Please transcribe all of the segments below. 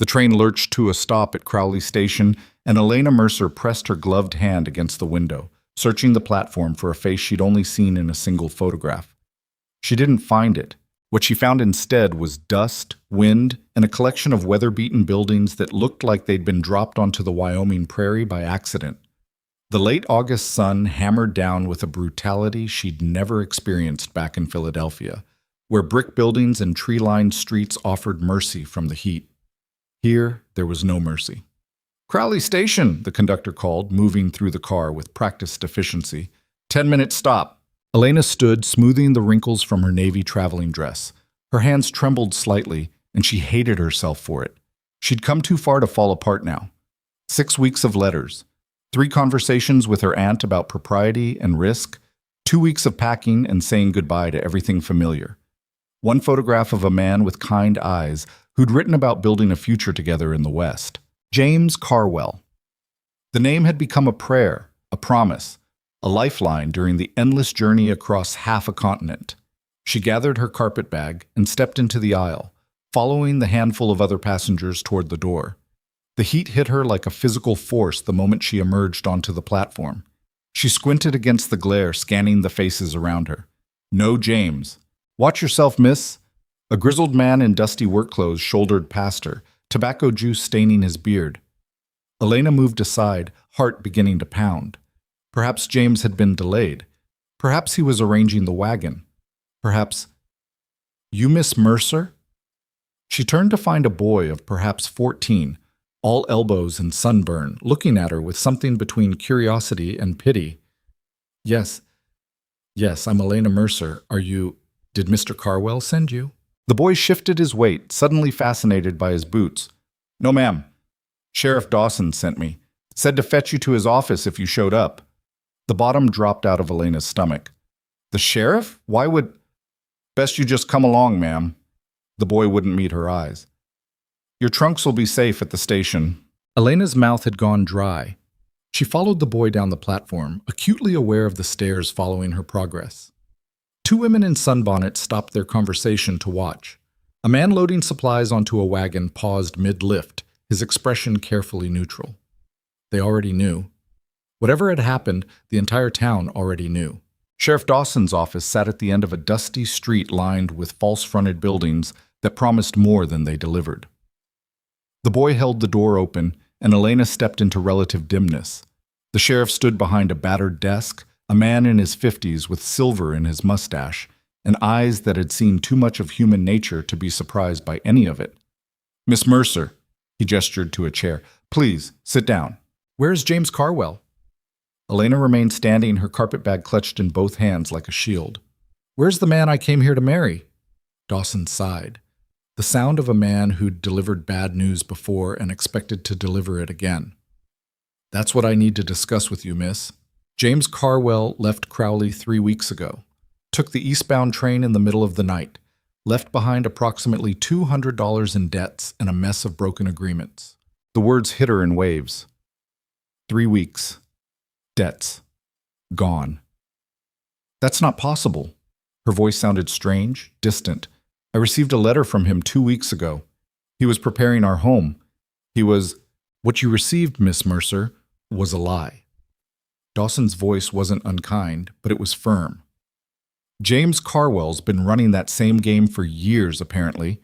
The train lurched to a stop at Crowley Station, and Elena Mercer pressed her gloved hand against the window, searching the platform for a face she'd only seen in a single photograph. She didn't find it. What she found instead was dust, wind, and a collection of weather-beaten buildings that looked like they'd been dropped onto the Wyoming prairie by accident. The late August sun hammered down with a brutality she'd never experienced back in Philadelphia, where brick buildings and tree-lined streets offered mercy from the heat. Here, there was no mercy. "Crowley Station," the conductor called, moving through the car with practiced efficiency. 10-minute stop." Elena stood, smoothing the wrinkles from her navy traveling dress. Her hands trembled slightly, and she hated herself for it. She'd come too far to fall apart now. 6 weeks of letters. 3 conversations with her aunt about propriety and risk. 2 weeks of packing and saying goodbye to everything familiar. 1 photograph of a man with kind eyes who'd written about building a future together in the West. James Carwell. The name had become a prayer, a promise, a lifeline during the endless journey across half a continent. She gathered her carpet bag and stepped into the aisle, following the handful of other passengers toward the door. The heat hit her like a physical force the moment she emerged onto the platform. She squinted against the glare, scanning the faces around her. No James. "Watch yourself, miss." A grizzled man in dusty work clothes shouldered past her, tobacco juice staining his beard. Elena moved aside, heart beginning to pound. Perhaps James had been delayed. Perhaps he was arranging the wagon. Perhaps... "You Miss Mercer?" She turned to find a boy of perhaps 14, all elbows and sunburn, looking at her with something between curiosity and pity. Yes, I'm Elena Mercer. Are you... Did Mr. Carwell send you?" The boy shifted his weight, suddenly fascinated by his boots. "No, ma'am. Sheriff Dawson sent me. Said to fetch you to his office if you showed up." The bottom dropped out of Elena's stomach. "The sheriff? Why would—" "Best you just come along, ma'am." The boy wouldn't meet her eyes. "Your trunks will be safe at the station." Elena's mouth had gone dry. She followed the boy down the platform, acutely aware of the stares following her progress. 2 women in sunbonnets stopped their conversation to watch. A man loading supplies onto a wagon paused mid-lift, his expression carefully neutral. They already knew. Whatever had happened, the entire town already knew. Sheriff Dawson's office sat at the end of a dusty street lined with false-fronted buildings that promised more than they delivered. The boy held the door open, and Elena stepped into relative dimness. The sheriff stood behind a battered desk, a man in his 50s with silver in his mustache, and eyes that had seen too much of human nature to be surprised by any of it. "Miss Mercer," he gestured to a chair, "please, sit down." "Where's James Carwell?" Elena remained standing, her carpet bag clutched in both hands like a shield. "Where's the man I came here to marry?" Dawson sighed, the sound of a man who'd delivered bad news before and expected to deliver it again. "That's what I need to discuss with you, miss. James Carwell left Crowley 3 weeks ago, took the eastbound train in the middle of the night, left behind approximately $200 in debts and a mess of broken agreements." The words hit her in waves. 3 weeks. Debts. Gone. "That's not possible." Her voice sounded strange, distant. "I received a letter from him 2 weeks ago. He was preparing our home. He was—" "What you received, Miss Mercer, was a lie." Dawson's voice wasn't unkind, but it was firm. "James Carwell's been running that same game for years, apparently.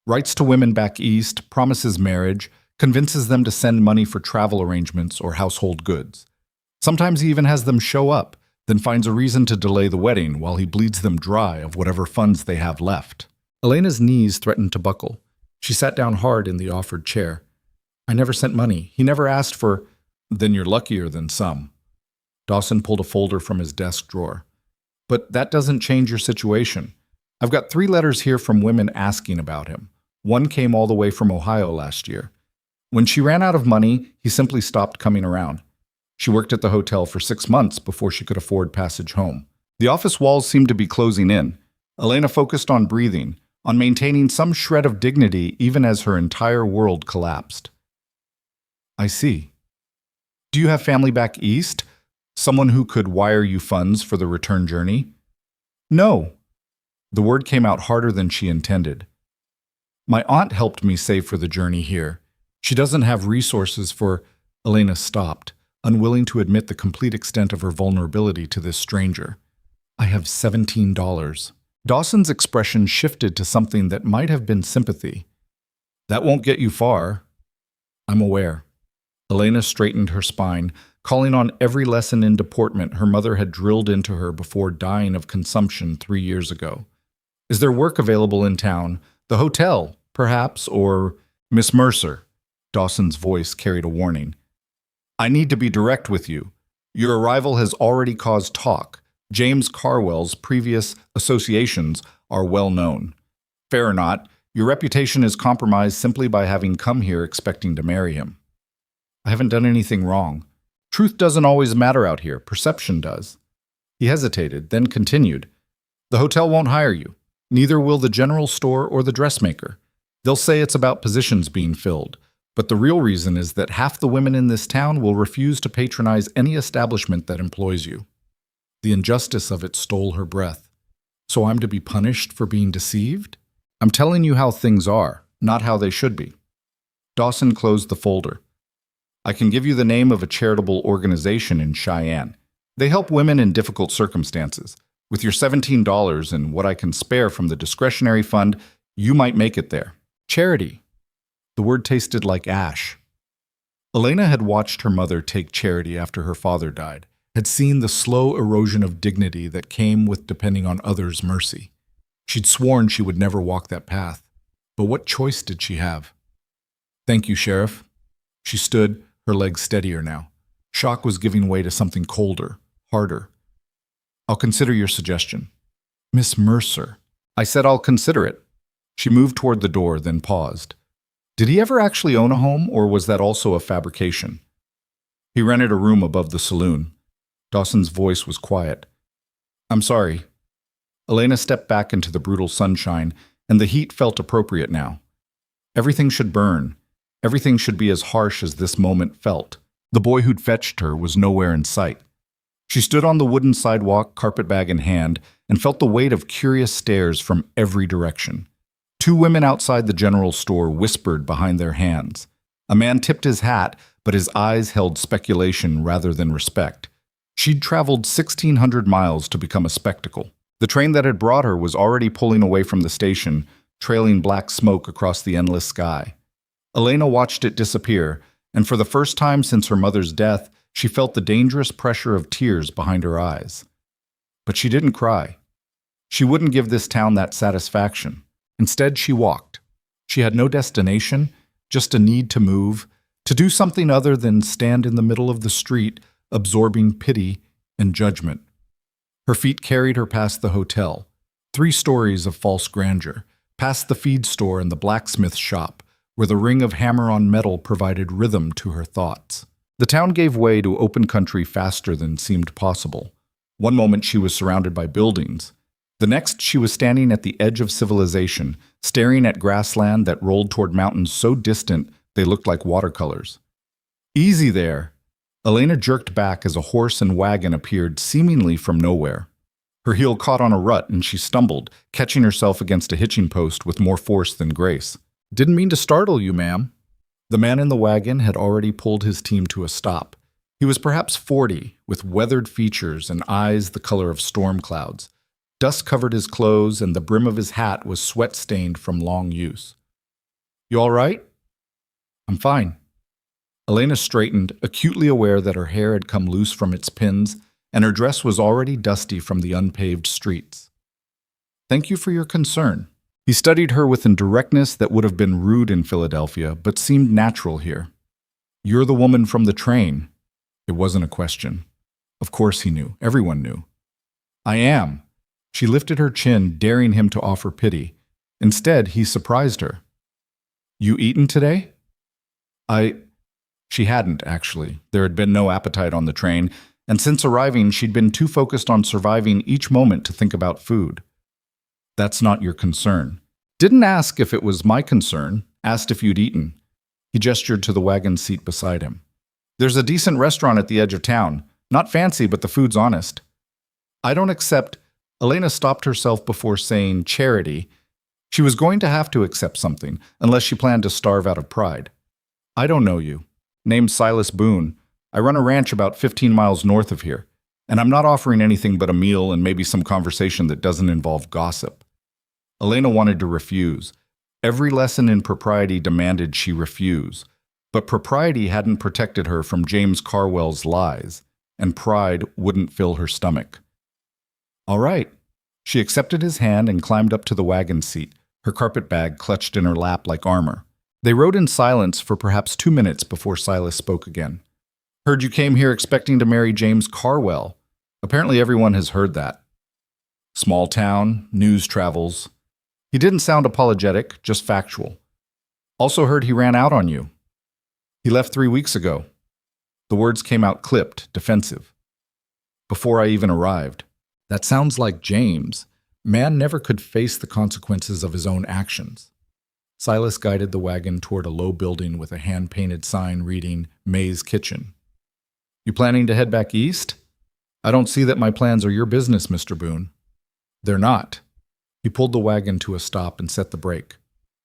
Writes to women back east, promises marriage, convinces them to send money for travel arrangements or household goods. Sometimes he even has them show up, then finds a reason to delay the wedding while he bleeds them dry of whatever funds they have left." Elena's knees threatened to buckle. She sat down hard in the offered chair. "I never sent money. He never asked for—" "Then you're luckier than some." Dawson pulled a folder from his desk drawer. "But that doesn't change your situation. I've got 3 letters here from women asking about him. One came all the way from Ohio last year. When she ran out of money, he simply stopped coming around. She worked at the hotel for 6 months before she could afford passage home." The office walls seemed to be closing in. Elena focused on breathing, on maintaining some shred of dignity even as her entire world collapsed. "I see. Do you have family back east? Someone who could wire you funds for the return journey?" "No." The word came out harder than she intended. "My aunt helped me save for the journey here. She doesn't have resources for... Elena stopped, unwilling to admit the complete extent of her vulnerability to this stranger. I have $17. Dawson's expression shifted to something that might have been sympathy. That won't get you far. I'm aware. Elena straightened her spine, calling on every lesson in deportment her mother had drilled into her before dying of consumption 3 years ago. Is there work available in town? The hotel, perhaps, or... Miss Mercer. Dawson's voice carried a warning. I need to be direct with you. Your arrival has already caused talk. James Carwell's previous associations are well known. Fair or not, your reputation is compromised simply by having come here expecting to marry him. I haven't done anything wrong. Truth doesn't always matter out here. Perception does. He hesitated, then continued. The hotel won't hire you. Neither will the general store or the dressmaker. They'll say it's about positions being filled. But the real reason is that half the women in this town will refuse to patronize any establishment that employs you. The injustice of it stole her breath. So I'm to be punished for being deceived? I'm telling you how things are, not how they should be. Dawson closed the folder. I can give you the name of a charitable organization in Cheyenne. They help women in difficult circumstances. With your $17 and what I can spare from the discretionary fund, you might make it there. Charity. The word tasted like ash. Elena had watched her mother take charity after her father died, had seen the slow erosion of dignity that came with depending on others' mercy. She'd sworn she would never walk that path. But what choice did she have? Thank you, Sheriff. She stood, her legs steadier now. Shock was giving way to something colder, harder. I'll consider your suggestion. Miss Mercer. I said I'll consider it. She moved toward the door, then paused. Did he ever actually own a home, or was that also a fabrication? He rented a room above the saloon. Dawson's voice was quiet. I'm sorry. Elena stepped back into the brutal sunshine, and the heat felt appropriate now. Everything should burn. Everything should be as harsh as this moment felt. The boy who'd fetched her was nowhere in sight. She stood on the wooden sidewalk, carpetbag in hand, and felt the weight of curious stares from every direction. 2 women outside the general store whispered behind their hands. A man tipped his hat, but his eyes held speculation rather than respect. She'd traveled 1,600 miles to become a spectacle. The train that had brought her was already pulling away from the station, trailing black smoke across the endless sky. Elena watched it disappear, and for the first time since her mother's death, she felt the dangerous pressure of tears behind her eyes. But she didn't cry. She wouldn't give this town that satisfaction. Instead, she walked. She had no destination, just a need to move, to do something other than stand in the middle of the street, absorbing pity and judgment. Her feet carried her past the hotel, 3 stories of false grandeur, past the feed store and the blacksmith shop, where the ring of hammer on metal provided rhythm to her thoughts. The town gave way to open country faster than seemed possible. One moment she was surrounded by buildings. The next, she was standing at the edge of civilization, staring at grassland that rolled toward mountains so distant they looked like watercolors. Easy there! Elena jerked back as a horse and wagon appeared seemingly from nowhere. Her heel caught on a rut and she stumbled, catching herself against a hitching post with more force than grace. Didn't mean to startle you, ma'am. The man in the wagon had already pulled his team to a stop. He was perhaps 40, with weathered features and eyes the color of storm clouds. Dust covered his clothes, and the brim of his hat was sweat-stained from long use. You all right? I'm fine. Elena straightened, acutely aware that her hair had come loose from its pins, and her dress was already dusty from the unpaved streets. Thank you for your concern. He studied her with a directness that would have been rude in Philadelphia, but seemed natural here. You're the woman from the train. It wasn't a question. Of course he knew. Everyone knew. I am. She lifted her chin, daring him to offer pity. Instead, he surprised her. You eaten today? She hadn't, actually. There had been no appetite on the train, and since arriving, she'd been too focused on surviving each moment to think about food. That's not your concern. Didn't ask if it was my concern, asked if you'd eaten. He gestured to the wagon seat beside him. There's a decent restaurant at the edge of town. Not fancy, but the food's honest. I don't accept... Elena stopped herself before saying charity. She was going to have to accept something, unless she planned to starve out of pride. I don't know you. Name's Silas Boon. I run a ranch about 15 miles north of here, and I'm not offering anything but a meal and maybe some conversation that doesn't involve gossip. Elena wanted to refuse. Every lesson in propriety demanded she refuse, but propriety hadn't protected her from James Carwell's lies, and pride wouldn't fill her stomach. All right. She accepted his hand and climbed up to the wagon seat, her carpet bag clutched in her lap like armor. They rode in silence for perhaps 2 minutes before Silas spoke again. Heard you came here expecting to marry James Carwell. Apparently everyone has heard that. Small town, news travels. He didn't sound apologetic, just factual. Also heard he ran out on you. He left 3 weeks ago. The words came out clipped, defensive. Before I even arrived. That sounds like James. Man never could face the consequences of his own actions. Silas guided the wagon toward a low building with a hand-painted sign reading, May's Kitchen. You planning to head back east? I don't see that my plans are your business, Mr. Boone. They're not. He pulled the wagon to a stop and set the brake.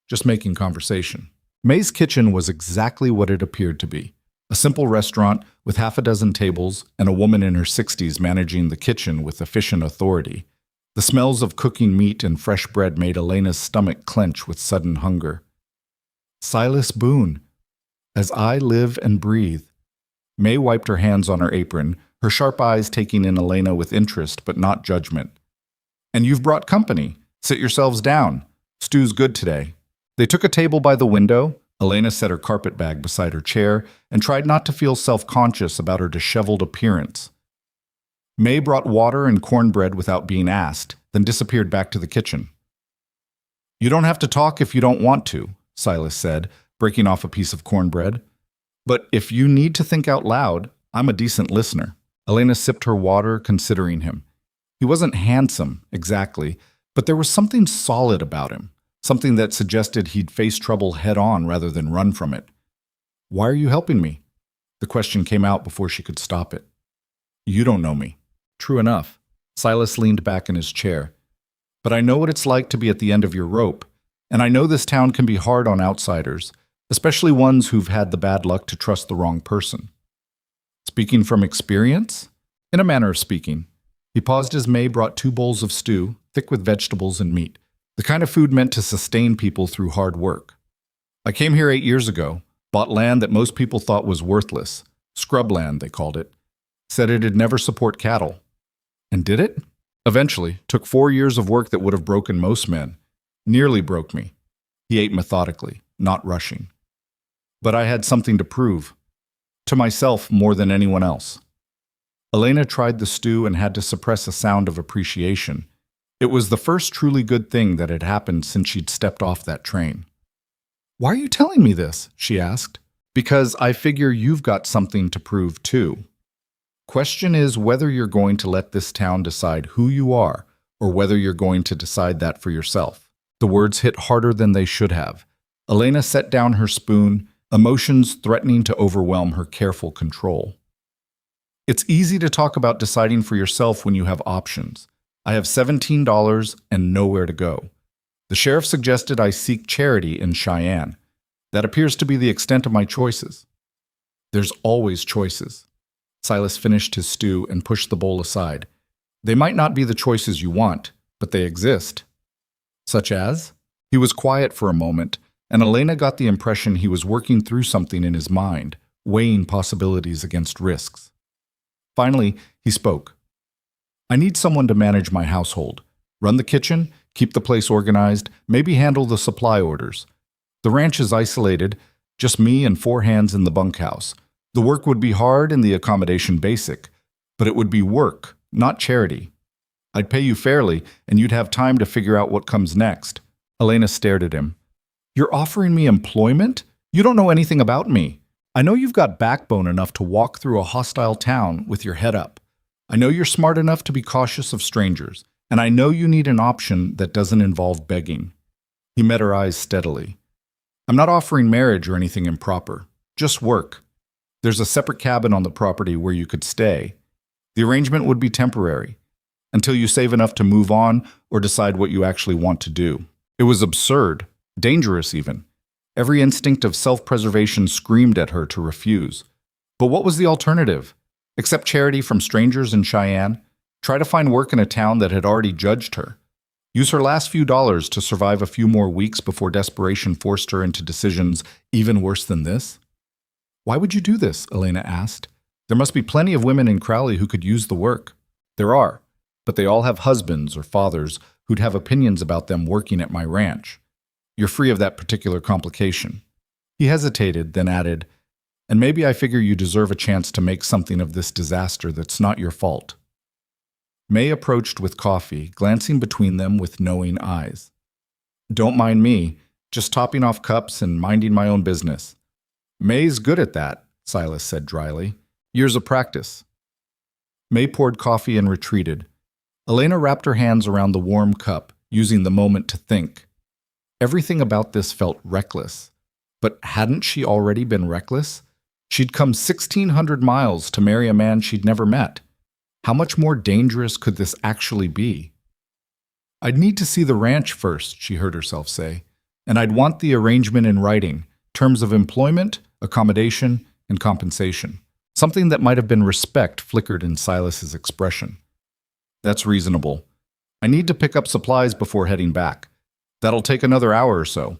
Just making conversation. May's Kitchen was exactly what it appeared to be. A simple restaurant with half a dozen tables and a woman in her 60s managing the kitchen with efficient authority. The smells of cooking meat and fresh bread made Elena's stomach clench with sudden hunger. Silas Boone. As I live and breathe. May wiped her hands on her apron, her sharp eyes taking in Elena with interest but not judgment. And you've brought company. Sit yourselves down. Stew's good today. They took a table by the window. Elena set her carpet bag beside her chair and tried not to feel self-conscious about her disheveled appearance. May brought water and cornbread without being asked, then disappeared back to the kitchen. You don't have to talk if you don't want to, Silas said, breaking off a piece of cornbread. But if you need to think out loud, I'm a decent listener. Elena sipped her water, considering him. He wasn't handsome, exactly, but there was something solid about him, something that suggested he'd face trouble head-on rather than run from it. Why are you helping me? The question came out before she could stop it. You don't know me. True enough. Silas leaned back in his chair. But I know what it's like to be at the end of your rope, and I know this town can be hard on outsiders, especially ones who've had the bad luck to trust the wrong person. Speaking from experience? In a manner of speaking. He paused as May brought 2 bowls of stew, thick with vegetables and meat, the kind of food meant to sustain people through hard work. I came here 8 years ago, bought land that most people thought was worthless, scrubland they called it, said it'd never support cattle. And did it? Eventually, took 4 years of work that would have broken most men. Nearly broke me. He ate methodically, not rushing. But I had something to prove. To myself more than anyone else. Elena tried the stew and had to suppress a sound of appreciation. It was the first truly good thing that had happened since she'd stepped off that train. Why are you telling me this? She asked. Because I figure you've got something to prove too. Question is whether you're going to let this town decide who you are, or whether you're going to decide that for yourself. The words hit harder than they should have. Elena set down her spoon, emotions threatening to overwhelm her careful control. It's easy to talk about deciding for yourself when you have options. I have $17 and nowhere to go. The sheriff suggested I seek charity in Cheyenne. That appears to be the extent of my choices. There's always choices. Silas finished his stew and pushed the bowl aside. They might not be the choices you want, but they exist. Such as? He was quiet for a moment, and Elena got the impression he was working through something in his mind, weighing possibilities against risks. Finally, he spoke. I need someone to manage my household, run the kitchen, keep the place organized, maybe handle the supply orders. The ranch is isolated, just me and 4 hands in the bunkhouse. The work would be hard and the accommodation basic, but it would be work, not charity. I'd pay you fairly, and you'd have time to figure out what comes next. Elena stared at him. You're offering me employment? You don't know anything about me. I know you've got backbone enough to walk through a hostile town with your head up. I know you're smart enough to be cautious of strangers, and I know you need an option that doesn't involve begging. He met her eyes steadily. I'm not offering marriage or anything improper, just work. There's a separate cabin on the property where you could stay. The arrangement would be temporary, until you save enough to move on or decide what you actually want to do. It was absurd, dangerous even. Every instinct of self-preservation screamed at her to refuse. But what was the alternative? Accept charity from strangers in Cheyenne? Try to find work in a town that had already judged her? Use her last few dollars to survive a few more weeks before desperation forced her into decisions even worse than this? Why would you do this? Elena asked. There must be plenty of women in Crowley who could use the work. There are, but they all have husbands or fathers who'd have opinions about them working at my ranch. You're free of that particular complication. He hesitated, then added, and maybe I figure you deserve a chance to make something of this disaster that's not your fault. May approached with coffee, glancing between them with knowing eyes. Don't mind me, just topping off cups and minding my own business. May's good at that, Silas said dryly. Years of practice. May poured coffee and retreated. Elena wrapped her hands around the warm cup, using the moment to think. Everything about this felt reckless. But hadn't she already been reckless? She'd come 1,600 miles to marry a man she'd never met. How much more dangerous could this actually be? I'd need to see the ranch first, she heard herself say, and I'd want the arrangement in writing, terms of employment, accommodation, and compensation. Something that might have been respect flickered in Silas's expression. That's reasonable. I need to pick up supplies before heading back. That'll take another hour or so.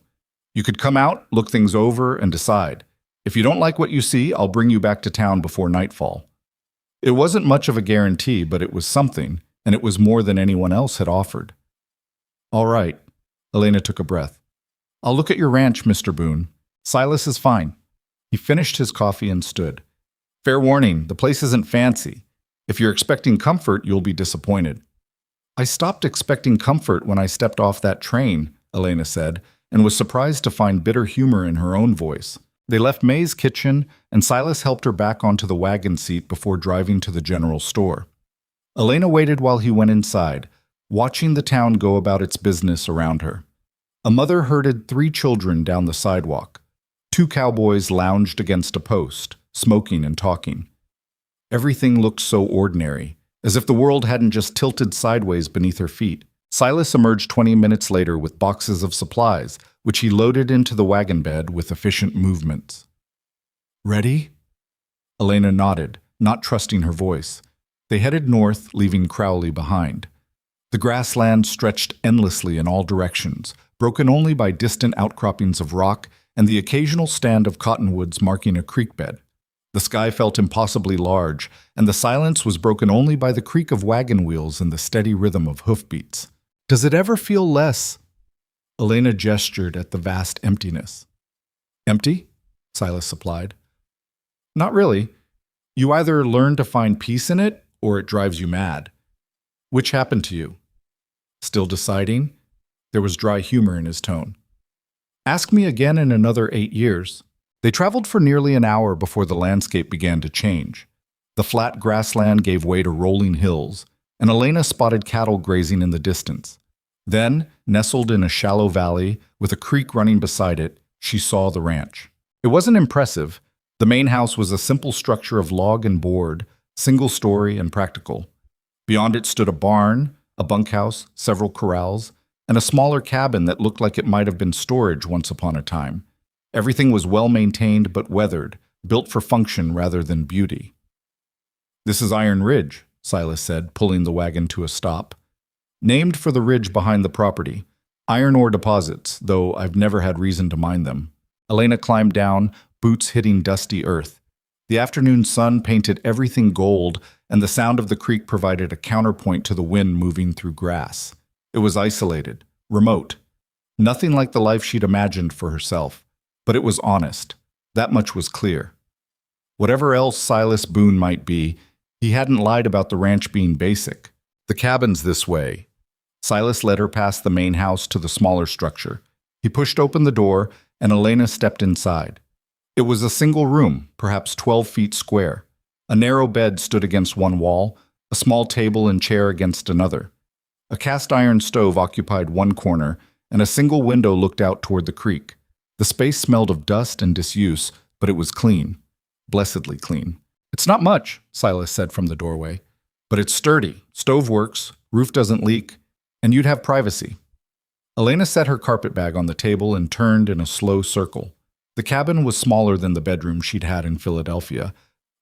You could come out, look things over, and decide. If you don't like what you see, I'll bring you back to town before nightfall. It wasn't much of a guarantee, but it was something, and it was more than anyone else had offered. All right. Elena took a breath. I'll look at your ranch, Mr. Boon. Silas is fine. He finished his coffee and stood. Fair warning, the place isn't fancy. If you're expecting comfort, you'll be disappointed. I stopped expecting comfort when I stepped off that train, Elena said, and was surprised to find bitter humor in her own voice. They left May's kitchen, and Silas helped her back onto the wagon seat before driving to the general store. Elena waited while he went inside, watching the town go about its business around her. A mother herded 3 children down the sidewalk. 2 cowboys lounged against a post, smoking and talking. Everything looked so ordinary, as if the world hadn't just tilted sideways beneath her feet. Silas emerged 20 minutes later with boxes of supplies, which he loaded into the wagon bed with efficient movements. Ready? Elena nodded, not trusting her voice. They headed north, leaving Crowley behind. The grassland stretched endlessly in all directions, broken only by distant outcroppings of rock and the occasional stand of cottonwoods marking a creek bed. The sky felt impossibly large, and the silence was broken only by the creak of wagon wheels and the steady rhythm of hoofbeats. Does it ever feel less? Elena gestured at the vast emptiness. Empty? Silas supplied. Not really. You either learn to find peace in it, or it drives you mad. Which happened to you? Still deciding? There was dry humor in his tone. Ask me again in another 8 years. They traveled for nearly an hour before the landscape began to change. The flat grassland gave way to rolling hills, and Elena spotted cattle grazing in the distance. Then, nestled in a shallow valley, with a creek running beside it, she saw the ranch. It wasn't impressive. The main house was a simple structure of log and board, single-story and practical. Beyond it stood a barn, a bunkhouse, several corrals, and a smaller cabin that looked like it might have been storage once upon a time. Everything was well-maintained but weathered, built for function rather than beauty. This is Iron Ridge, Silas said, pulling the wagon to a stop. Named for the ridge behind the property. Iron ore deposits, though I've never had reason to mine them. Elena climbed down, boots hitting dusty earth. The afternoon sun painted everything gold, and the sound of the creek provided a counterpoint to the wind moving through grass. It was isolated, remote. Nothing like the life she'd imagined for herself. But it was honest. That much was clear. Whatever else Silas Boon might be, he hadn't lied about the ranch being basic. The cabin's this way. Silas led her past the main house to the smaller structure. He pushed open the door, and Elena stepped inside. It was a single room, perhaps 12 feet square. A narrow bed stood against one wall, a small table and chair against another. A cast-iron stove occupied one corner, and a single window looked out toward the creek. The space smelled of dust and disuse, but it was clean. Blessedly clean. It's not much, Silas said from the doorway. But it's sturdy, stove works, roof doesn't leak, and you'd have privacy. Elena set her carpet bag on the table and turned in a slow circle. The cabin was smaller than the bedroom she'd had in Philadelphia,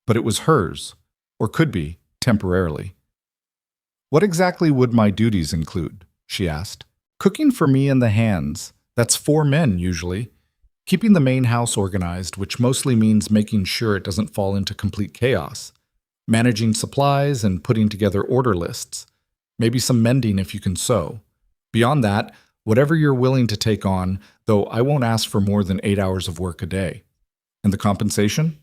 but it was hers, or could be, temporarily. "What exactly would my duties include?" she asked. "Cooking for me and the hands. That's 4 men, usually. Keeping the main house organized, which mostly means making sure it doesn't fall into complete chaos. Managing supplies and putting together order lists. Maybe some mending if you can sew. Beyond that, whatever you're willing to take on, though I won't ask for more than 8 hours of work a day. And the compensation?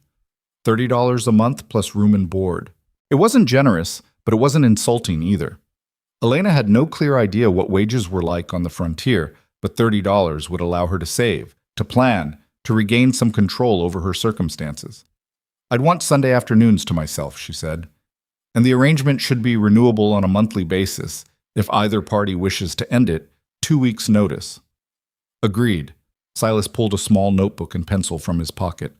$30 a month plus room and board." It wasn't generous, but it wasn't insulting either. Elena had no clear idea what wages were like on the frontier, but $30 would allow her to save, to plan, to regain some control over her circumstances. "I'd want Sunday afternoons to myself," she said. "And the arrangement should be renewable on a monthly basis. If either party wishes to end it, 2 weeks' notice." "Agreed." Silas pulled a small notebook and pencil from his pocket.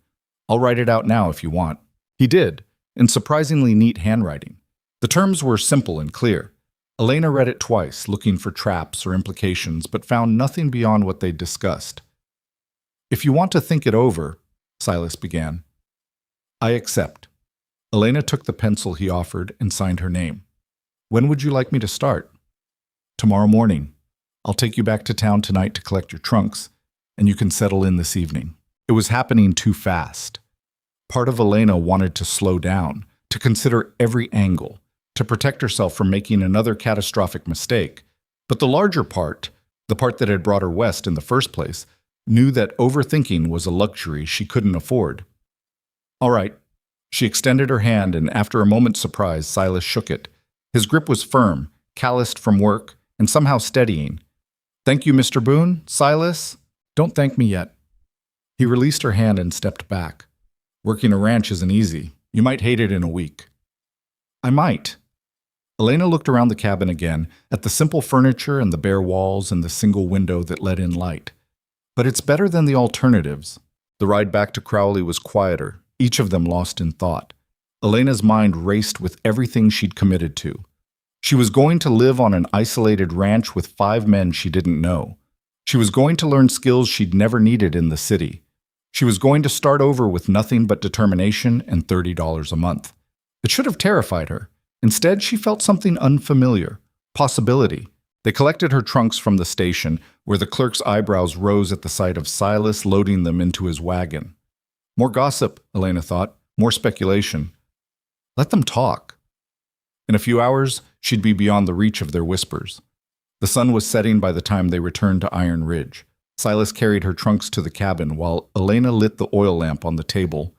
"I'll write it out now if you want." He did, in surprisingly neat handwriting. The terms were simple and clear. Elena read it twice, looking for traps or implications, but found nothing beyond what they'd discussed. "If you want to think it over," Silas began. "I accept." Elena took the pencil he offered and signed her name. "When would you like me to start?" "Tomorrow morning. I'll take you back to town tonight to collect your trunks, and you can settle in this evening." It was happening too fast. Part of Elena wanted to slow down, to consider every angle, to protect herself from making another catastrophic mistake. But the larger part, the part that had brought her west in the first place, knew that overthinking was a luxury she couldn't afford. "All right." She extended her hand, and after a moment's surprise, Silas shook it. His grip was firm, calloused from work, and somehow steadying. "Thank you, Mr. Boon. Silas, don't thank me yet." He released her hand and stepped back. "Working a ranch isn't easy. You might hate it in a week." "I might." Elena looked around the cabin again, at the simple furniture and the bare walls and the single window that let in light. But it's better than the alternatives. The ride back to Crowley was quieter, each of them lost in thought. Elena's mind raced with everything she'd committed to. She was going to live on an isolated ranch with 5 men she didn't know. She was going to learn skills she'd never needed in the city. She was going to start over with nothing but determination and $30 a month. It should have terrified her. Instead, she felt something unfamiliar, possibility. They collected her trunks from the station, where the clerk's eyebrows rose at the sight of Silas loading them into his wagon. More gossip, Elena thought, more speculation. Let them talk. In a few hours, she'd be beyond the reach of their whispers. The sun was setting by the time they returned to Iron Ridge. Silas carried her trunks to the cabin while Elena lit the oil lamp on the table.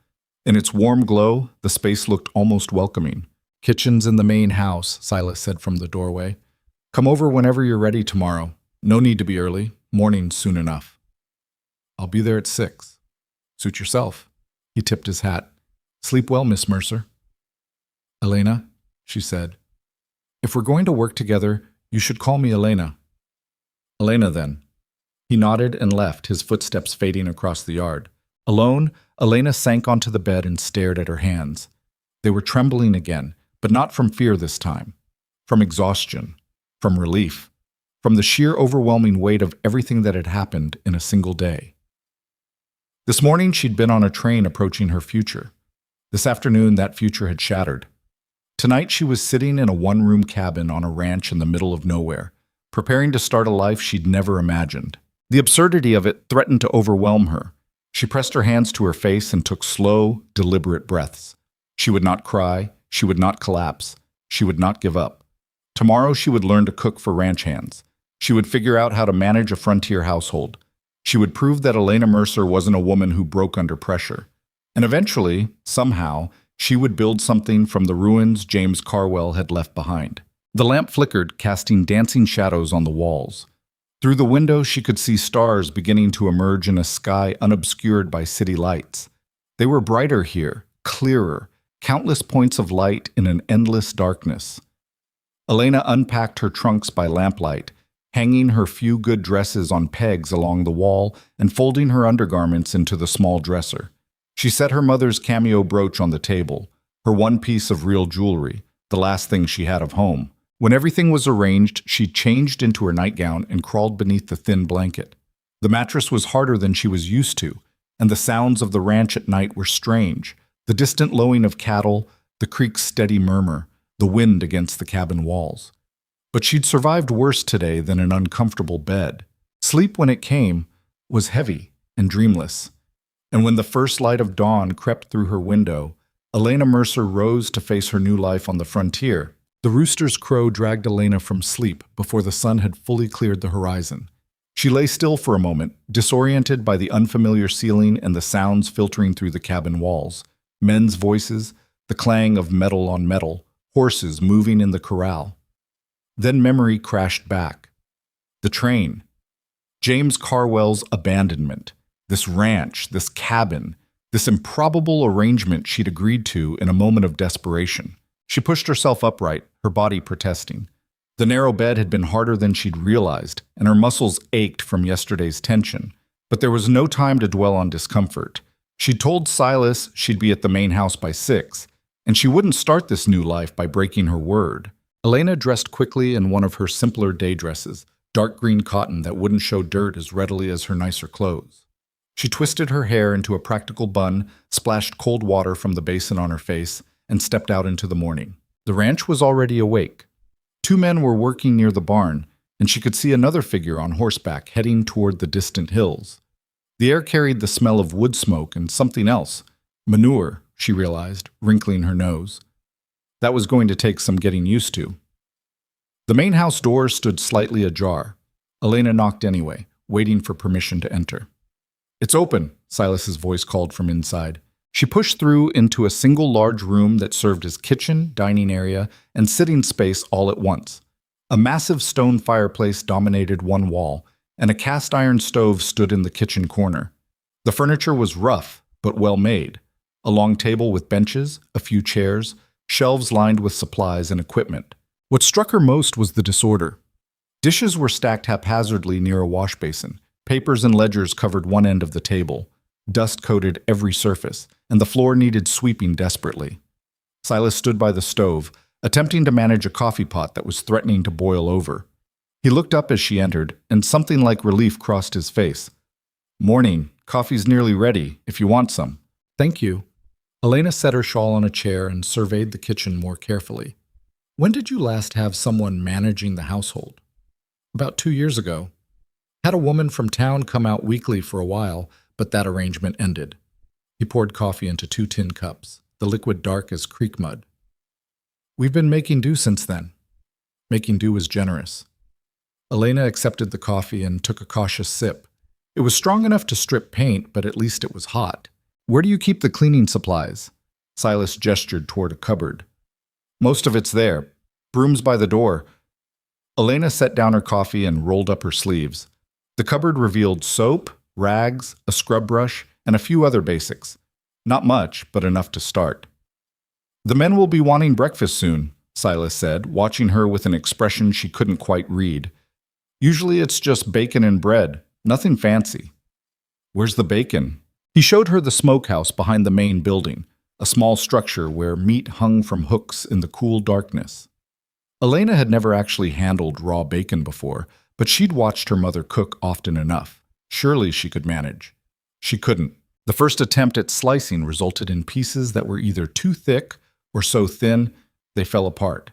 In its warm glow, the space looked almost welcoming. "Kitchen's in the main house," Silas said from the doorway. "Come over whenever you're ready tomorrow. No need to be early. Morning's soon enough." "I'll be there at 6. Suit yourself." He tipped his hat. "Sleep well, Miss Mercer." "Elena," she said. "If we're going to work together, you should call me Elena." "Elena, then." He nodded and left, his footsteps fading across the yard. Alone, Elena sank onto the bed and stared at her hands. They were trembling again, but not from fear this time. From exhaustion. From relief. From the sheer overwhelming weight of everything that had happened in a single day. This morning she'd been on a train approaching her future. This afternoon that future had shattered. Tonight she was sitting in a one-room cabin on a ranch in the middle of nowhere, preparing to start a life she'd never imagined. The absurdity of it threatened to overwhelm her. She pressed her hands to her face and took slow, deliberate breaths. She would not cry. She would not collapse. She would not give up. Tomorrow she would learn to cook for ranch hands. She would figure out how to manage a frontier household. She would prove that Elena Mercer wasn't a woman who broke under pressure. And eventually, somehow, she would build something from the ruins James Carwell had left behind. The lamp flickered, casting dancing shadows on the walls. Through the window she could see stars beginning to emerge in a sky unobscured by city lights. They were brighter here, clearer, countless points of light in an endless darkness. Elena unpacked her trunks by lamplight, hanging her few good dresses on pegs along the wall and folding her undergarments into the small dresser. She set her mother's cameo brooch on the table, her one piece of real jewelry, the last thing she had of home. When everything was arranged, she changed into her nightgown and crawled beneath the thin blanket. The mattress was harder than she was used to, and the sounds of the ranch at night were strange. The distant lowing of cattle, the creek's steady murmur, the wind against the cabin walls. But she'd survived worse today than an uncomfortable bed. Sleep, when it came, was heavy and dreamless. And when the first light of dawn crept through her window, Elena Mercer rose to face her new life on the frontier. The rooster's crow dragged Elena from sleep before the sun had fully cleared the horizon. She lay still for a moment, disoriented by the unfamiliar ceiling and the sounds filtering through the cabin walls. Men's voices, the clang of metal on metal, horses moving in the corral. Then memory crashed back. The train. James Carwell's abandonment. This ranch, this cabin, this improbable arrangement she'd agreed to in a moment of desperation. She pushed herself upright, her body protesting. The narrow bed had been harder than she'd realized, and her muscles ached from yesterday's tension. But there was no time to dwell on discomfort. She'd told Silas she'd be at the main house by 6, and she wouldn't start this new life by breaking her word. Elena dressed quickly in one of her simpler day dresses, dark green cotton that wouldn't show dirt as readily as her nicer clothes. She twisted her hair into a practical bun, splashed cold water from the basin on her face, and stepped out into the morning. The ranch was already awake. 2 men were working near the barn, and she could see another figure on horseback heading toward the distant hills. The air carried the smell of wood smoke and something else. Manure, she realized, wrinkling her nose. That was going to take some getting used to. The main house door stood slightly ajar. Elena knocked anyway, waiting for permission to enter. "It's open," Silas's voice called from inside. She pushed through into a single large room that served as kitchen, dining area, and sitting space all at once. A massive stone fireplace dominated one wall, and a cast-iron stove stood in the kitchen corner. The furniture was rough, but well made. A long table with benches, a few chairs, shelves lined with supplies and equipment. What struck her most was the disorder. Dishes were stacked haphazardly near a wash basin. Papers and ledgers covered one end of the table. Dust coated every surface, and the floor needed sweeping desperately. Silas stood by the stove, attempting to manage a coffee pot that was threatening to boil over. He looked up as she entered, and something like relief crossed his face. "Morning. Coffee's nearly ready, if you want some." "Thank you." Elena set her shawl on a chair and surveyed the kitchen more carefully. "When did you last have someone managing the household?" "About 2 years ago. Had a woman from town come out weekly for a while, but that arrangement ended." He poured coffee into 2 tin cups, the liquid dark as creek mud. "We've been making do since then." Making do was generous. Elena accepted the coffee and took a cautious sip. It was strong enough to strip paint, but at least it was hot. "Where do you keep the cleaning supplies?" Silas gestured toward a cupboard. "Most of it's there. Brooms by the door." Elena set down her coffee and rolled up her sleeves. The cupboard revealed soap, rags, a scrub brush, and a few other basics. Not much, but enough to start. "The men will be wanting breakfast soon," Silas said, watching her with an expression she couldn't quite read. "Usually it's just bacon and bread, nothing fancy." "Where's the bacon?" He showed her the smokehouse behind the main building, a small structure where meat hung from hooks in the cool darkness. Elena had never actually handled raw bacon before, but she'd watched her mother cook often enough. Surely she could manage. She couldn't. The first attempt at slicing resulted in pieces that were either too thick or so thin they fell apart.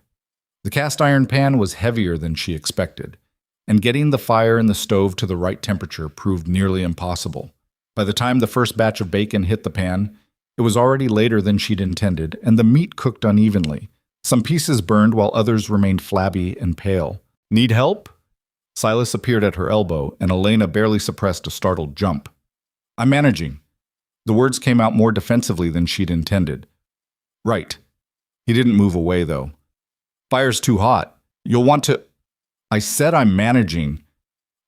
The cast iron pan was heavier than she expected, and getting the fire in the stove to the right temperature proved nearly impossible. By the time the first batch of bacon hit the pan, it was already later than she'd intended, and the meat cooked unevenly. Some pieces burned while others remained flabby and pale. "Need help?" Silas appeared at her elbow, and Elena barely suppressed a startled jump. "I'm managing." The words came out more defensively than she'd intended. "Right." He didn't move away, though. "Fire's too hot. You'll want to—" "I said I'm managing."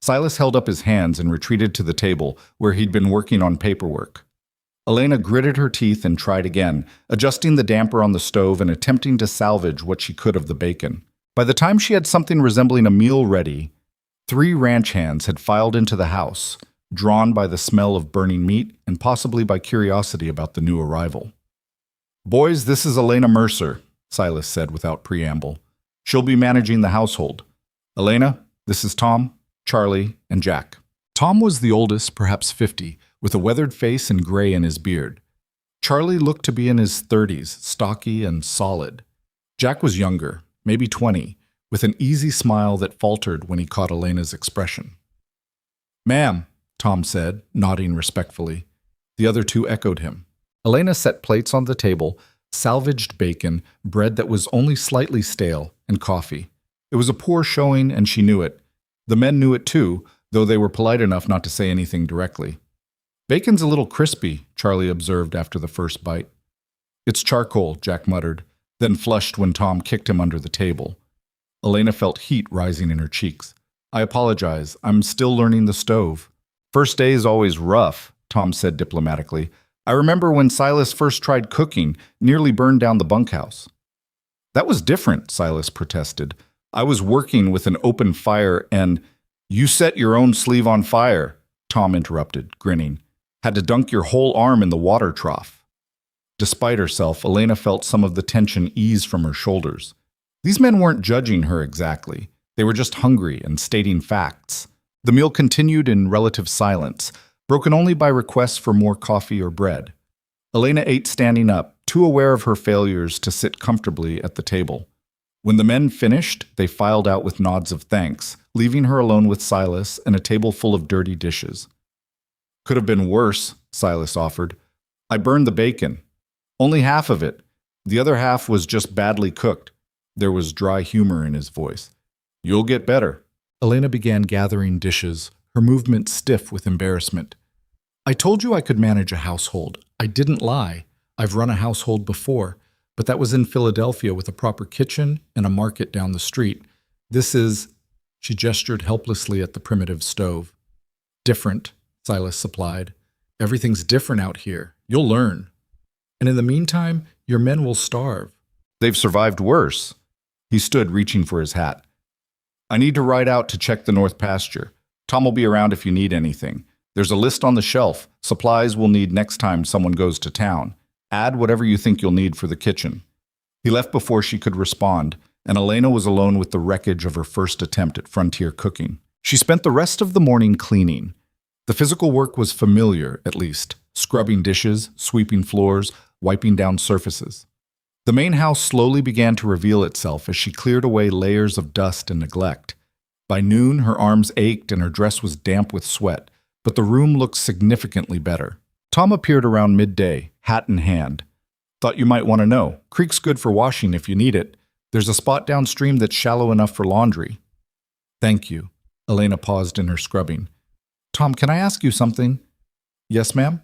Silas held up his hands and retreated to the table, where he'd been working on paperwork. Elena gritted her teeth and tried again, adjusting the damper on the stove and attempting to salvage what she could of the bacon. By the time she had something resembling a meal ready, 3 ranch hands had filed into the house, drawn by the smell of burning meat and possibly by curiosity about the new arrival. "Boys, this is Elena Mercer," Silas said without preamble. She'll be managing the household. Elena, this is Tom, Charlie, and Jack. Tom was the oldest, perhaps 50, with a weathered face and gray in his beard. Charlie looked to be in his 30s, stocky and solid. Jack was younger, maybe 20, with an easy smile that faltered when he caught Elena's expression. "Ma'am," Tom said, nodding respectfully. The other two echoed him. Elena set plates on the table, salvaged bacon, bread that was only slightly stale, and coffee. It was a poor showing, and she knew it. The men knew it too, though they were polite enough not to say anything directly. "Bacon's a little crispy," Charlie observed after the first bite. "It's charcoal," Jack muttered, then flushed when Tom kicked him under the table. Elena felt heat rising in her cheeks. "I apologize. I'm still learning the stove." "First day is always rough," Tom said diplomatically. "I remember when Silas first tried cooking, nearly burned down the bunkhouse." "That was different," Silas protested. "I was working with an open fire and—" "You set your own sleeve on fire," Tom interrupted, grinning. "Had to dunk your whole arm in the water trough." Despite herself, Elena felt some of the tension ease from her shoulders. These men weren't judging her exactly. They were just hungry and stating facts. The meal continued in relative silence, broken only by requests for more coffee or bread. Elena ate standing up, too aware of her failures to sit comfortably at the table. When the men finished, they filed out with nods of thanks, leaving her alone with Silas and a table full of dirty dishes. "Could have been worse," Silas offered. "I burned the bacon. Only half of it. The other half was just badly cooked." There was dry humor in his voice. "You'll get better." Elena began gathering dishes, her movement stiff with embarrassment. "I told you I could manage a household. I didn't lie. I've run a household before, but that was in Philadelphia with a proper kitchen and a market down the street. This is—" She gestured helplessly at the primitive stove. "Different," Silas supplied. "Everything's different out here. You'll learn. And in the meantime, your men will starve." "They've survived worse." He stood reaching for his hat. "I need to ride out to check the north pasture. Tom will be around if you need anything. There's a list on the shelf, supplies we'll need next time someone goes to town. Add whatever you think you'll need for the kitchen." He left before she could respond, and Elena was alone with the wreckage of her first attempt at frontier cooking. She spent the rest of the morning cleaning. The physical work was familiar, at least, scrubbing dishes, sweeping floors, wiping down surfaces. The main house slowly began to reveal itself as she cleared away layers of dust and neglect. By noon, her arms ached and her dress was damp with sweat, but the room looked significantly better. Tom appeared around midday, hat in hand. "Thought you might want to know. Creek's good for washing if you need it. There's a spot downstream that's shallow enough for laundry." "Thank you." Elena paused in her scrubbing. "Tom, can I ask you something?" "Yes, ma'am?"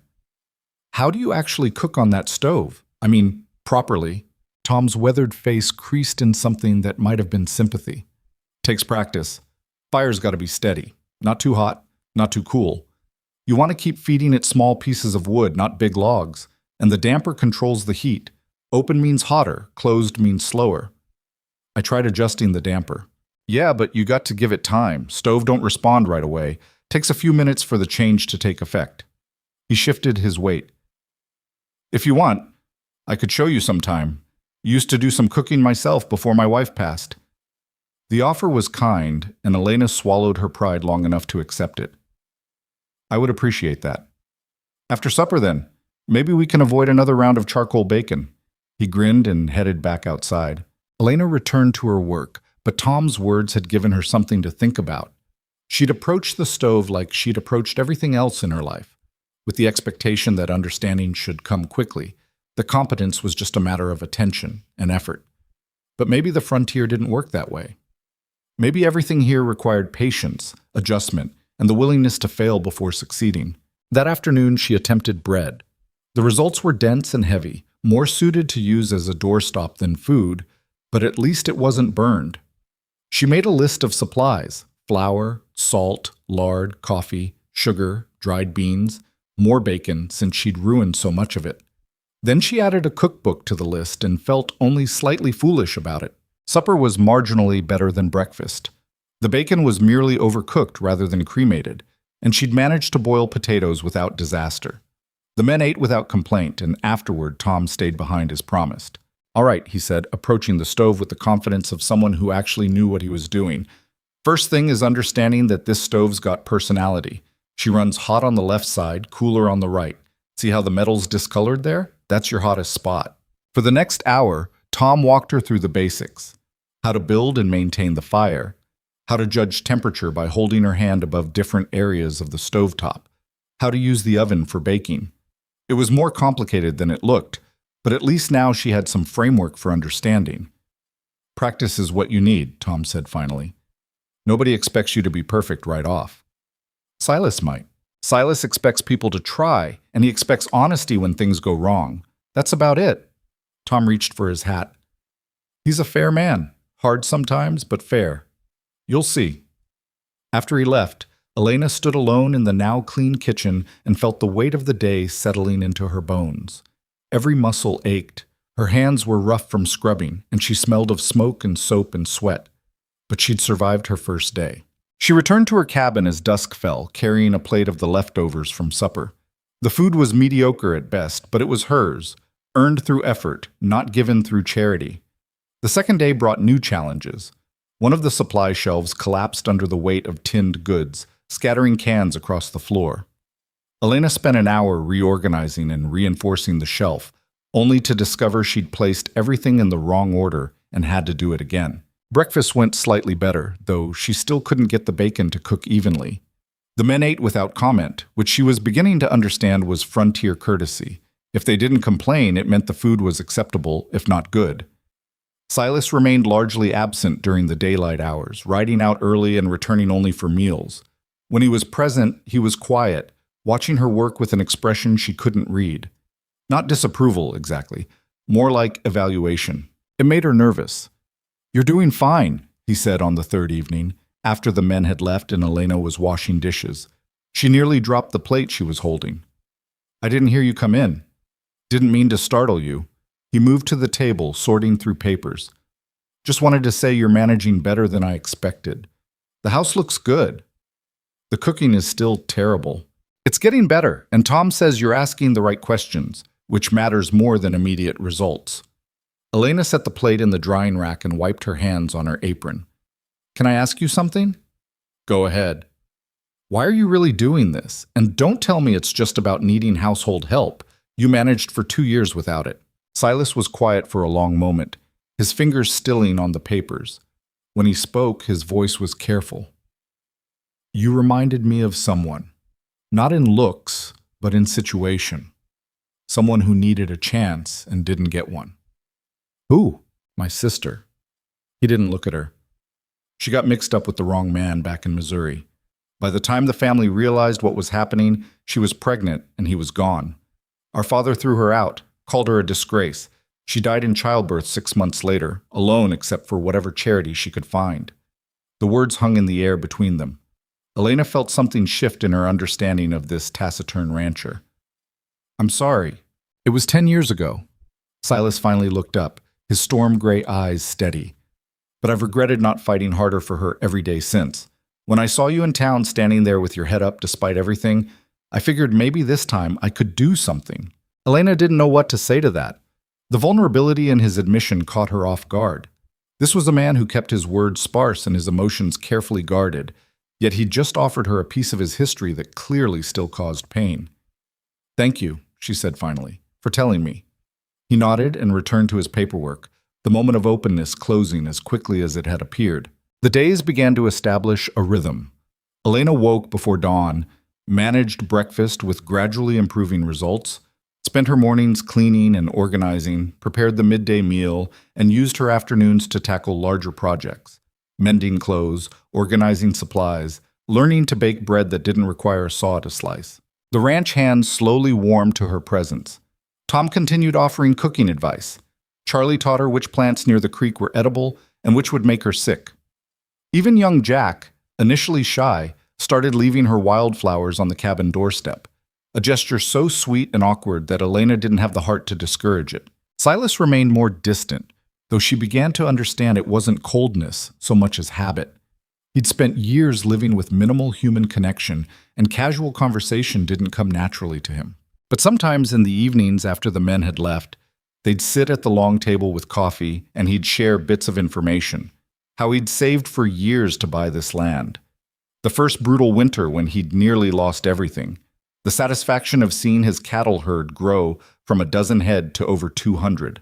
"How do you actually cook on that stove? I mean, properly." Tom's weathered face creased in something that might have been sympathy. "Takes practice. Fire's got to be steady. Not too hot, not too cool. You want to keep feeding it small pieces of wood, not big logs. And the damper controls the heat. Open means hotter, closed means slower." I tried adjusting the damper. "Yeah, but you got to give it time. Stove don't respond right away. Takes a few minutes for the change to take effect." He shifted his weight. "If you want, I could show you sometime. Used to do some cooking myself before my wife passed." The offer was kind, and Elena swallowed her pride long enough to accept it. "I would appreciate that." "After supper, then. Maybe we can avoid another round of charcoal bacon." He grinned and headed back outside. Elena returned to her work, but Tom's words had given her something to think about. She'd approached the stove like she'd approached everything else in her life, with the expectation that understanding should come quickly. The competence was just a matter of attention and effort. But maybe the frontier didn't work that way. Maybe everything here required patience, adjustment, and the willingness to fail before succeeding. That afternoon, she attempted bread. The results were dense and heavy, more suited to use as a doorstop than food, but at least it wasn't burned. She made a list of supplies: flour, salt, lard, coffee, sugar, dried beans, more bacon since she'd ruined so much of it. Then she added a cookbook to the list and felt only slightly foolish about it. Supper was marginally better than breakfast. The bacon was merely overcooked rather than cremated, and she'd managed to boil potatoes without disaster. The men ate without complaint, and afterward Tom stayed behind as promised. All right, he said, approaching the stove with the confidence of someone who actually knew what he was doing. First thing is understanding that this stove's got personality. She runs hot on the left side, cooler on the right. See how the metal's discolored there? That's your hottest spot. For the next hour, Tom walked her through the basics. How to build and maintain the fire. How to judge temperature by holding her hand above different areas of the stovetop. How to use the oven for baking. It was more complicated than it looked, but at least now she had some framework for understanding. Practice is what you need, Tom said finally. Nobody expects you to be perfect right off. Silas might. Silas expects people to try, and he expects honesty when things go wrong. That's about it. Tom reached for his hat. He's a fair man. Hard sometimes, but fair. You'll see. After he left, Elena stood alone in the now clean kitchen and felt the weight of the day settling into her bones. Every muscle ached. Her hands were rough from scrubbing, and she smelled of smoke and soap and sweat. But she'd survived her first day. She returned to her cabin as dusk fell, carrying a plate of the leftovers from supper. The food was mediocre at best, but it was hers, earned through effort, not given through charity. The second day brought new challenges. One of the supply shelves collapsed under the weight of tinned goods, scattering cans across the floor. Elena spent an hour reorganizing and reinforcing the shelf, only to discover she'd placed everything in the wrong order and had to do it again. Breakfast went slightly better, though she still couldn't get the bacon to cook evenly. The men ate without comment, which she was beginning to understand was frontier courtesy. If they didn't complain, it meant the food was acceptable, if not good. Silas remained largely absent during the daylight hours, riding out early and returning only for meals. When he was present, he was quiet, watching her work with an expression she couldn't read. Not disapproval, exactly, more like evaluation. It made her nervous. "You're doing fine," he said on the third evening, after the men had left and Elena was washing dishes. She nearly dropped the plate she was holding. "I didn't hear you come in. Didn't mean to startle you." He moved to the table, sorting through papers. "Just wanted to say you're managing better than I expected. The house looks good. The cooking is still terrible. It's getting better, and Tom says you're asking the right questions, which matters more than immediate results." Elena set the plate in the drying rack and wiped her hands on her apron. "Can I ask you something?" "Go ahead." "Why are you really doing this? And don't tell me it's just about needing household help. You managed for 2 years without it." Silas was quiet for a long moment, his fingers stilling on the papers. When he spoke, his voice was careful. "You reminded me of someone. Not in looks, but in situation. Someone who needed a chance and didn't get one." "Who?" "My sister." He didn't look at her. "She got mixed up with the wrong man back in Missouri. By the time the family realized what was happening, she was pregnant and he was gone. Our father threw her out, called her a disgrace. She died in childbirth 6 months later, alone except for whatever charity she could find." The words hung in the air between them. Elena felt something shift in her understanding of this taciturn rancher. "I'm sorry. It was 10 years ago." Silas finally looked up, his storm-gray eyes steady. "But I've regretted not fighting harder for her every day since. When I saw you in town standing there with your head up despite everything, I figured maybe this time I could do something." Elena didn't know what to say to that. The vulnerability in his admission caught her off guard. This was a man who kept his words sparse and his emotions carefully guarded, yet he'd just offered her a piece of his history that clearly still caused pain. "Thank you," she said finally, "for telling me." He nodded and returned to his paperwork, the moment of openness closing as quickly as it had appeared. The days began to establish a rhythm. Elena woke before dawn, managed breakfast with gradually improving results, spent her mornings cleaning and organizing, prepared the midday meal, and used her afternoons to tackle larger projects, mending clothes, organizing supplies, learning to bake bread that didn't require a saw to slice. The ranch hands slowly warmed to her presence. Tom continued offering cooking advice. Charlie taught her which plants near the creek were edible and which would make her sick. Even young Jack, initially shy, started leaving her wildflowers on the cabin doorstep, a gesture so sweet and awkward that Elena didn't have the heart to discourage it. Silas remained more distant, though she began to understand it wasn't coldness so much as habit. He'd spent years living with minimal human connection, and casual conversation didn't come naturally to him. But sometimes in the evenings after the men had left, They'd sit at the long table with coffee, and he'd share bits of information. How he'd saved for years to buy this land. The first brutal winter when he'd nearly lost everything. The satisfaction of seeing his cattle herd grow from a dozen head to over 200.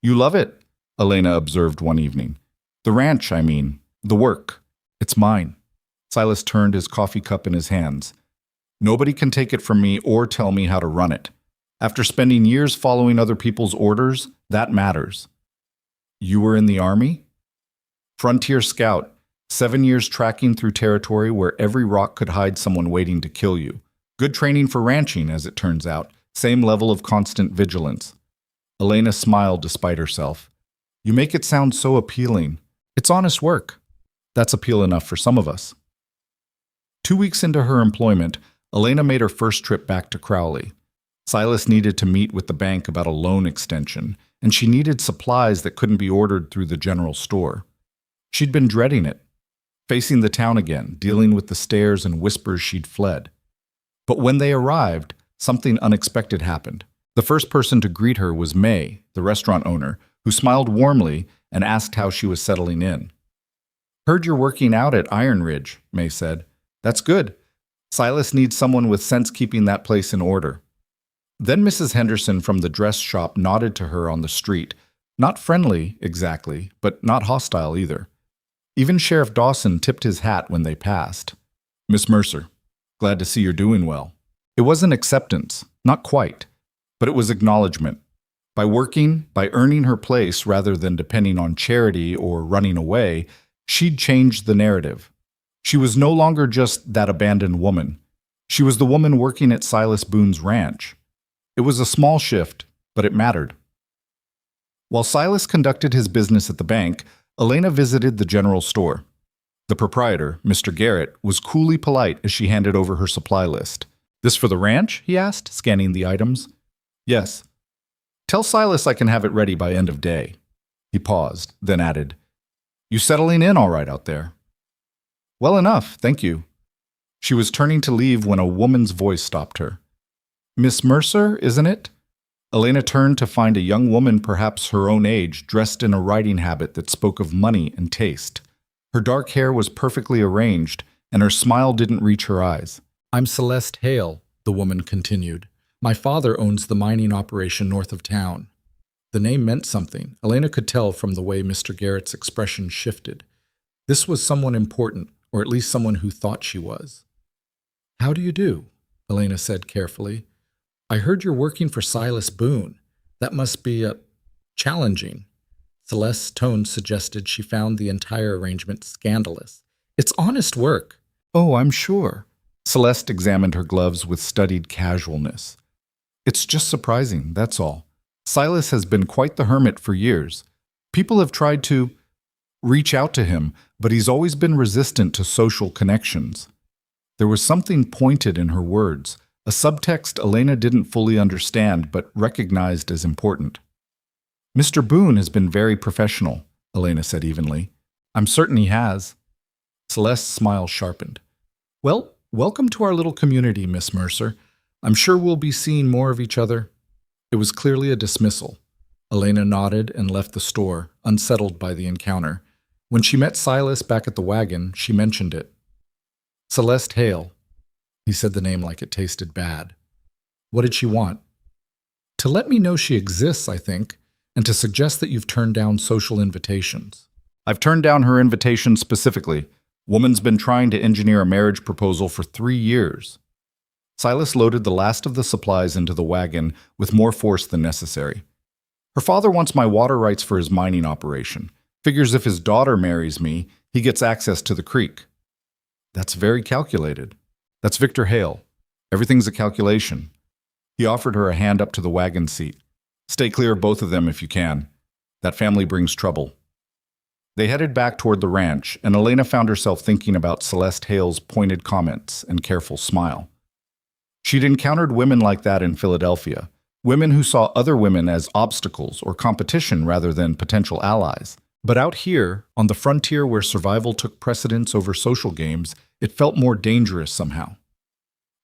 "You love it," Elena observed one evening. "The ranch, I mean. The work. It's mine." Silas turned his coffee cup in his hands. "Nobody can take it from me or tell me how to run it. After spending years following other people's orders, that matters." "You were in the army?" "Frontier scout, 7 years tracking through territory where every rock could hide someone waiting to kill you. Good training for ranching, as it turns out. Same level of constant vigilance." Elena smiled despite herself. "You make it sound so appealing. It's honest work." "That's appeal enough for some of us." 2 weeks into her employment, Elena made her first trip back to Crowley. Silas needed to meet with the bank about a loan extension, and she needed supplies that couldn't be ordered through the general store. She'd been dreading it, facing the town again, dealing with the stares and whispers she'd fled. But when they arrived, something unexpected happened. The first person to greet her was May, the restaurant owner, who smiled warmly and asked how she was settling in. "Heard you're working out at Iron Ridge," May said. "That's good. Silas needs someone with sense keeping that place in order." Then Mrs. Henderson from the dress shop nodded to her on the street. Not friendly, exactly, but not hostile either. Even Sheriff Dawson tipped his hat when they passed. "Miss Mercer, glad to see you're doing well." It wasn't acceptance, not quite, but it was acknowledgement. By working, by earning her place rather than depending on charity or running away, she'd changed the narrative. She was no longer just that abandoned woman. She was the woman working at Silas Boon's ranch. It was a small shift, but it mattered. While Silas conducted his business at the bank, Elena visited the general store. The proprietor, Mr. Garrett, was coolly polite as she handed over her supply list. "This for the ranch?" he asked, scanning the items. "Yes." "Tell Silas I can have it ready by end of day." He paused, then added, "You settling in all right out there?" "Well enough, thank you." She was turning to leave when a woman's voice stopped her. "Miss Mercer, isn't it?" Elena turned to find a young woman perhaps her own age, dressed in a riding habit that spoke of money and taste. Her dark hair was perfectly arranged, and her smile didn't reach her eyes. "I'm Celeste Hale," the woman continued. "My father owns the mining operation north of town." The name meant something. Elena could tell from the way Mr. Garrett's expression shifted. This was someone important, or at least someone who thought she was. "How do you do?" Elena said carefully. "I heard you're working for Silas Boon. That must be challenging." Celeste's tone suggested she found the entire arrangement scandalous. "It's honest work." "Oh, I'm sure." Celeste examined her gloves with studied casualness. "It's just surprising, that's all. Silas has been quite the hermit for years. People have tried to reach out to him, but he's always been resistant to social connections." There was something pointed in her words, a subtext Elena didn't fully understand but recognized as important. "Mr. Boon has been very professional," Elena said evenly. "I'm certain he has." Celeste's smile sharpened. "Well, welcome to our little community, Miss Mercer. I'm sure we'll be seeing more of each other." It was clearly a dismissal. Elena nodded and left the store, unsettled by the encounter. When she met Silas back at the wagon, she mentioned it. "Celeste Hale." He said the name like it tasted bad. "What did she want?" "To let me know she exists, I think, and to suggest that you've turned down social invitations." "I've turned down her invitation specifically. Woman's been trying to engineer a marriage proposal for 3 years. Silas loaded the last of the supplies into the wagon with more force than necessary. "Her father wants my water rights for his mining operation. Figures if his daughter marries me, he gets access to the creek." "That's very calculated." "That's Victor Hale. Everything's a calculation." He offered her a hand up to the wagon seat. "Stay clear of both of them if you can. That family brings trouble." They headed back toward the ranch, and Elena found herself thinking about Celeste Hale's pointed comments and careful smile. She'd encountered women like that in Philadelphia, women who saw other women as obstacles or competition rather than potential allies. But out here, on the frontier where survival took precedence over social games, it felt more dangerous somehow.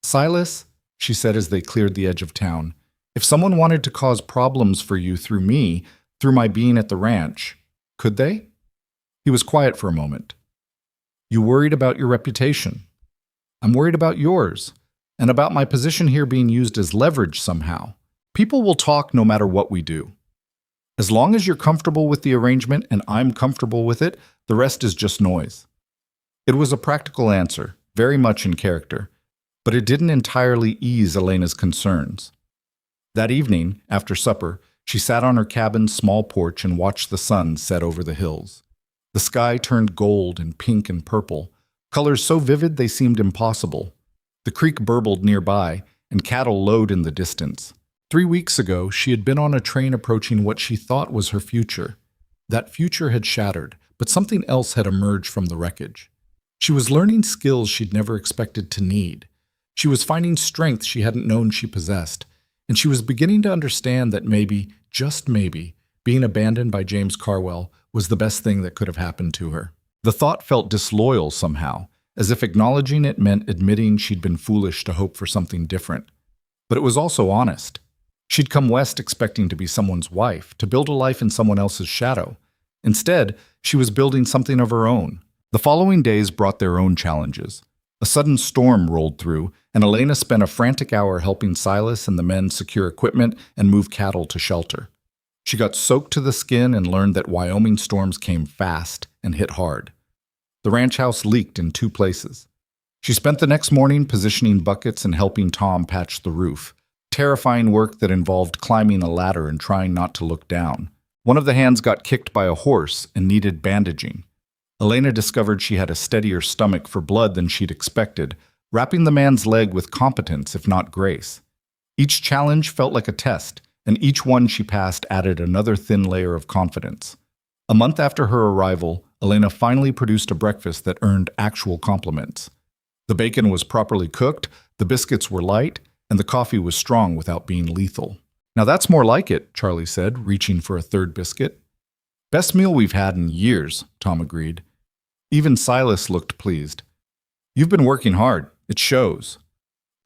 "Silas," she said as they cleared the edge of town, If someone wanted to cause problems for you through me, through my being at the ranch, could they? He was quiet for a moment. You worried about your reputation. I'm worried about yours, and about my position here being used as leverage somehow. People will talk no matter what we do. As long as you're comfortable with the arrangement and I'm comfortable with it, the rest is just noise. It was a practical answer, very much in character, but it didn't entirely ease Elena's concerns. That evening, after supper, she sat on her cabin's small porch and watched the sun set over the hills. The sky turned gold and pink and purple, colors so vivid they seemed impossible. The creek burbled nearby, and cattle lowed in the distance. 3 weeks ago, she had been on a train approaching what she thought was her future. That future had shattered, but something else had emerged from the wreckage. She was learning skills she'd never expected to need. She was finding strength she hadn't known she possessed, and she was beginning to understand that maybe, just maybe, being abandoned by James Carwell was the best thing that could have happened to her. The thought felt disloyal somehow, as if acknowledging it meant admitting she'd been foolish to hope for something different. But it was also honest. She'd come west expecting to be someone's wife, to build a life in someone else's shadow. Instead, she was building something of her own. The following days brought their own challenges. A sudden storm rolled through, and Elena spent a frantic hour helping Silas and the men secure equipment and move cattle to shelter. She got soaked to the skin and learned that Wyoming storms came fast and hit hard. The ranch house leaked in 2 places. She spent the next morning positioning buckets and helping Tom patch the roof. Terrifying work that involved climbing a ladder and trying not to look down. One of the hands got kicked by a horse and needed bandaging. Elena discovered she had a steadier stomach for blood than she'd expected, wrapping the man's leg with competence, if not grace. Each challenge felt like a test, and each one she passed added another thin layer of confidence. A month after her arrival, Elena finally produced a breakfast that earned actual compliments. The bacon was properly cooked, the biscuits were light, and the coffee was strong without being lethal. Now that's more like it, Charlie said, reaching for a 3rd biscuit. Best meal we've had in years, Tom agreed. Even Silas looked pleased. You've been working hard. It shows.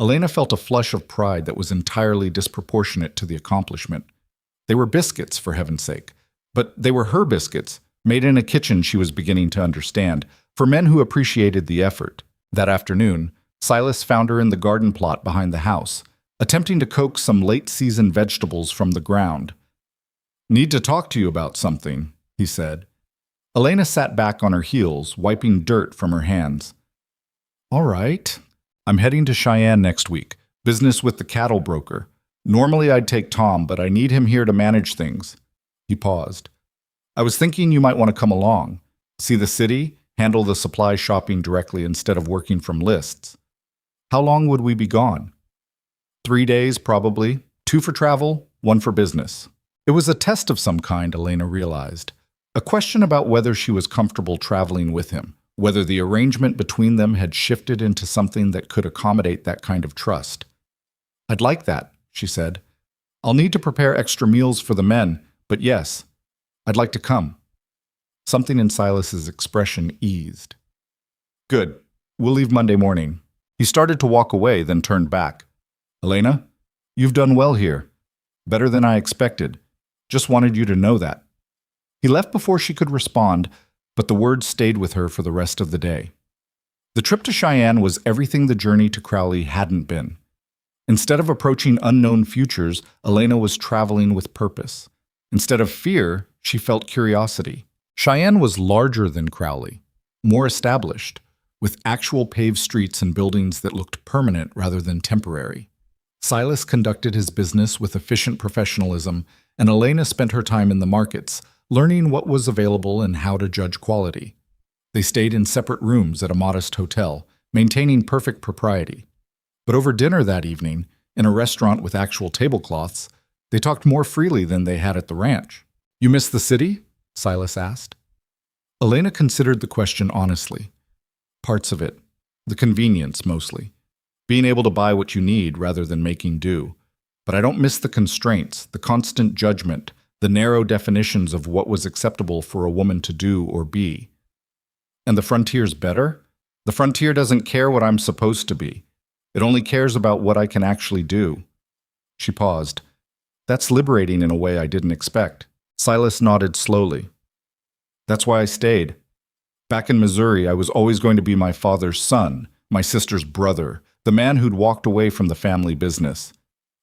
Elena felt a flush of pride that was entirely disproportionate to the accomplishment. They were biscuits, for heaven's sake. But they were her biscuits, made in a kitchen she was beginning to understand, for men who appreciated the effort. That afternoon, Silas found her in the garden plot behind the house, attempting to coax some late-season vegetables from the ground. Need to talk to you about something, he said. Elena sat back on her heels, wiping dirt from her hands. All right. I'm heading to Cheyenne next week. Business with the cattle broker. Normally I'd take Tom, but I need him here to manage things. He paused. I was thinking you might want to come along. See the city, handle the supply shopping directly instead of working from lists. How long would we be gone? 3 days, probably. 2 for travel, 1 for business. It was a test of some kind, Elena realized. A question about whether she was comfortable traveling with him, whether the arrangement between them had shifted into something that could accommodate that kind of trust. I'd like that, she said. I'll need to prepare extra meals for the men, but yes, I'd like to come. Something in Silas's expression eased. Good. We'll leave Monday morning. He started to walk away, then turned back. Elena, you've done well here. Better than I expected. Just wanted you to know that. He left before she could respond, but the words stayed with her for the rest of the day. The trip to Cheyenne was everything the journey to Crowley hadn't been. Instead of approaching unknown futures, Elena was traveling with purpose. Instead of fear, she felt curiosity. Cheyenne was larger than Crowley, more established, with actual paved streets and buildings that looked permanent rather than temporary. Silas conducted his business with efficient professionalism, and Elena spent her time in the markets, learning what was available and how to judge quality. They stayed in separate rooms at a modest hotel, maintaining perfect propriety. But over dinner that evening, in a restaurant with actual tablecloths, they talked more freely than they had at the ranch. You miss the city? Silas asked. Elena considered the question honestly. Parts of it. The convenience, mostly. Being able to buy what you need rather than making do. But I don't miss the constraints, the constant judgment, the narrow definitions of what was acceptable for a woman to do or be. And the frontier's better? The frontier doesn't care what I'm supposed to be. It only cares about what I can actually do. She paused, That's liberating in a way I didn't expect. Silas nodded slowly. That's why I stayed. Back in Missouri, I was always going to be my father's son, my sister's brother, the man who'd walked away from the family business.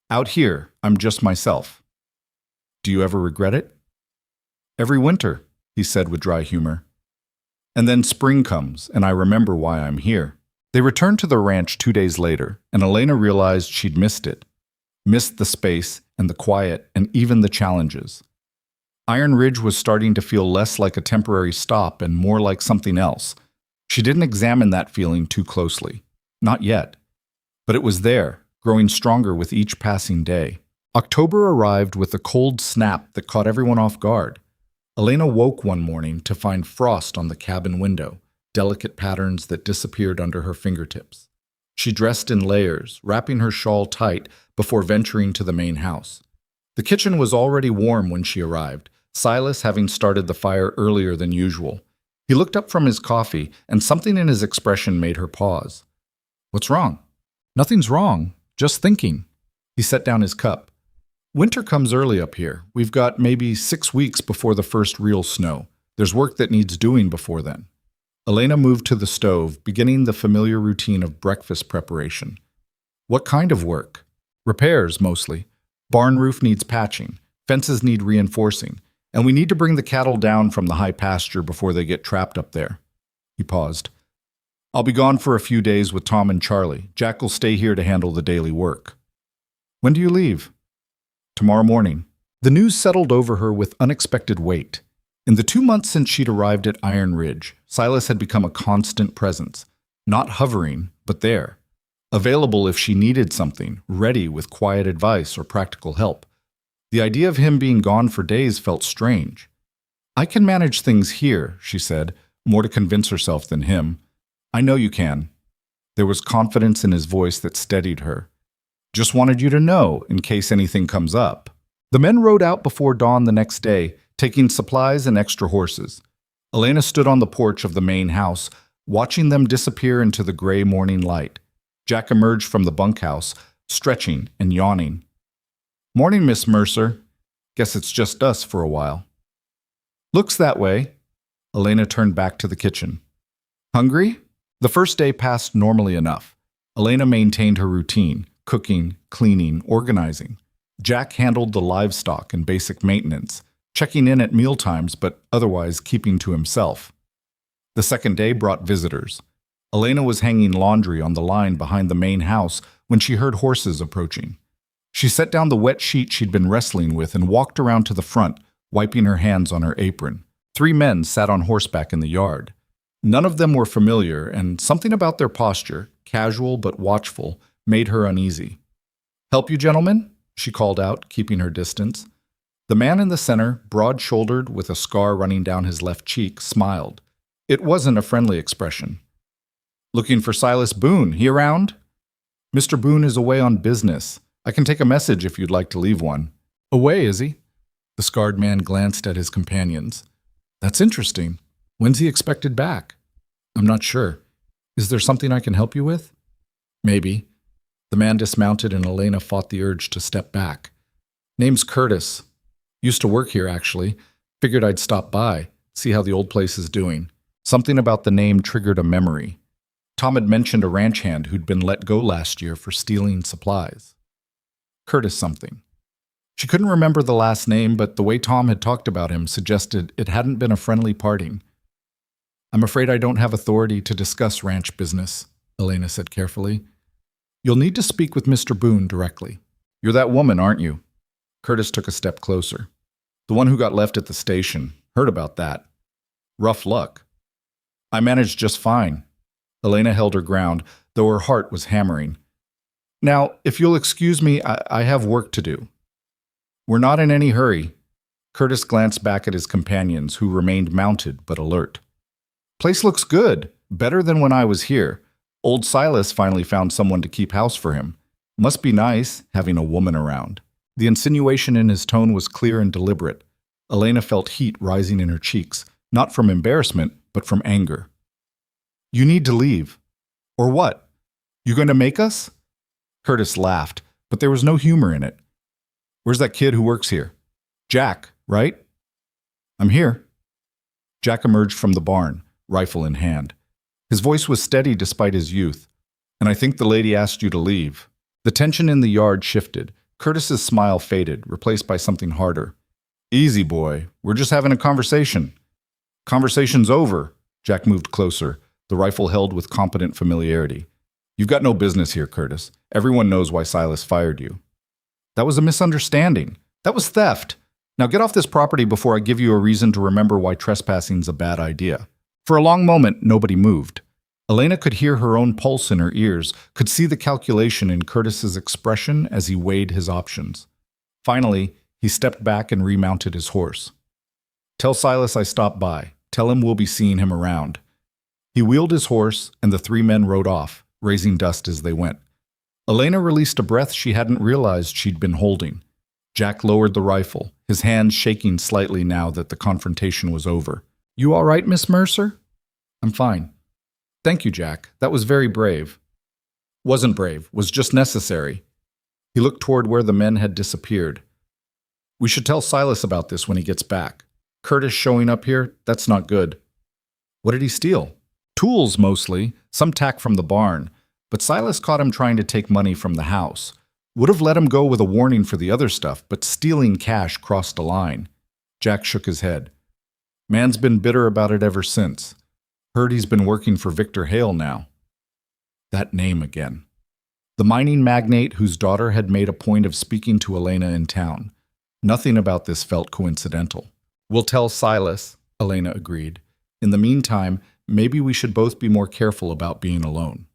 Out here, I'm just myself. Do you ever regret it? Every winter, he said with dry humor. And then spring comes, and I remember why I'm here. They returned to the ranch 2 days later, and Elena realized she'd missed it. Missed the space and the quiet and even the challenges. Iron Ridge was starting to feel less like a temporary stop and more like something else. She didn't examine that feeling too closely. Not yet. But it was there, growing stronger with each passing day. October arrived with a cold snap that caught everyone off guard. Elena woke one morning to find frost on the cabin window, delicate patterns that disappeared under her fingertips. She dressed in layers, wrapping her shawl tight before venturing to the main house. The kitchen was already warm when she arrived, Silas having started the fire earlier than usual. He looked up from his coffee, and something in his expression made her pause. What's wrong? Nothing's wrong, just thinking. He set down his cup. Winter comes early up here. We've got maybe 6 weeks before the first real snow. There's work that needs doing before then. Elena moved to the stove, beginning the familiar routine of breakfast preparation. What kind of work? Repairs, mostly. Barn roof needs patching. Fences need reinforcing. And we need to bring the cattle down from the high pasture before they get trapped up there. He paused. I'll be gone for a few days with Tom and Charlie. Jack will stay here to handle the daily work. When do you leave? Tomorrow morning. The news settled over her with unexpected weight. In the 2 months since she'd arrived at Iron Ridge, Silas had become a constant presence. Not hovering, but there. Available if she needed something, ready with quiet advice or practical help. The idea of him being gone for days felt strange. I can manage things here, she said, more to convince herself than him. I know you can. There was confidence in his voice that steadied her. Just wanted you to know, in case anything comes up. The men rode out before dawn the next day, taking supplies and extra horses. Elena stood on the porch of the main house, watching them disappear into the gray morning light. Jack emerged from the bunkhouse, stretching and yawning. Morning, Miss Mercer. Guess it's just us for a while. Looks that way. Elena turned back to the kitchen. Hungry? The first day passed normally enough. Elena maintained her routine, cooking, cleaning, organizing. Jack handled the livestock and basic maintenance, checking in at mealtimes but otherwise keeping to himself. The second day brought visitors. Elena was hanging laundry on the line behind the main house when she heard horses approaching. She set down the wet sheet she'd been wrestling with and walked around to the front, wiping her hands on her apron. 3 men sat on horseback in the yard. None of them were familiar, and something about their posture, casual but watchful, made her uneasy. Help you, gentlemen? She called out, keeping her distance. The man in the center, broad-shouldered with a scar running down his left cheek, smiled. It wasn't a friendly expression. Looking for Silas Boon. He around? Mr. Boon is away on business. I can take a message if you'd like to leave one. Away, is he? The scarred man glanced at his companions. That's interesting. When's he expected back? I'm not sure. Is there something I can help you with? Maybe. The man dismounted and Elena fought the urge to step back. Name's Curtis. Used to work here, actually. Figured I'd stop by, see how the old place is doing. Something about the name triggered a memory. Tom had mentioned a ranch hand who'd been let go last year for stealing supplies. Curtis something. She couldn't remember the last name, but the way Tom had talked about him suggested it hadn't been a friendly parting. I'm afraid I don't have authority to discuss ranch business, Elena said carefully. You'll need to speak with Mr. Boon directly. You're that woman, aren't you? Curtis took a step closer. The one who got left at the station. Heard about that. Rough luck. I managed just fine. Elena held her ground, though her heart was hammering. Now, if you'll excuse me, I have work to do. We're not in any hurry. Curtis glanced back at his companions, who remained mounted but alert. Place looks good, better than when I was here. Old Silas finally found someone to keep house for him. Must be nice, having a woman around. The insinuation in his tone was clear and deliberate. Elena felt heat rising in her cheeks, not from embarrassment, but from anger. You need to leave. Or what? You going to make us? Curtis laughed, but there was no humor in it. Where's that kid who works here? Jack, right? I'm here. Jack emerged from the barn, rifle in hand. His voice was steady despite his youth. And I think the lady asked you to leave. The tension in the yard shifted. Curtis's smile faded, replaced by something harder. Easy, boy. We're just having a conversation. Conversation's over. Jack moved closer, the rifle held with competent familiarity. You've got no business here, Curtis. Everyone knows why Silas fired you. That was a misunderstanding. That was theft. Now get off this property before I give you a reason to remember why trespassing's a bad idea. For a long moment, nobody moved. Elena could hear her own pulse in her ears, could see the calculation in Curtis's expression as he weighed his options. Finally, he stepped back and remounted his horse. Tell Silas I stopped by. Tell him we'll be seeing him around. He wheeled his horse, and the three men rode off, raising dust as they went. Elena released a breath she hadn't realized she'd been holding. Jack lowered the rifle, his hands shaking slightly now that the confrontation was over. You all right, Miss Mercer? I'm fine. Thank you, Jack. That was very brave. Wasn't brave, was just necessary. He looked toward where the men had disappeared. We should tell Silas about this when he gets back. Curtis showing up here, that's not good. What did he steal? Tools, mostly, some tack from the barn. But Silas caught him trying to take money from the house. Would have let him go with a warning for the other stuff, but stealing cash crossed a line. Jack shook his head. Man's been bitter about it ever since. Heard he's been working for Victor Hale now. That name again. The mining magnate whose daughter had made a point of speaking to Elena in town. Nothing about this felt coincidental. We'll tell Silas, Elena agreed. In the meantime, maybe we should both be more careful about being alone.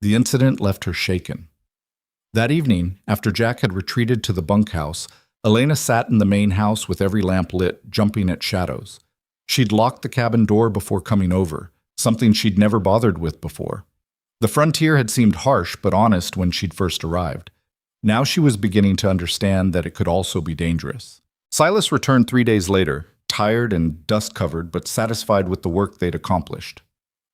The incident left her shaken. That evening, after Jack had retreated to the bunkhouse, Elena sat in the main house with every lamp lit, jumping at shadows. She'd locked the cabin door before coming over, something she'd never bothered with before. The frontier had seemed harsh but honest when she'd first arrived. Now she was beginning to understand that it could also be dangerous. Silas returned 3 days later, tired and dust-covered but satisfied with the work they'd accomplished.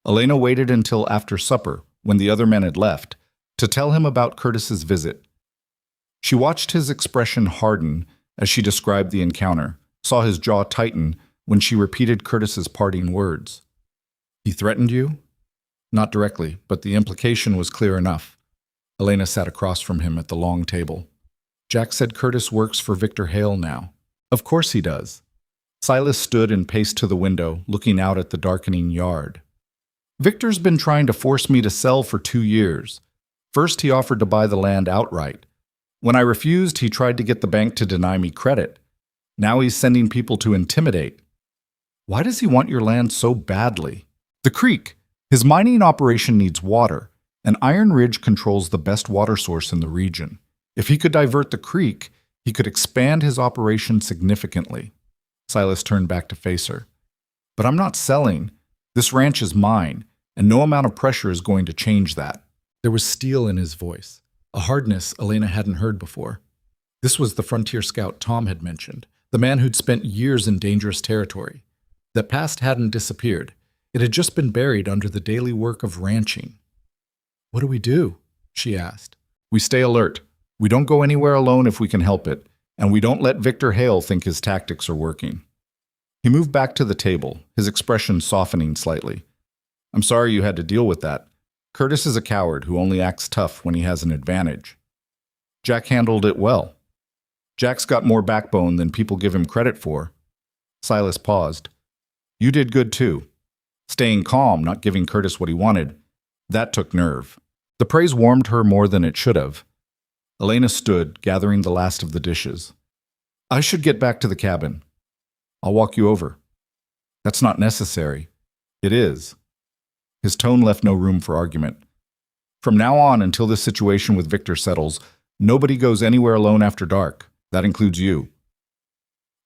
Elena waited until after supper, when the other men had left, to tell him about Curtis's visit. She watched his expression harden as she described the encounter, saw his jaw tighten when she repeated Curtis's parting words. He threatened you? Not directly, but the implication was clear enough. Elena sat across from him at the long table. Jack said Curtis works for Victor Hale now. Of course he does. Silas stood and paced to the window, looking out at the darkening yard. Victor's been trying to force me to sell for 2 years. First, he offered to buy the land outright. When I refused, he tried to get the bank to deny me credit. Now he's sending people to intimidate. Why does he want your land so badly? The creek. His mining operation needs water, and Iron Ridge controls the best water source in the region. If he could divert the creek, he could expand his operation significantly. Silas turned back to face her. But I'm not selling. This ranch is mine, and no amount of pressure is going to change that. There was steel in his voice, a hardness Elena hadn't heard before. This was the frontier scout Tom had mentioned, the man who'd spent years in dangerous territory. That past hadn't disappeared. It had just been buried under the daily work of ranching. What do we do? She asked. We stay alert. We don't go anywhere alone if we can help it, and we don't let Victor Hale think his tactics are working. He moved back to the table, his expression softening slightly. I'm sorry you had to deal with that. Curtis is a coward who only acts tough when he has an advantage. Jack handled it well. Jack's got more backbone than people give him credit for. Silas paused. You did good too. Staying calm, not giving Curtis what he wanted. That took nerve. The praise warmed her more than it should have. Elena stood, gathering the last of the dishes. I should get back to the cabin. I'll walk you over. That's not necessary. It is. His tone left no room for argument. From now on, until this situation with Victor settles, nobody goes anywhere alone after dark. That includes you.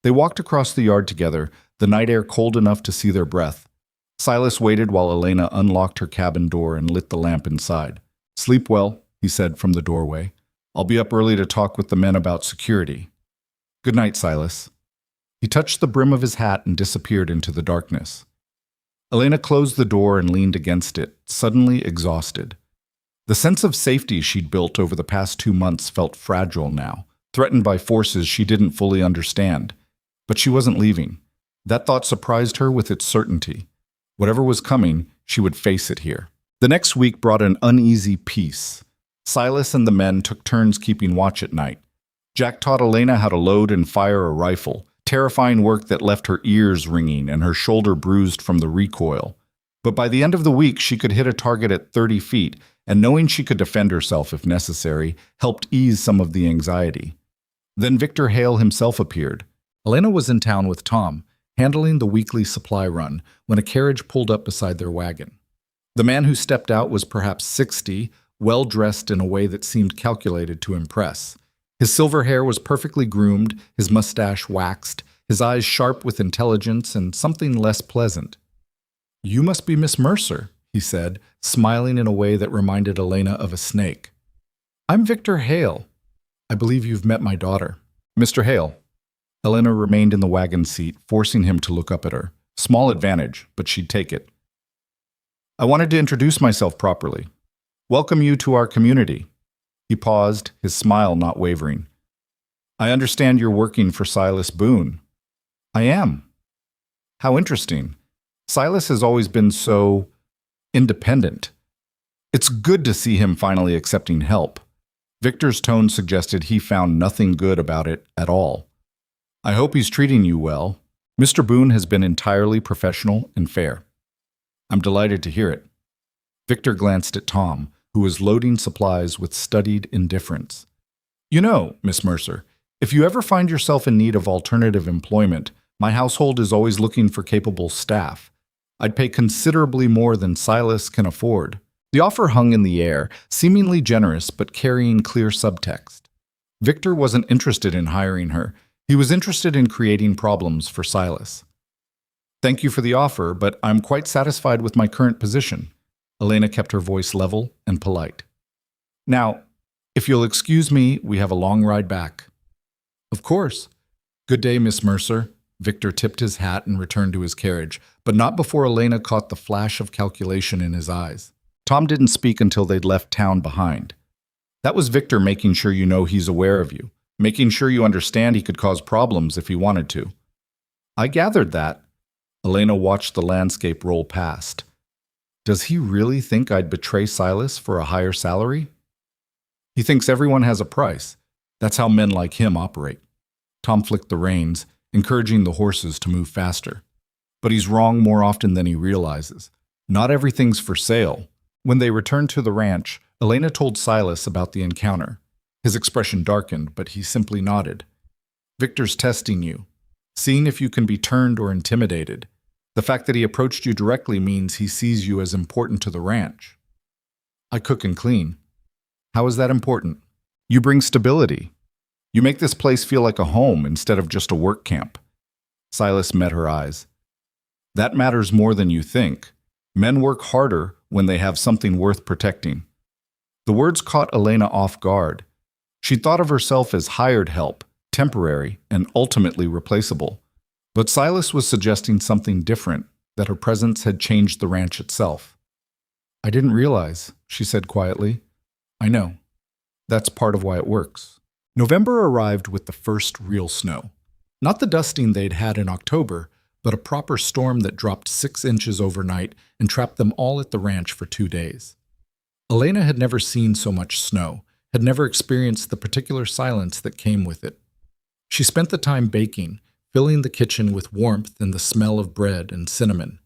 They walked across the yard together, the night air cold enough to see their breath. Silas waited while Elena unlocked her cabin door and lit the lamp inside. Sleep well, he said from the doorway. I'll be up early to talk with the men about security. Good night, Silas. He touched the brim of his hat and disappeared into the darkness. Elena closed the door and leaned against it, suddenly exhausted. The sense of safety she'd built over the past 2 months felt fragile now, threatened by forces she didn't fully understand. But she wasn't leaving. That thought surprised her with its certainty. Whatever was coming, she would face it here. The next week brought an uneasy peace. Silas and the men took turns keeping watch at night. Jack taught Elena how to load and fire a rifle, terrifying work that left her ears ringing and her shoulder bruised from the recoil. But by the end of the week, she could hit a target at 30 feet, and knowing she could defend herself if necessary helped ease some of the anxiety. Then Victor Hale himself appeared. Elena was in town with Tom, handling the weekly supply run, when a carriage pulled up beside their wagon. The man who stepped out was perhaps 60, well-dressed in a way that seemed calculated to impress. His silver hair was perfectly groomed, his mustache waxed, his eyes sharp with intelligence and something less pleasant. "You must be Miss Mercer," he said, smiling in a way that reminded Elena of a snake. "I'm Victor Hale. I believe you've met my daughter." "Mr. Hale." Elena remained in the wagon seat, forcing him to look up at her. Small advantage, but she'd take it. "I wanted to introduce myself properly. Welcome you to our community." He paused, his smile not wavering. "I understand you're working for Silas Boon." "I am." "How interesting. Silas has always been so independent. It's good to see him finally accepting help." Victor's tone suggested he found nothing good about it at all. "I hope he's treating you well. Mr. Boon has been entirely professional and fair." "I'm delighted to hear it." Victor glanced at Tom, who was loading supplies with studied indifference. "You know, Miss Mercer, if you ever find yourself in need of alternative employment, my household is always looking for capable staff. I'd pay considerably more than Silas can afford." The offer hung in the air, seemingly generous but carrying clear subtext. Victor wasn't interested in hiring her. He was interested in creating problems for Silas. "Thank you for the offer, but I'm quite satisfied with my current position." Elena kept her voice level and polite. "Now, if you'll excuse me, we have a long ride back." "Of course. Good day, Miss Mercer." Victor tipped his hat and returned to his carriage, but not before Elena caught the flash of calculation in his eyes. Tom didn't speak until they'd left town behind. That was Victor making sure you know he's aware of you, making sure you understand he could cause problems if he wanted to. "I gathered that." Elena watched the landscape roll past. "Does he really think I'd betray Silas for a higher salary?" "He thinks everyone has a price. That's how men like him operate." Tom flicked the reins, encouraging the horses to move faster. "But he's wrong more often than he realizes. Not everything's for sale." When they returned to the ranch, Elena told Silas about the encounter. His expression darkened, but he simply nodded. "Victor's testing you, seeing if you can be turned or intimidated. The fact that he approached you directly means he sees you as important to the ranch." "I cook and clean." "How is that important?" "You bring stability. You make this place feel like a home instead of just a work camp." Silas met her eyes. "That matters more than you think. Men work harder when they have something worth protecting." The words caught Elena off guard. She thought of herself as hired help, temporary, and ultimately replaceable. But Silas was suggesting something different, that her presence had changed the ranch itself. "I didn't realize," she said quietly. "I know. That's part of why it works." November arrived with the first real snow. Not the dusting they'd had in October, but a proper storm that dropped 6 inches overnight and trapped them all at the ranch for 2 days. Elena had never seen so much snow, had never experienced the particular silence that came with it. She spent the time baking, filling the kitchen with warmth and the smell of bread and cinnamon.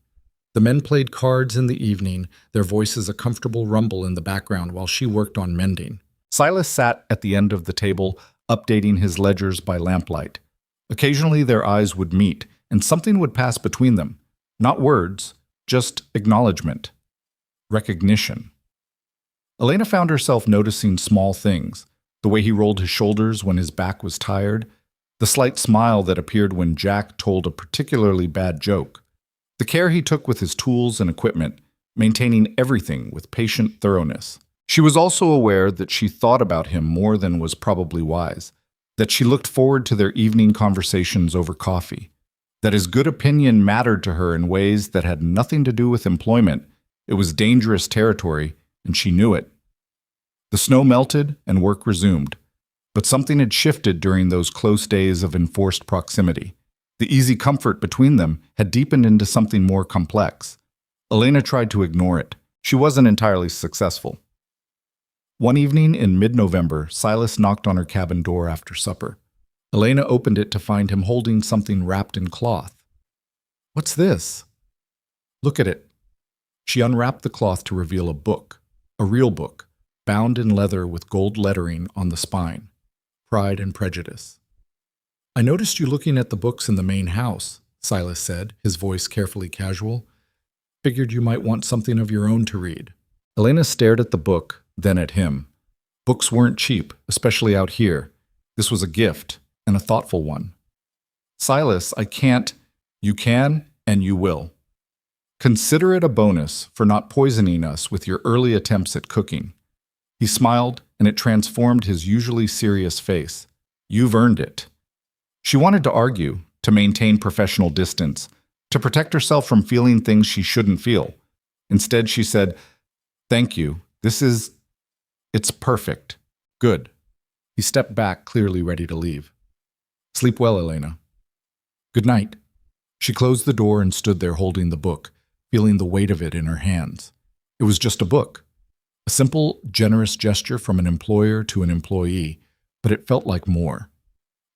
The men played cards in the evening, their voices a comfortable rumble in the background while she worked on mending. Silas sat at the end of the table, updating his ledgers by lamplight. Occasionally their eyes would meet, and something would pass between them. Not words, just acknowledgement. Recognition. Elena found herself noticing small things, the way he rolled his shoulders when his back was tired, the slight smile that appeared when Jack told a particularly bad joke, the care he took with his tools and equipment, maintaining everything with patient thoroughness. She was also aware that she thought about him more than was probably wise, that she looked forward to their evening conversations over coffee, that his good opinion mattered to her in ways that had nothing to do with employment. It was dangerous territory, and she knew it. The snow melted and work resumed. But something had shifted during those close days of enforced proximity. The easy comfort between them had deepened into something more complex. Elena tried to ignore it. She wasn't entirely successful. One evening in mid-November, Silas knocked on her cabin door after supper. Elena opened it to find him holding something wrapped in cloth. "What's this?" "Look at it." She unwrapped the cloth to reveal a book, a real book, bound in leather with gold lettering on the spine. Pride and Prejudice. "I noticed you looking at the books in the main house," Silas said, his voice carefully casual. "Figured you might want something of your own to read." Elena stared at the book, then at him. Books weren't cheap, especially out here. This was a gift, and a thoughtful one. "Silas, I can't." "You can, and you will. Consider it a bonus for not poisoning us with your early attempts at cooking." He smiled, and it transformed his usually serious face. "You've earned it." She wanted to argue, to maintain professional distance, to protect herself from feeling things she shouldn't feel. Instead, she said, "Thank you. It's perfect. Good." He stepped back, clearly ready to leave. "Sleep well, Elena." "Good night." She closed the door and stood there holding the book, feeling the weight of it in her hands. It was just a book. A simple, generous gesture from an employer to an employee, but it felt like more.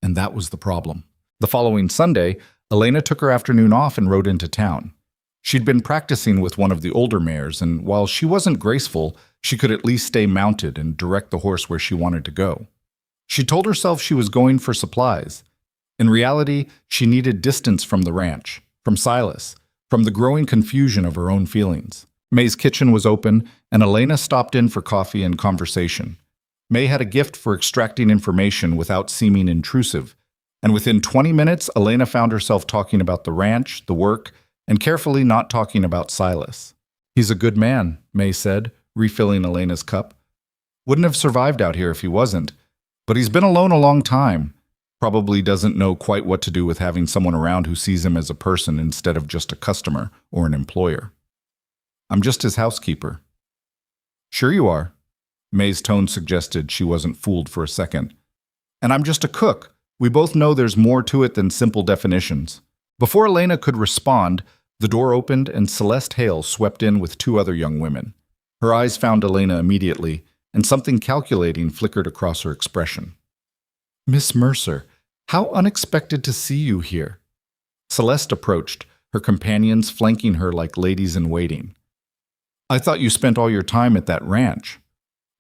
And that was the problem. The following Sunday, Elena took her afternoon off and rode into town. She'd been practicing with one of the older mares, and while she wasn't graceful, she could at least stay mounted and direct the horse where she wanted to go. She told herself she was going for supplies. In reality, she needed distance from the ranch, from Silas, from the growing confusion of her own feelings. May's kitchen was open, and Elena stopped in for coffee and conversation. May had a gift for extracting information without seeming intrusive, and within 20 minutes, Elena found herself talking about the ranch, the work, and carefully not talking about Silas. "He's a good man," May said, refilling Elena's cup. "Wouldn't have survived out here if he wasn't, but he's been alone a long time. Probably doesn't know quite what to do with having someone around who sees him as a person instead of just a customer or an employer." "I'm just his housekeeper." "Sure you are." May's tone suggested she wasn't fooled for a second. "And I'm just a cook. We both know there's more to it than simple definitions." Before Elena could respond, the door opened and Celeste Hale swept in with two other young women. Her eyes found Elena immediately, and something calculating flickered across her expression. "Miss Mercer, how unexpected to see you here." Celeste approached, her companions flanking her like ladies in waiting. "I thought you spent all your time at that ranch."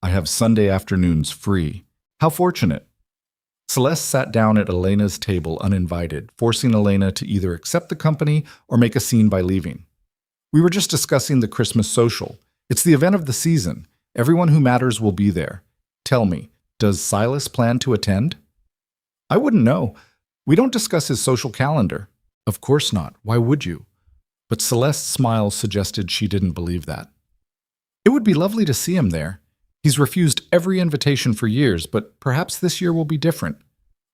"I have Sunday afternoons free." "How fortunate." Celeste sat down at Elena's table uninvited, forcing Elena to either accept the company or make a scene by leaving. "We were just discussing the Christmas social. It's the event of the season. Everyone who matters will be there. Tell me, does Silas plan to attend?" "I wouldn't know. We don't discuss his social calendar." "Of course not. Why would you?" But Celeste's smile suggested she didn't believe that. "It would be lovely to see him there. He's refused every invitation for years, but perhaps this year will be different."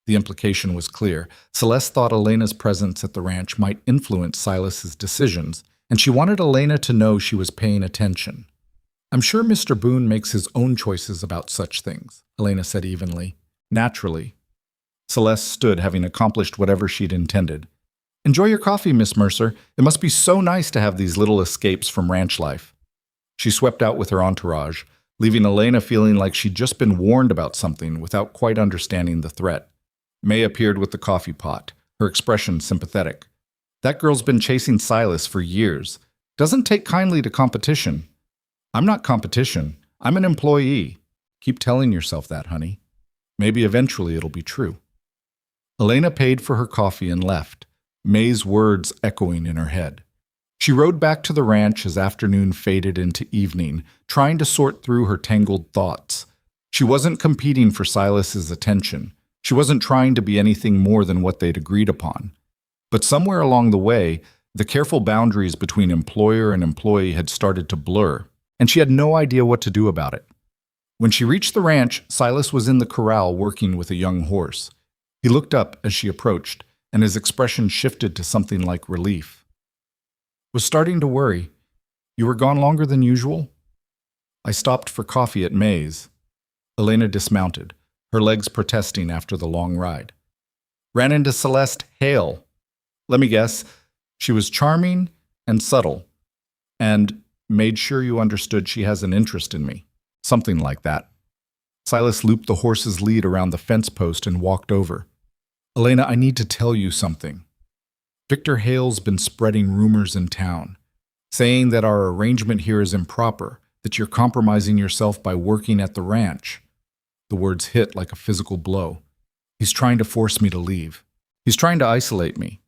The implication was clear. Celeste thought Elena's presence at the ranch might influence Silas's decisions, and she wanted Elena to know she was paying attention. "I'm sure Mr. Boon makes his own choices about such things," Elena said evenly. "Naturally." Celeste stood, having accomplished whatever she'd intended. "Enjoy your coffee, Miss Mercer. It must be so nice to have these little escapes from ranch life." She swept out with her entourage, leaving Elena feeling like she'd just been warned about something without quite understanding the threat. May appeared with the coffee pot, her expression sympathetic. "That girl's been chasing Silas for years. Doesn't take kindly to competition." "I'm not competition. I'm an employee." "Keep telling yourself that, honey. Maybe eventually it'll be true." Elena paid for her coffee and left, May's words echoing in her head. She rode back to the ranch as afternoon faded into evening, trying to sort through her tangled thoughts. She wasn't competing for Silas's attention. She wasn't trying to be anything more than what they'd agreed upon. But somewhere along the way, the careful boundaries between employer and employee had started to blur, and she had no idea what to do about it. When she reached the ranch, Silas was in the corral working with a young horse. He looked up as she approached, and his expression shifted to something like relief. "Was starting to worry. You were gone longer than usual?" "I stopped for coffee at May's." Elena dismounted. her legs protesting after the long ride. Ran into Celeste Hale. Let me guess, she was charming and subtle, and made sure you understood she has an interest in me. Something like that. Silas looped the horse's lead around the fence post and walked over. Elena, I need to tell you something. Victor Hale's been spreading rumors in town, saying that our arrangement here is improper, that you're compromising yourself by working at the ranch. The words hit like a physical blow. He's trying to force me to leave. He's trying to isolate me.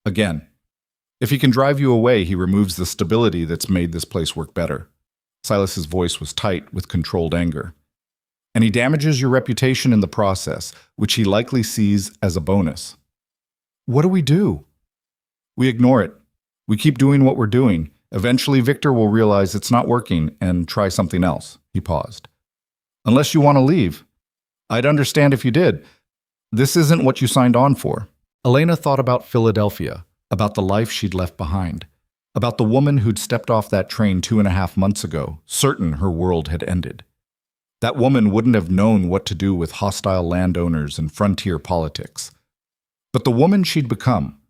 Again. If he can drive you away, he removes the stability that's made this place work better. Silas's voice was tight with controlled anger. And he damages your reputation in the process, which he likely sees as a bonus. What do we do? We ignore it. We keep doing what we're doing. Eventually, Victor will realize it's not working and try something else. He paused. Unless you want to leave. I'd understand if you did. This isn't what you signed on for. Elena thought about Philadelphia, about the life she'd left behind, about the woman who'd stepped off that train 2.5 months ago, certain her world had ended. That woman wouldn't have known what to do with hostile landowners and frontier politics. But the woman she'd become,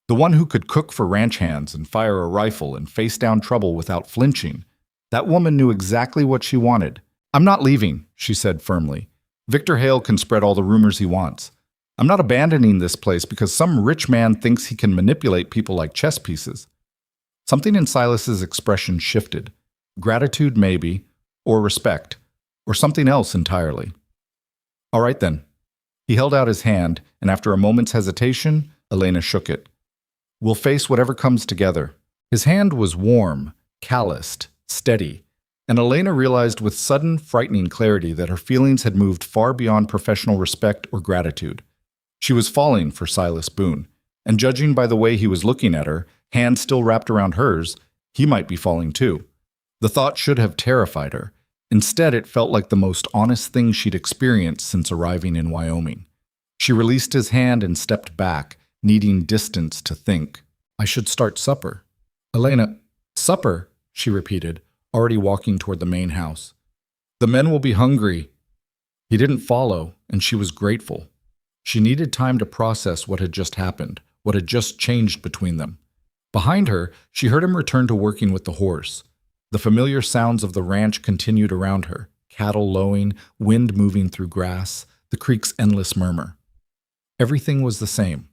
the one who could cook for ranch hands and fire a rifle and face down trouble without flinching, that woman knew exactly what she wanted. I'm not leaving, she said firmly. Victor Hale can spread all the rumors he wants. I'm not abandoning this place because some rich man thinks he can manipulate people like chess pieces. Something in Silas's expression shifted. Gratitude, maybe, or respect, or something else entirely. All right, then. He held out his hand, and after a moment's hesitation, Elena shook it. We'll face whatever comes together. His hand was warm, calloused, steady, and Elena realized with sudden, frightening clarity that her feelings had moved far beyond professional respect or gratitude. She was falling for Silas Boon, and judging by the way he was looking at her, hand still wrapped around hers, he might be falling too. The thought should have terrified her. Instead, it felt like the most honest thing she'd experienced since arriving in Wyoming. She released his hand and stepped back, needing distance to think. I should start supper. Elena, supper, she repeated, already walking toward the main house. The men will be hungry. He didn't follow, and she was grateful. She needed time to process what had just happened, what had just changed between them. Behind her, she heard him return to working with the horse. The familiar sounds of the ranch continued around her, cattle lowing, wind moving through grass, the creek's endless murmur. Everything was the same.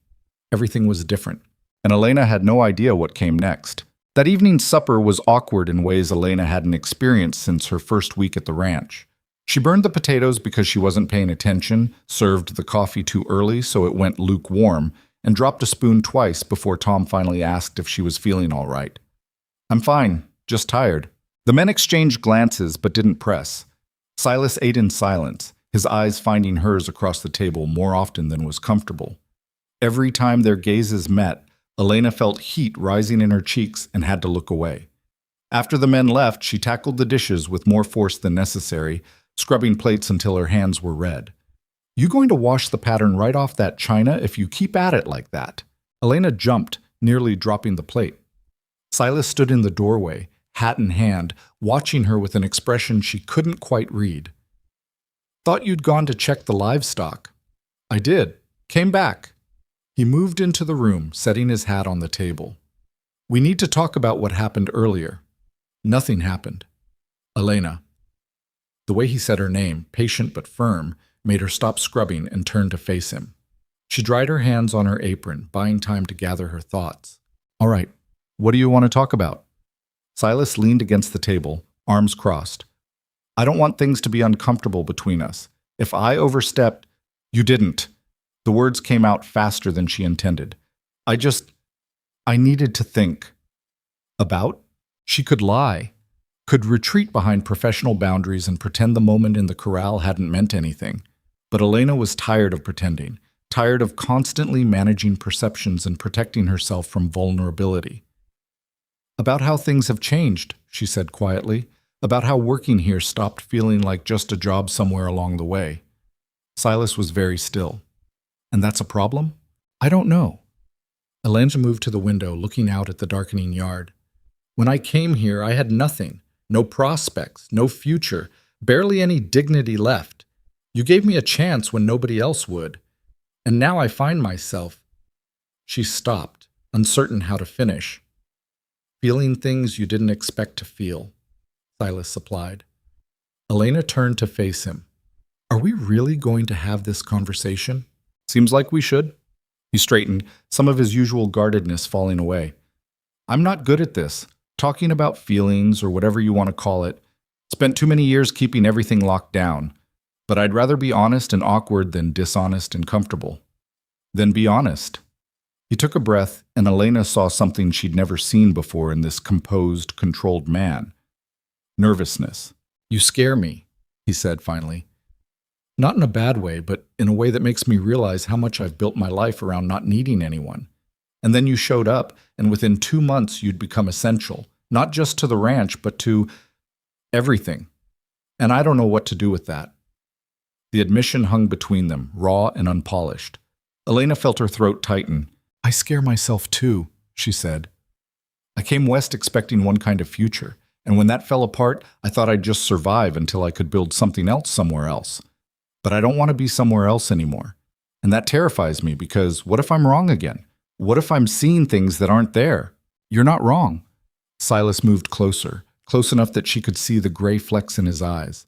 Everything was different, and Elena had no idea what came next. That evening's supper was awkward in ways Elena hadn't experienced since her first week at the ranch. She burned the potatoes because she wasn't paying attention, served the coffee too early so it went lukewarm, and dropped a spoon twice before Tom finally asked if she was feeling all right. I'm fine, just tired. The men exchanged glances but didn't press. Silas ate in silence, his eyes finding hers across the table more often than was comfortable. Every time their gazes met, Elena felt heat rising in her cheeks and had to look away. After the men left, she tackled the dishes with more force than necessary, scrubbing plates until her hands were red. You going to wash the pattern right off that china if you keep at it like that? Elena jumped, nearly dropping the plate. Silas stood in the doorway, hat in hand, watching her with an expression she couldn't quite read. Thought you'd gone to check the livestock. I did. Came back. He moved into the room, setting his hat on the table. We need to talk about what happened earlier. Nothing happened. Elena. The way he said her name, patient but firm, made her stop scrubbing and turn to face him. She dried her hands on her apron, buying time to gather her thoughts. All right, what do you want to talk about? Silas leaned against the table, arms crossed. I don't want things to be uncomfortable between us. If I overstepped, you didn't. The words came out faster than she intended. I needed to think. About? She could lie, could retreat behind professional boundaries and pretend the moment in the corral hadn't meant anything. But Elena was tired of pretending, tired of constantly managing perceptions and protecting herself from vulnerability. About how things have changed, she said quietly, about how working here stopped feeling like just a job somewhere along the way. Silas was very still. And that's a problem? I don't know. Elena moved to the window, looking out at the darkening yard. When I came here, I had nothing, no prospects, no future, barely any dignity left. You gave me a chance when nobody else would. And now I find myself. She stopped, uncertain how to finish. Feeling things you didn't expect to feel, Silas supplied. Elena turned to face him. Are we really going to have this conversation? Seems like we should. He straightened, some of his usual guardedness falling away. I'm not good at this, talking about feelings or whatever you want to call it. Spent too many years keeping everything locked down. But I'd rather be honest and awkward than dishonest and comfortable. Then be honest. He took a breath, and Elena saw something she'd never seen before in this composed, controlled man. Nervousness. You scare me, he said finally. Not in a bad way, but in a way that makes me realize how much I've built my life around not needing anyone. And then you showed up, and within 2 months you'd become essential, not just to the ranch, but to everything. And I don't know what to do with that. The admission hung between them, raw and unpolished. Elena felt her throat tighten. I scare myself too, she said. I came west expecting one kind of future, and when that fell apart, I thought I'd just survive until I could build something else somewhere else. But I don't want to be somewhere else anymore. And that terrifies me because what if I'm wrong again? What if I'm seeing things that aren't there? You're not wrong. Silas moved closer, close enough that she could see the gray flecks in his eyes.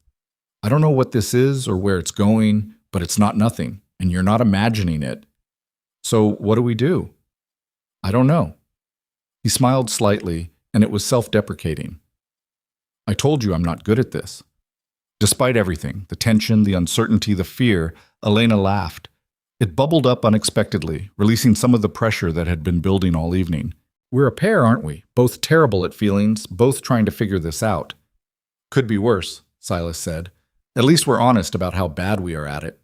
I don't know what this is or where it's going, but it's not nothing, and you're not imagining it. So what do we do? I don't know. He smiled slightly, and it was self-deprecating. I told you I'm not good at this. Despite everything, the tension, the uncertainty, the fear, Elena laughed. It bubbled up unexpectedly, releasing some of the pressure that had been building all evening. We're a pair, aren't we? Both terrible at feelings, both trying to figure this out. Could be worse, Silas said. At least we're honest about how bad we are at it.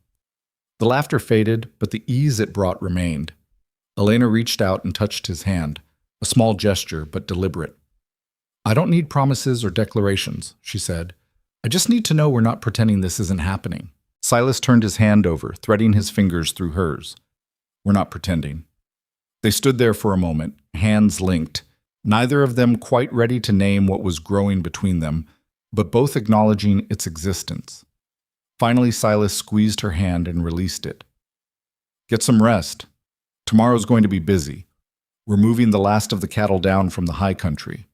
The laughter faded, but the ease it brought remained. Elena reached out and touched his hand, a small gesture, but deliberate. I don't need promises or declarations, she said. I just need to know we're not pretending this isn't happening. Silas turned his hand over, threading his fingers through hers. We're not pretending. They stood there for a moment, hands linked, neither of them quite ready to name what was growing between them, but both acknowledging its existence. Finally, Silas squeezed her hand and released it. Get some rest. Tomorrow's going to be busy. We're moving the last of the cattle down from the high country.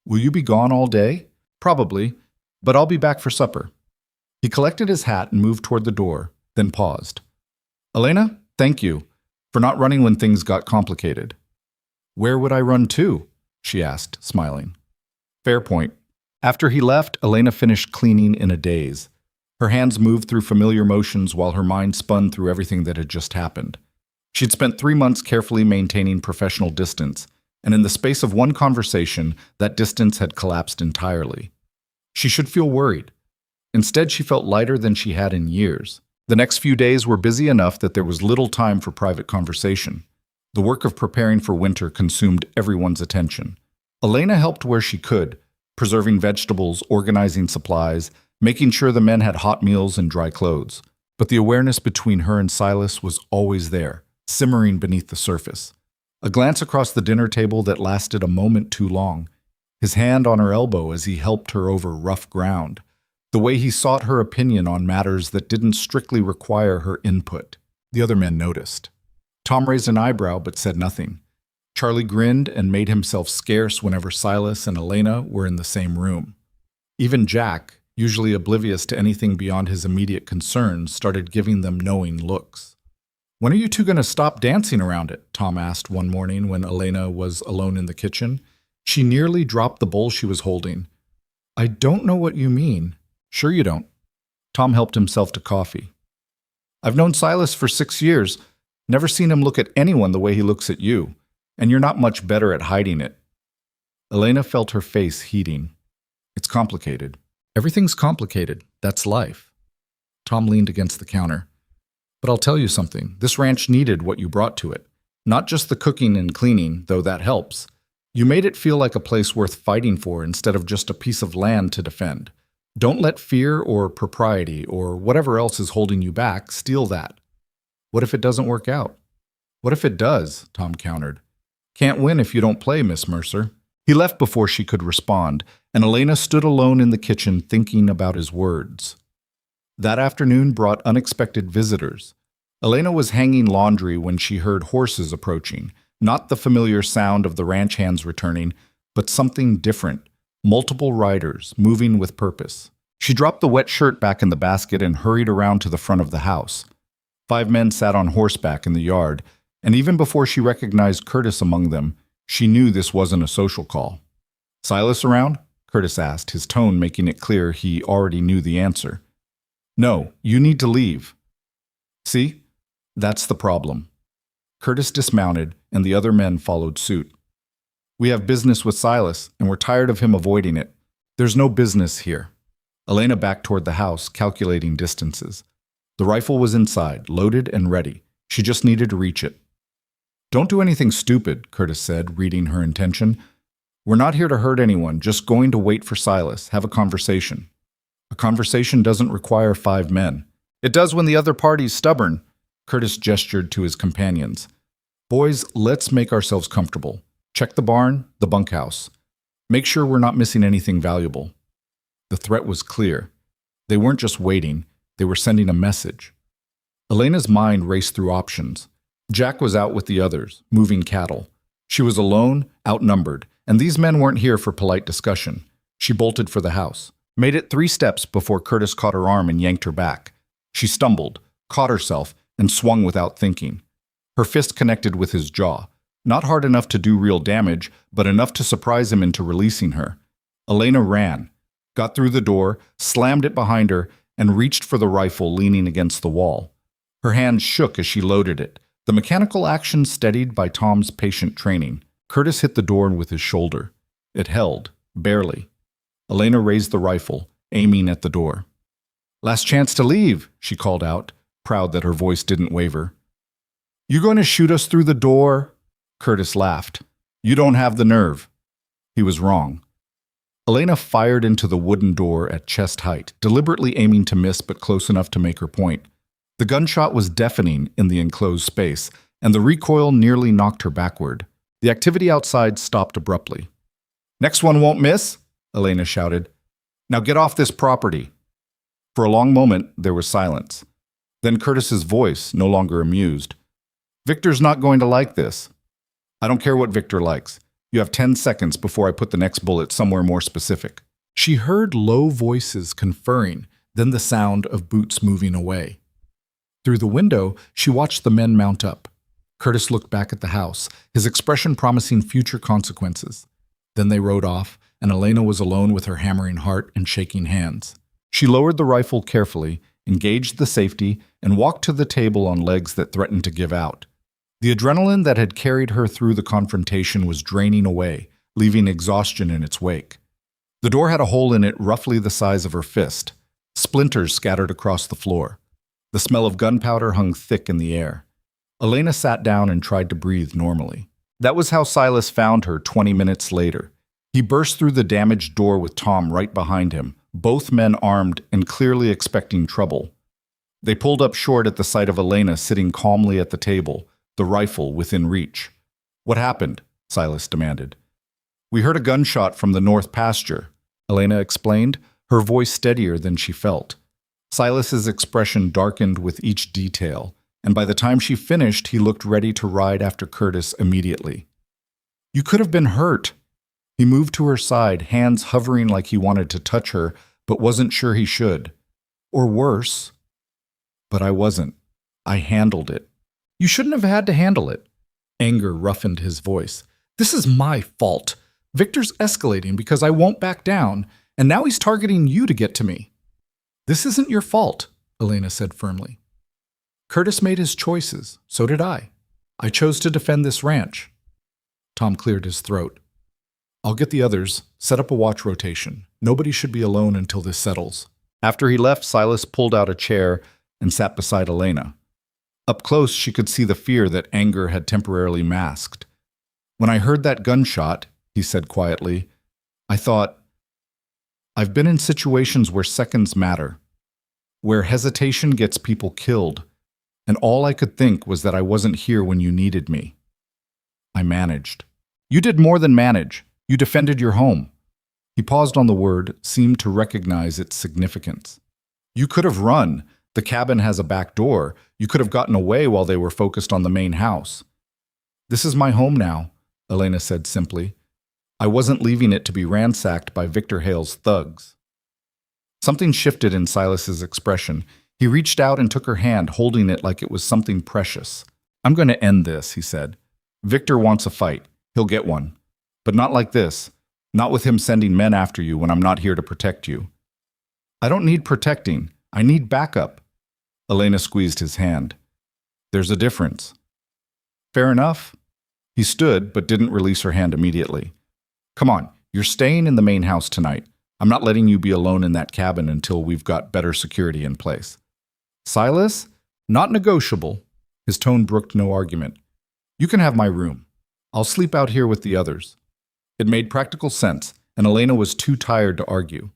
Will you be gone all day? Probably, but I'll be back for supper. He collected his hat and moved toward the door, then paused. Elena, thank you for not running when things got complicated. Where would I run to? She asked, smiling. Fair point. After he left, Elena finished cleaning in a daze. Her hands moved through familiar motions while her mind spun through everything that had just happened. She'd spent 3 months carefully maintaining professional distance, and in the space of one conversation, that distance had collapsed entirely. She should feel worried. Instead, she felt lighter than she had in years. The next few days were busy enough that there was little time for private conversation. The work of preparing for winter consumed everyone's attention. Elena helped where she could, preserving vegetables, organizing supplies, making sure the men had hot meals and dry clothes. But the awareness between her and Silas was always there, simmering beneath the surface. A glance across the dinner table that lasted a moment too long. His hand on her elbow as he helped her over rough ground. The way he sought her opinion on matters that didn't strictly require her input. The other men noticed. Tom raised an eyebrow but said nothing. Charlie grinned and made himself scarce whenever Silas and Elena were in the same room. Even Jack, usually oblivious to anything beyond his immediate concerns, started giving them knowing looks. When are you two going to stop dancing around it? Tom asked one morning when Elena was alone in the kitchen. She nearly dropped the bowl she was holding. I don't know what you mean. Sure you don't. Tom helped himself to coffee. I've known Silas for 6 years. Never seen him look at anyone the way he looks at you. And you're not much better at hiding it. Elena felt her face heating. It's complicated. Everything's complicated. That's life. Tom leaned against the counter. But I'll tell you something. This ranch needed what you brought to it. Not just the cooking and cleaning, though that helps. You made it feel like a place worth fighting for instead of just a piece of land to defend. Don't let fear or propriety or whatever else is holding you back steal that. What if it doesn't work out? What if it does? Tom countered. Can't win if you don't play, Miss Mercer. He left before she could respond, and Elena stood alone in the kitchen thinking about his words. That afternoon brought unexpected visitors. Elena was hanging laundry when she heard horses approaching, not the familiar sound of the ranch hands returning, but something different, multiple riders, moving with purpose. She dropped the wet shirt back in the basket and hurried around to the front of the house. 5 men sat on horseback in the yard, and even before she recognized Curtis among them, she knew this wasn't a social call. "Silas around?" Curtis asked, his tone making it clear he already knew the answer. "No, you need to leave." "See? That's the problem." Curtis dismounted, and the other men followed suit. "We have business with Silas, and we're tired of him avoiding it. There's no business here." Elena backed toward the house, calculating distances. The rifle was inside, loaded and ready. She just needed to reach it. "Don't do anything stupid," Curtis said, reading her intention. "We're not here to hurt anyone, just going to wait for Silas, have a conversation." "A conversation doesn't require 5 men. It does when the other party's stubborn." Curtis gestured to his companions. "Boys, let's make ourselves comfortable. Check the barn, the bunkhouse. Make sure we're not missing anything valuable." The threat was clear. They weren't just waiting, they were sending a message. Elena's mind raced through options. Jack was out with the others, moving cattle. She was alone, outnumbered, and these men weren't here for polite discussion. She bolted for the house, made it 3 steps before Curtis caught her arm and yanked her back. She stumbled, caught herself, and swung without thinking. Her fist connected with his jaw, not hard enough to do real damage, but enough to surprise him into releasing her. Elena ran, got through the door, slammed it behind her, and reached for the rifle leaning against the wall. Her hands shook as she loaded it, the mechanical action steadied by Tom's patient training. Curtis hit the door with his shoulder. It held, barely. Elena raised the rifle, aiming at the door. "Last chance to leave," she called out, proud that her voice didn't waver. "You going to shoot us through the door?" Curtis laughed. "You don't have the nerve." He was wrong. Elena fired into the wooden door at chest height, deliberately aiming to miss but close enough to make her point. The gunshot was deafening in the enclosed space, and the recoil nearly knocked her backward. The activity outside stopped abruptly. "Next one won't miss," Elena shouted. "Now get off this property." For a long moment, there was silence. Then Curtis's voice, no longer amused. "Victor's not going to like this." "I don't care what Victor likes. You have 10 seconds before I put the next bullet somewhere more specific." She heard low voices conferring, then the sound of boots moving away. Through the window, she watched the men mount up. Curtis looked back at the house, his expression promising future consequences. Then they rode off, and Elena was alone with her hammering heart and shaking hands. She lowered the rifle carefully, engaged the safety, and walked to the table on legs that threatened to give out. The adrenaline that had carried her through the confrontation was draining away, leaving exhaustion in its wake. The door had a hole in it roughly the size of her fist. Splinters scattered across the floor. The smell of gunpowder hung thick in the air. Elena sat down and tried to breathe normally. That was how Silas found her 20 minutes later. He burst through the damaged door with Tom right behind him, both men armed and clearly expecting trouble. They pulled up short at the sight of Elena sitting calmly at the table, the rifle within reach. "What happened?" Silas demanded. "We heard a gunshot from the north pasture," Elena explained, her voice steadier than she felt. Silas's expression darkened with each detail, and by the time she finished, he looked ready to ride after Curtis immediately. "You could have been hurt." He moved to her side, hands hovering like he wanted to touch her, but wasn't sure he should. "Or worse." "But I wasn't. I handled it." "You shouldn't have had to handle it." Anger roughened his voice. "This is my fault. Victor's escalating because I won't back down, and now he's targeting you to get to me." "This isn't your fault," Elena said firmly. "Curtis made his choices. So did I. I chose to defend this ranch." Tom cleared his throat. "I'll get the others. Set up a watch rotation. Nobody should be alone until this settles." After he left, Silas pulled out a chair and sat beside Elena. Up close, she could see the fear that anger had temporarily masked. "When I heard that gunshot," he said quietly, "I thought, I've been in situations where seconds matter, where hesitation gets people killed, and all I could think was that I wasn't here when you needed me. I managed." "You did more than manage. You defended your home." He paused on the word, seemed to recognize its significance. You could have run. The cabin has a back door. You could have gotten away while they were focused on the main house. This is my home now, Elena said simply. I wasn't leaving it to be ransacked by Victor Hale's thugs. Something shifted in Silas's expression. He reached out and took her hand, holding it like it was something precious. I'm going to end this, he said. Victor wants a fight. He'll get one. But not like this. Not with him sending men after you when I'm not here to protect you. I don't need protecting. I need backup. Elena squeezed his hand. There's a difference. Fair enough. He stood, but didn't release her hand immediately. Come on, you're staying in the main house tonight. I'm not letting you be alone in that cabin until we've got better security in place. Silas? Not negotiable. His tone brooked no argument. You can have my room. I'll sleep out here with the others. It made practical sense, and Elena was too tired to argue.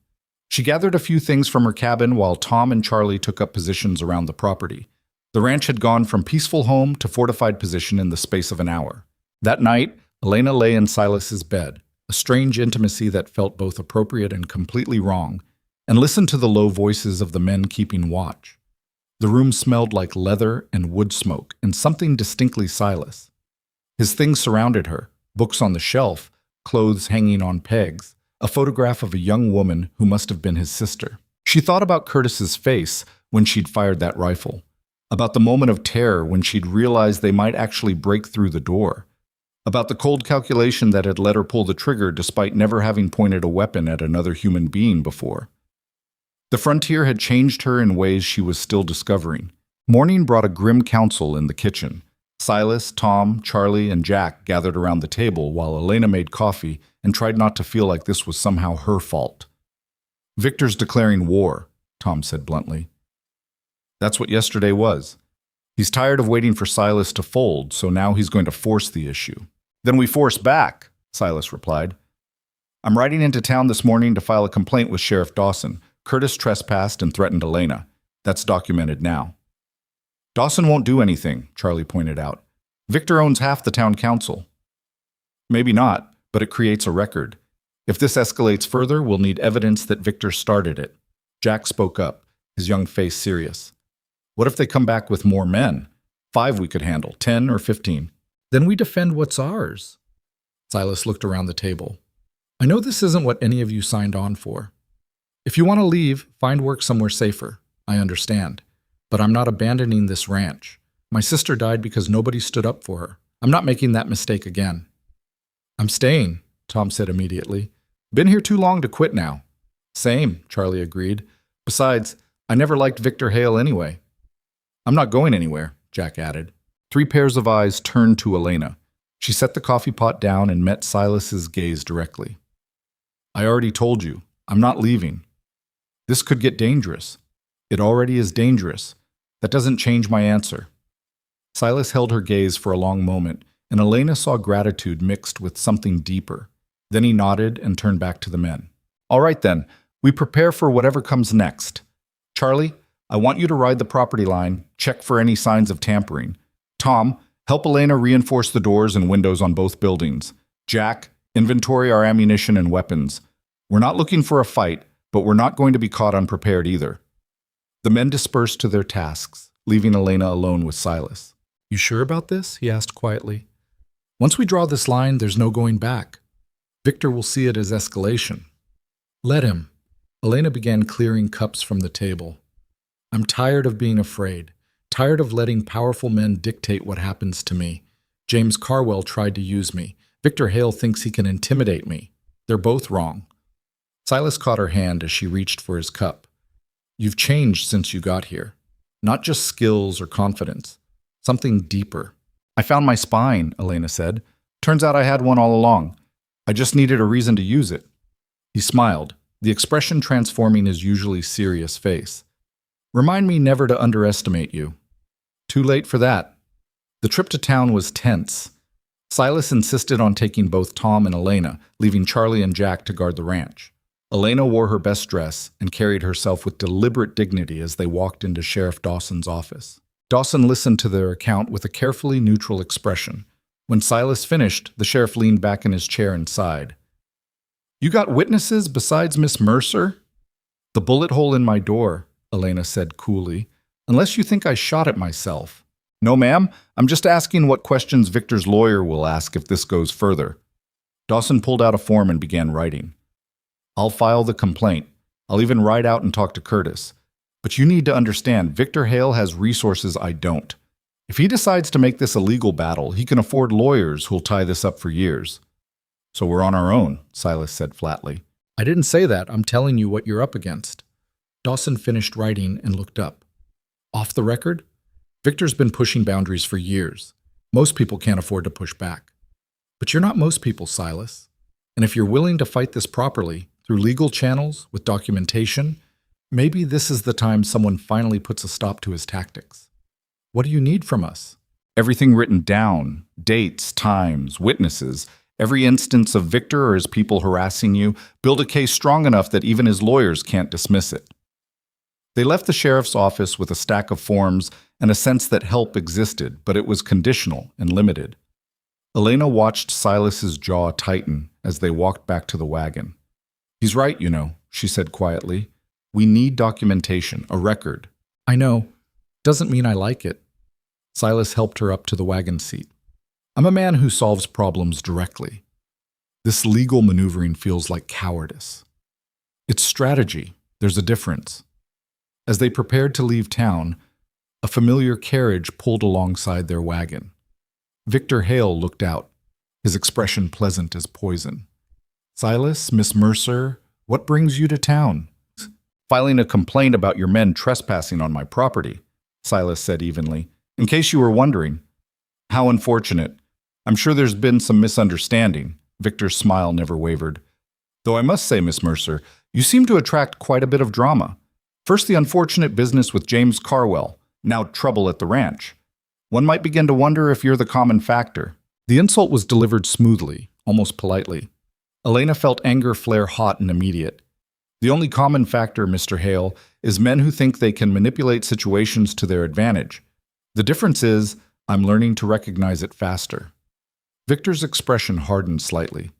She gathered a few things from her cabin while Tom and Charlie took up positions around the property. The ranch had gone from peaceful home to fortified position in the space of an hour. That night, Elena lay in Silas's bed, a strange intimacy that felt both appropriate and completely wrong, and listened to the low voices of the men keeping watch. The room smelled like leather and wood smoke, and something distinctly Silas. His things surrounded her, books on the shelf, clothes hanging on pegs, a photograph of a young woman who must have been his sister. She thought about Curtis's face when she'd fired that rifle, about the moment of terror when she'd realized they might actually break through the door, about the cold calculation that had let her pull the trigger despite never having pointed a weapon at another human being before. The frontier had changed her in ways she was still discovering. Morning brought a grim council in the kitchen. Silas, Tom, Charlie, and Jack gathered around the table while Elena made coffee and tried not to feel like this was somehow her fault. Victor's declaring war, Tom said bluntly. That's what yesterday was. He's tired of waiting for Silas to fold, so now he's going to force the issue. Then we force back, Silas replied. I'm riding into town this morning to file a complaint with Sheriff Dawson. Curtis trespassed and threatened Elena. That's documented now. Dawson won't do anything, Charlie pointed out. Victor owns half the town council. Maybe not, but it creates a record. If this escalates further, we'll need evidence that Victor started it. Jack spoke up, his young face serious. What if they come back with more men? 5 we could handle, 10 or 15. Then we defend what's ours. Silas looked around the table. I know this isn't what any of you signed on for. If you want to leave, find work somewhere safer. I understand. But I'm not abandoning this ranch. My sister died because nobody stood up for her. I'm not making that mistake again. I'm staying, Tom said immediately. Been here too long to quit now. Same, Charlie agreed. Besides, I never liked Victor Hale anyway. I'm not going anywhere, Jack added. 3 pairs of eyes turned to Elena. She set the coffee pot down and met Silas's gaze directly. I already told you, I'm not leaving. This could get dangerous. It already is dangerous. That doesn't change my answer. Silas held her gaze for a long moment, and Elena saw gratitude mixed with something deeper. Then he nodded and turned back to the men. All right then, we prepare for whatever comes next. Charlie, I want you to ride the property line, check for any signs of tampering. Tom, help Elena reinforce the doors and windows on both buildings. Jack, inventory our ammunition and weapons. We're not looking for a fight, but we're not going to be caught unprepared either. The men dispersed to their tasks, leaving Elena alone with Silas. You sure about this? He asked quietly. Once we draw this line, there's no going back. Victor will see it as escalation. Let him. Elena began clearing cups from the table. I'm tired of being afraid, tired of letting powerful men dictate what happens to me. James Carwell tried to use me. Victor Hale thinks he can intimidate me. They're both wrong. Silas caught her hand as she reached for his cup. You've changed since you got here. Not just skills or confidence. Something deeper. I found my spine, Elena said. Turns out I had one all along. I just needed a reason to use it. He smiled, the expression transforming his usually serious face. Remind me never to underestimate you. Too late for that. The trip to town was tense. Silas insisted on taking both Tom and Elena, leaving Charlie and Jack to guard the ranch. Elena wore her best dress and carried herself with deliberate dignity as they walked into Sheriff Dawson's office. Dawson listened to their account with a carefully neutral expression. When Silas finished, the sheriff leaned back in his chair and sighed. You got witnesses besides Miss Mercer? The bullet hole in my door, Elena said coolly, "unless you think I shot it myself." "No, ma'am. I'm just asking what questions Victor's lawyer will ask if this goes further." Dawson pulled out a form and began writing. "I'll file the complaint. I'll even ride out and talk to Curtis. But you need to understand, Victor Hale has resources I don't. If he decides to make this a legal battle, he can afford lawyers who'll tie this up for years." "So we're on our own," Silas said flatly. "I didn't say that. I'm telling you what you're up against." Dawson finished writing and looked up. "Off the record? Victor's been pushing boundaries for years. Most people can't afford to push back. But you're not most people, Silas. And if you're willing to fight this properly, through legal channels, with documentation, maybe this is the time someone finally puts a stop to his tactics. What do you need from us?" "Everything written down, dates, times, witnesses, every instance of Victor or his people harassing you. Build a case strong enough that even his lawyers can't dismiss it." They left the sheriff's office with a stack of forms and a sense that help existed, but it was conditional and limited. Elena watched Silas's jaw tighten as they walked back to the wagon. "He's right, you know," she said quietly. "We need documentation, a record." "I know. Doesn't mean I like it." Silas helped her up to the wagon seat. "I'm a man who solves problems directly. This legal maneuvering feels like cowardice. It's strategy. There's a difference." As they prepared to leave town, a familiar carriage pulled alongside their wagon. Victor Hale looked out, his expression pleasant as poison. "Silas, Miss Mercer, what brings you to town?" "Filing a complaint about your men trespassing on my property," Silas said evenly. "In case you were wondering." "How unfortunate. I'm sure there's been some misunderstanding." Victor's smile never wavered. "Though I must say, Miss Mercer, you seem to attract quite a bit of drama. First the unfortunate business with James Carwell, now trouble at the ranch. One might begin to wonder if you're the common factor." The insult was delivered smoothly, almost politely. Elena felt anger flare hot and immediate. "The only common factor, Mr. Hale, is men who think they can manipulate situations to their advantage. The difference is, I'm learning to recognize it faster." Victor's expression hardened slightly.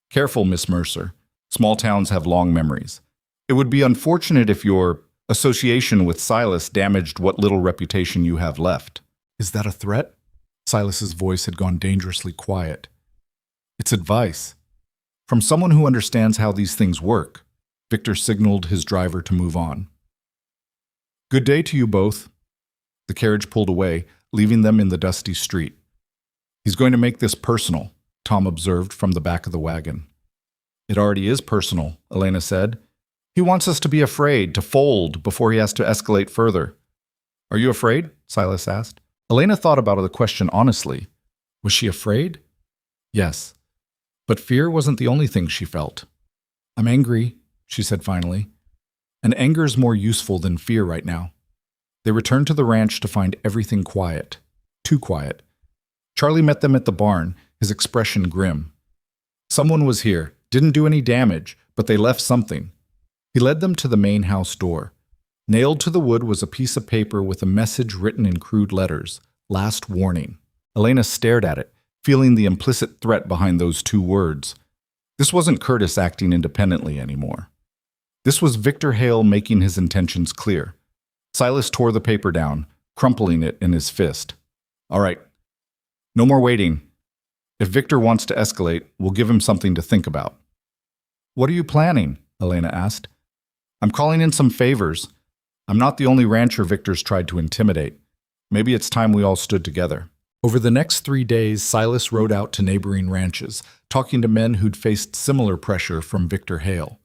"Careful, Miss Mercer. Small towns have long memories. It would be unfortunate if your association with Silas damaged what little reputation you have left." "Is that a threat?" Silas's voice had gone dangerously quiet. "It's advice. From someone who understands how these things work." Victor signaled his driver to move on. "Good day to you both." The carriage pulled away, leaving them in the dusty street. "He's going to make this personal," Tom observed from the back of the wagon. "It already is personal," Elena said. "He wants us to be afraid, to fold, before he has to escalate further." "Are you afraid?" Silas asked. Elena thought about the question honestly. Was she afraid? Yes. But fear wasn't the only thing she felt. "I'm angry," she said finally. "And anger's more useful than fear right now." They returned to the ranch to find everything quiet. Too quiet. Charlie met them at the barn, his expression grim. Someone was here, didn't do any damage, but they left something. He led them to the main house door. Nailed to the wood was a piece of paper with a message written in crude letters, "Last warning." Elena stared at it, feeling the implicit threat behind those two words. This wasn't Curtis acting independently anymore. This was Victor Hale making his intentions clear. Silas tore the paper down, crumpling it in his fist. "All right. No more waiting. If Victor wants to escalate, we'll give him something to think about." "What are you planning?" Elena asked. "I'm calling in some favors. I'm not the only rancher Victor's tried to intimidate. Maybe it's time we all stood together." Over the next 3 days, Silas rode out to neighboring ranches, talking to men who'd faced similar pressure from Victor Hale.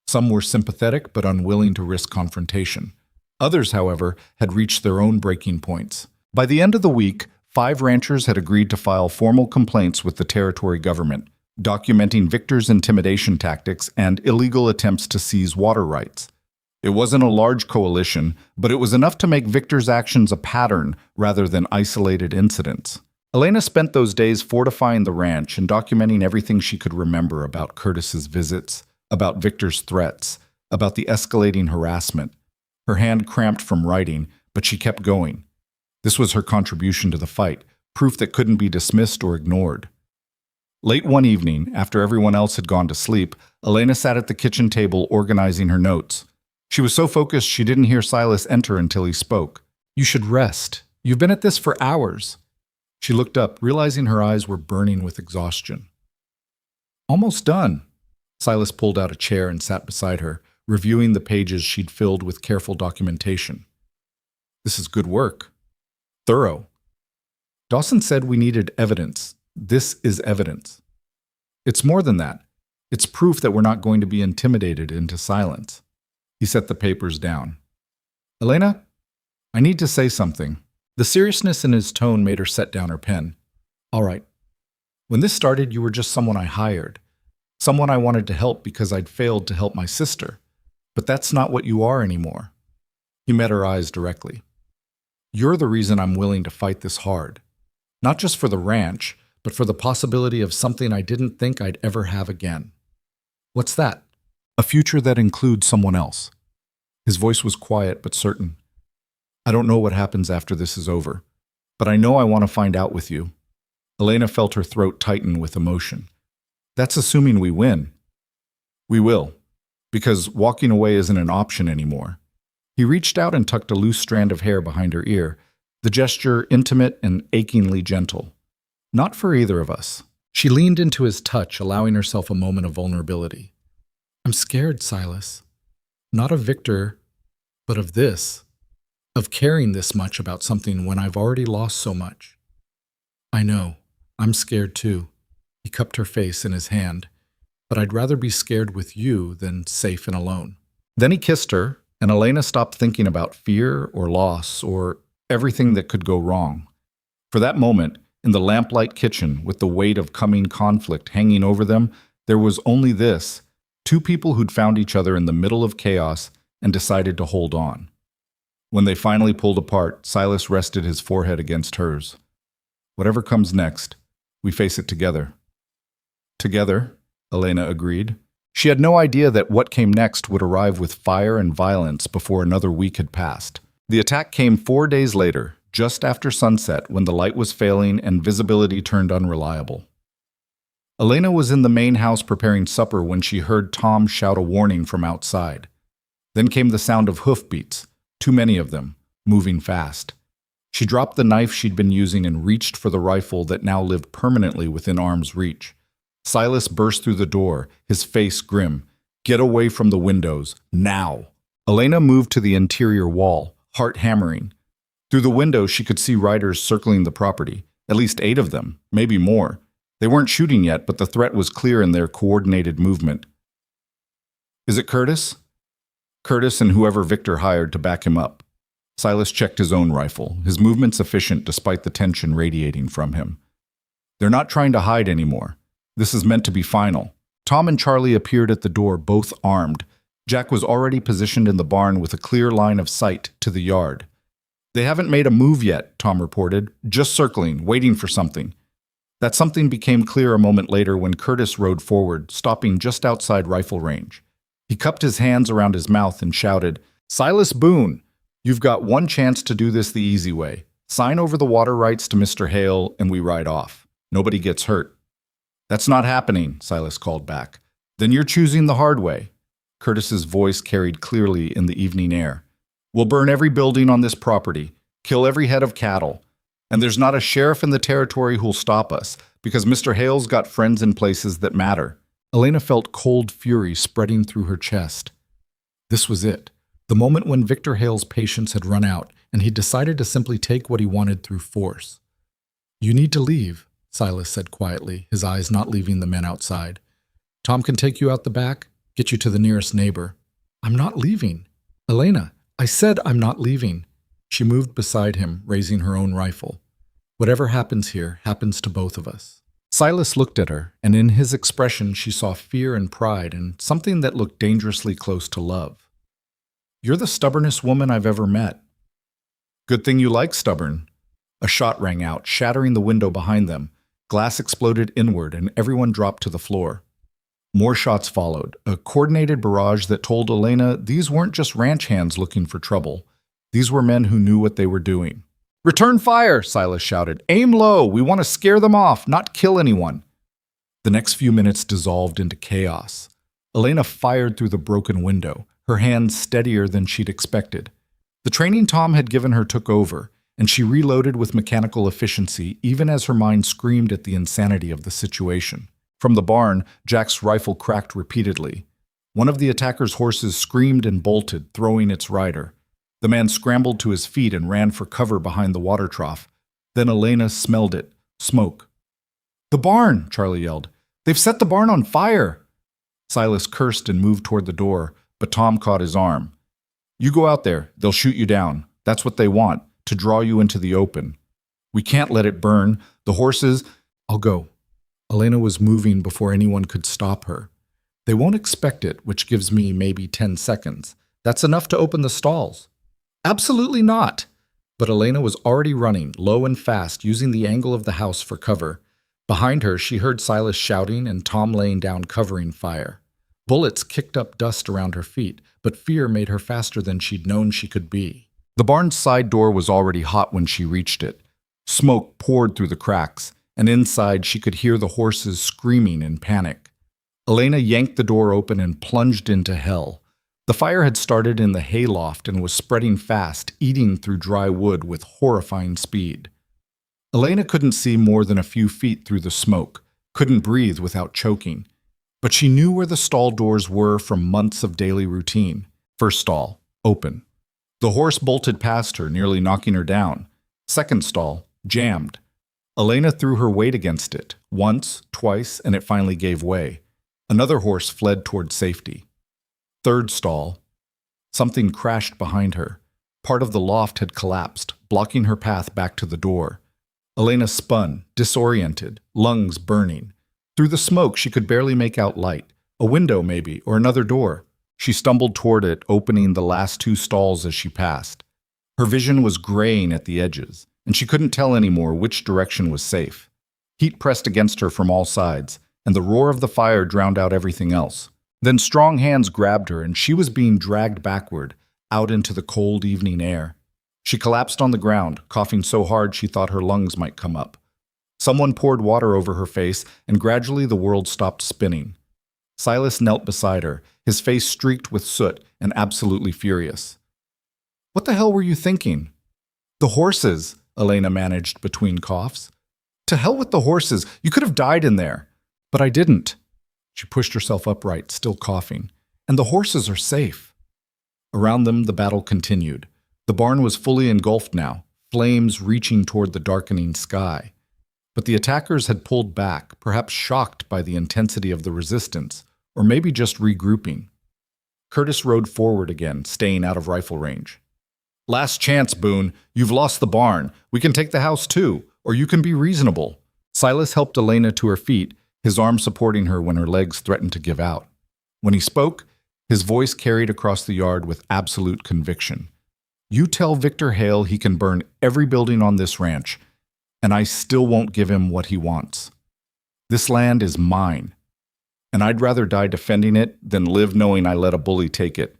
Some were sympathetic but unwilling to risk confrontation. Others, however, had reached their own breaking points. By the end of the week, 5 ranchers had agreed to file formal complaints with the territory government, documenting Victor's intimidation tactics and illegal attempts to seize water rights. It wasn't a large coalition, but it was enough to make Victor's actions a pattern rather than isolated incidents. Elena spent those days fortifying the ranch and documenting everything she could remember about Curtis's visits, about Victor's threats, about the escalating harassment. Her hand cramped from writing, but she kept going. This was her contribution to the fight, proof that couldn't be dismissed or ignored. Late one evening, after everyone else had gone to sleep, Elena sat at the kitchen table organizing her notes. She was so focused she didn't hear Silas enter until he spoke. "You should rest. You've been at this for hours." She looked up, realizing her eyes were burning with exhaustion. "Almost done." Silas pulled out a chair and sat beside her, reviewing the pages she'd filled with careful documentation. "This is good work. Thorough. Dawson said we needed evidence. This is evidence. It's more than that. It's proof that we're not going to be intimidated into silence." He set the papers down. "Elena, I need to say something." The seriousness in his tone made her set down her pen. "All right. When this started, you were just someone I hired. Someone I wanted to help because I'd failed to help my sister. But that's not what you are anymore." He met her eyes directly. "You're the reason I'm willing to fight this hard. Not just for the ranch, but for the possibility of something I didn't think I'd ever have again." "What's that?" "A future that includes someone else." His voice was quiet but certain. "I don't know what happens after this is over, but I know I want to find out with you." Elena felt her throat tighten with emotion. "That's assuming we win." "We will, because walking away isn't an option anymore." He reached out and tucked a loose strand of hair behind her ear, the gesture intimate and achingly gentle. "Not for either of us." She leaned into his touch, allowing herself a moment of vulnerability. "I'm scared, Silas. Not of Victor, but of this. Of caring this much about something when I've already lost so much." "I know. I'm scared too." He cupped her face in his hand. "But I'd rather be scared with you than safe and alone." Then he kissed her, and Elena stopped thinking about fear or loss or everything that could go wrong. For that moment, in the lamplight kitchen, with the weight of coming conflict hanging over them, there was only this: two people who'd found each other in the middle of chaos and decided to hold on. When they finally pulled apart, Silas rested his forehead against hers. "Whatever comes next, we face it together." "Together," Elena agreed. She had no idea that what came next would arrive with fire and violence before another week had passed. The attack came 4 days later, just after sunset, when the light was failing and visibility turned unreliable. Elena was in the main house preparing supper when she heard Tom shout a warning from outside. Then came the sound of hoofbeats, too many of them, moving fast. She dropped the knife she'd been using and reached for the rifle that now lived permanently within arm's reach. Silas burst through the door, his face grim. "Get away from the windows, now!" Elena moved to the interior wall, heart hammering. Through the window, she could see riders circling the property, at least 8 of them, maybe more. They weren't shooting yet, but the threat was clear in their coordinated movement. "Is it Curtis?" "Curtis and whoever Victor hired to back him up." Silas checked his own rifle, his movements efficient despite the tension radiating from him. "They're not trying to hide anymore. This is meant to be final." Tom and Charlie appeared at the door, both armed. Jack was already positioned in the barn with a clear line of sight to the yard. "They haven't made a move yet," Tom reported, "just circling, waiting for something." That something became clear a moment later when Curtis rode forward, stopping just outside rifle range. He cupped his hands around his mouth and shouted, "Silas Boon, you've got one chance to do this the easy way. Sign over the water rights to Mr. Hale and we ride off. Nobody gets hurt." "That's not happening," Silas called back. "Then you're choosing the hard way." Curtis's voice carried clearly in the evening air. "We'll burn every building on this property, kill every head of cattle. And there's not a sheriff in the territory who'll stop us, because Mr. Hale's got friends in places that matter." Elena felt cold fury spreading through her chest. This was it, the moment when Victor Hale's patience had run out, and he decided to simply take what he wanted through force. "You need to leave," Silas said quietly, his eyes not leaving the men outside. "Tom can take you out the back, get you to the nearest neighbor." "I'm not leaving." "Elena, I said I'm not leaving." She moved beside him, raising her own rifle. "Whatever happens here happens to both of us." Silas looked at her, and in his expression she saw fear and pride and something that looked dangerously close to love. "You're the stubbornest woman I've ever met." "Good thing you like stubborn." A shot rang out, shattering the window behind them. Glass exploded inward, and everyone dropped to the floor. More shots followed, a coordinated barrage that told Elena these weren't just ranch hands looking for trouble. These were men who knew what they were doing. "Return fire!" Silas shouted. "Aim low! We want to scare them off, not kill anyone." The next few minutes dissolved into chaos. Elena fired through the broken window, her hands steadier than she'd expected. The training Tom had given her took over, and she reloaded with mechanical efficiency even as her mind screamed at the insanity of the situation. From the barn, Jack's rifle cracked repeatedly. One of the attacker's horses screamed and bolted, throwing its rider. The man scrambled to his feet and ran for cover behind the water trough. Then Elena smelled it. Smoke. "The barn!" Charlie yelled. "They've set the barn on fire!" Silas cursed and moved toward the door, but Tom caught his arm. "You go out there. They'll shoot you down. That's what they want, to draw you into the open. We can't let it burn. The horses—" "I'll go." Elena was moving before anyone could stop her. "They won't expect it, which gives me maybe 10 seconds. That's enough to open the stalls." "Absolutely not." But Elena was already running, low and fast, using the angle of the house for cover. Behind her, she heard Silas shouting and Tom laying down covering fire. Bullets kicked up dust around her feet, but fear made her faster than she'd known she could be. The barn's side door was already hot when she reached it. Smoke poured through the cracks, and inside she could hear the horses screaming in panic. Elena yanked the door open and plunged into hell. The fire had started in the hayloft and was spreading fast, eating through dry wood with horrifying speed. Elena couldn't see more than a few feet through the smoke, couldn't breathe without choking. But she knew where the stall doors were from months of daily routine. First stall, open. The horse bolted past her, nearly knocking her down. Second stall, jammed. Elena threw her weight against it, once, twice, and it finally gave way. Another horse fled toward safety. Third stall. Something crashed behind her. Part of the loft had collapsed, blocking her path back to the door. Elena spun, disoriented, lungs burning. Through the smoke, she could barely make out light. A window, maybe, or another door. She stumbled toward it, opening the last two stalls as she passed. Her vision was graying at the edges, and she couldn't tell anymore which direction was safe. Heat pressed against her from all sides, and the roar of the fire drowned out everything else. Then strong hands grabbed her, and she was being dragged backward, out into the cold evening air. She collapsed on the ground, coughing so hard she thought her lungs might come up. Someone poured water over her face, and gradually the world stopped spinning. Silas knelt beside her, his face streaked with soot and absolutely furious. "What the hell were you thinking?" "The horses," Elena managed between coughs. "To hell with the horses. You could have died in there." "But I didn't." She pushed herself upright, still coughing. "And the horses are safe." Around them, the battle continued. The barn was fully engulfed now, flames reaching toward the darkening sky. But the attackers had pulled back, perhaps shocked by the intensity of the resistance, or maybe just regrouping. Curtis rode forward again, staying out of rifle range. "Last chance, Boon. You've lost the barn. We can take the house too, or you can be reasonable." Silas helped Elena to her feet, his arm supporting her when her legs threatened to give out. When he spoke, his voice carried across the yard with absolute conviction. "You tell Victor Hale he can burn every building on this ranch, and I still won't give him what he wants. This land is mine, and I'd rather die defending it than live knowing I let a bully take it."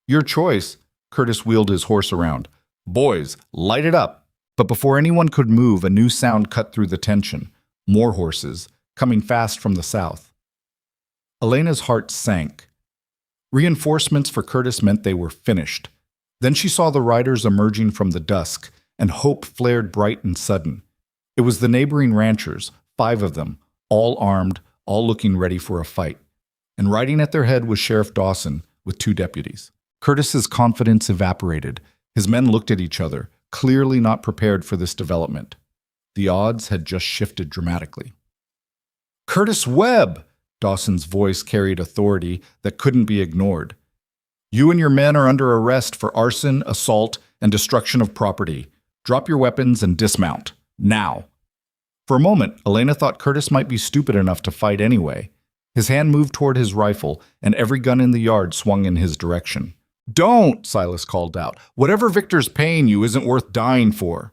"Your choice." Curtis wheeled his horse around. "Boys, light it up." But before anyone could move, a new sound cut through the tension. More horses, coming fast from the south. Elena's heart sank. Reinforcements for Curtis meant they were finished. Then she saw the riders emerging from the dusk, and hope flared bright and sudden. It was the neighboring ranchers, 5 of them, all armed, all looking ready for a fight. And riding at their head was Sheriff Dawson, with 2 deputies. Curtis's confidence evaporated. His men looked at each other, clearly not prepared for this development. The odds had just shifted dramatically. "Curtis Webb!" Dawson's voice carried authority that couldn't be ignored. "You and your men are under arrest for arson, assault, and destruction of property. Drop your weapons and dismount. Now." For a moment, Elena thought Curtis might be stupid enough to fight anyway. His hand moved toward his rifle, and every gun in the yard swung in his direction. "Don't!" Silas called out. "Whatever Victor's paying you isn't worth dying for."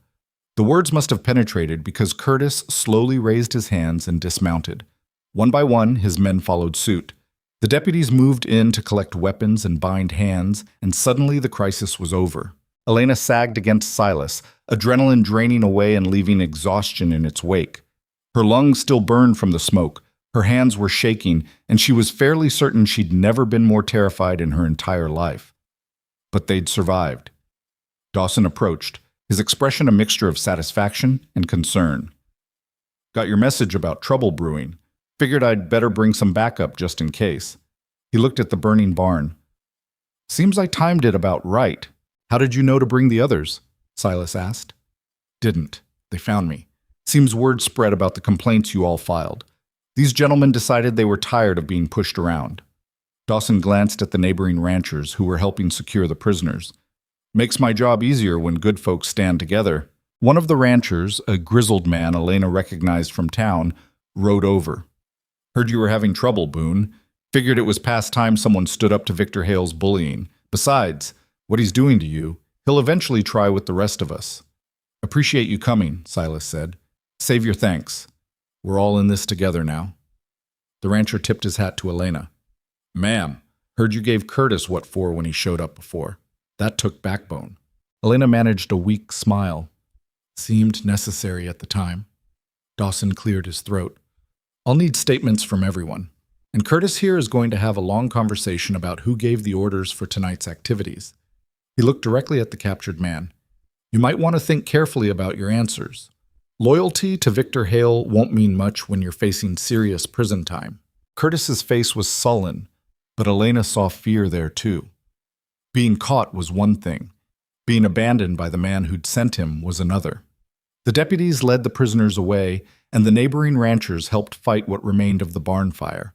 The words must have penetrated because Curtis slowly raised his hands and dismounted. One by one, his men followed suit. The deputies moved in to collect weapons and bind hands, and suddenly the crisis was over. Elena sagged against Silas, adrenaline draining away and leaving exhaustion in its wake. Her lungs still burned from the smoke, Her hands were shaking, and she was fairly certain she'd never been more terrified in her entire life. But they'd survived. Dawson approached, his expression a mixture of satisfaction and concern. "Got your message about trouble brewing. Figured I'd better bring some backup just in case." He looked at the burning barn. "Seems I timed it about right. How did you know to bring the others?" Silas asked. "Didn't. They found me. Seems word spread about the complaints you all filed. These gentlemen decided they were tired of being pushed around." Dawson glanced at the neighboring ranchers who were helping secure the prisoners. "Makes my job easier when good folks stand together." One of the ranchers, a grizzled man Elena recognized from town, rode over. "Heard you were having trouble, Boon. Figured it was past time someone stood up to Victor Hale's bullying. Besides, what he's doing to you, he'll eventually try with the rest of us." "Appreciate you coming," Silas said. "Save your thanks. We're all in this together now." The rancher tipped his hat to Elena. "Ma'am, heard you gave Curtis what for when he showed up before. That took backbone." Elena managed a weak smile. "Seemed necessary at the time." Dawson cleared his throat. "I'll need statements from everyone. And Curtis here is going to have a long conversation about who gave the orders for tonight's activities." He looked directly at the captured man. "You might want to think carefully about your answers. Loyalty to Victor Hale won't mean much when you're facing serious prison time." Curtis's face was sullen, but Elena saw fear there too. Being caught was one thing. Being abandoned by the man who'd sent him was another. The deputies led the prisoners away, and the neighboring ranchers helped fight what remained of the barn fire.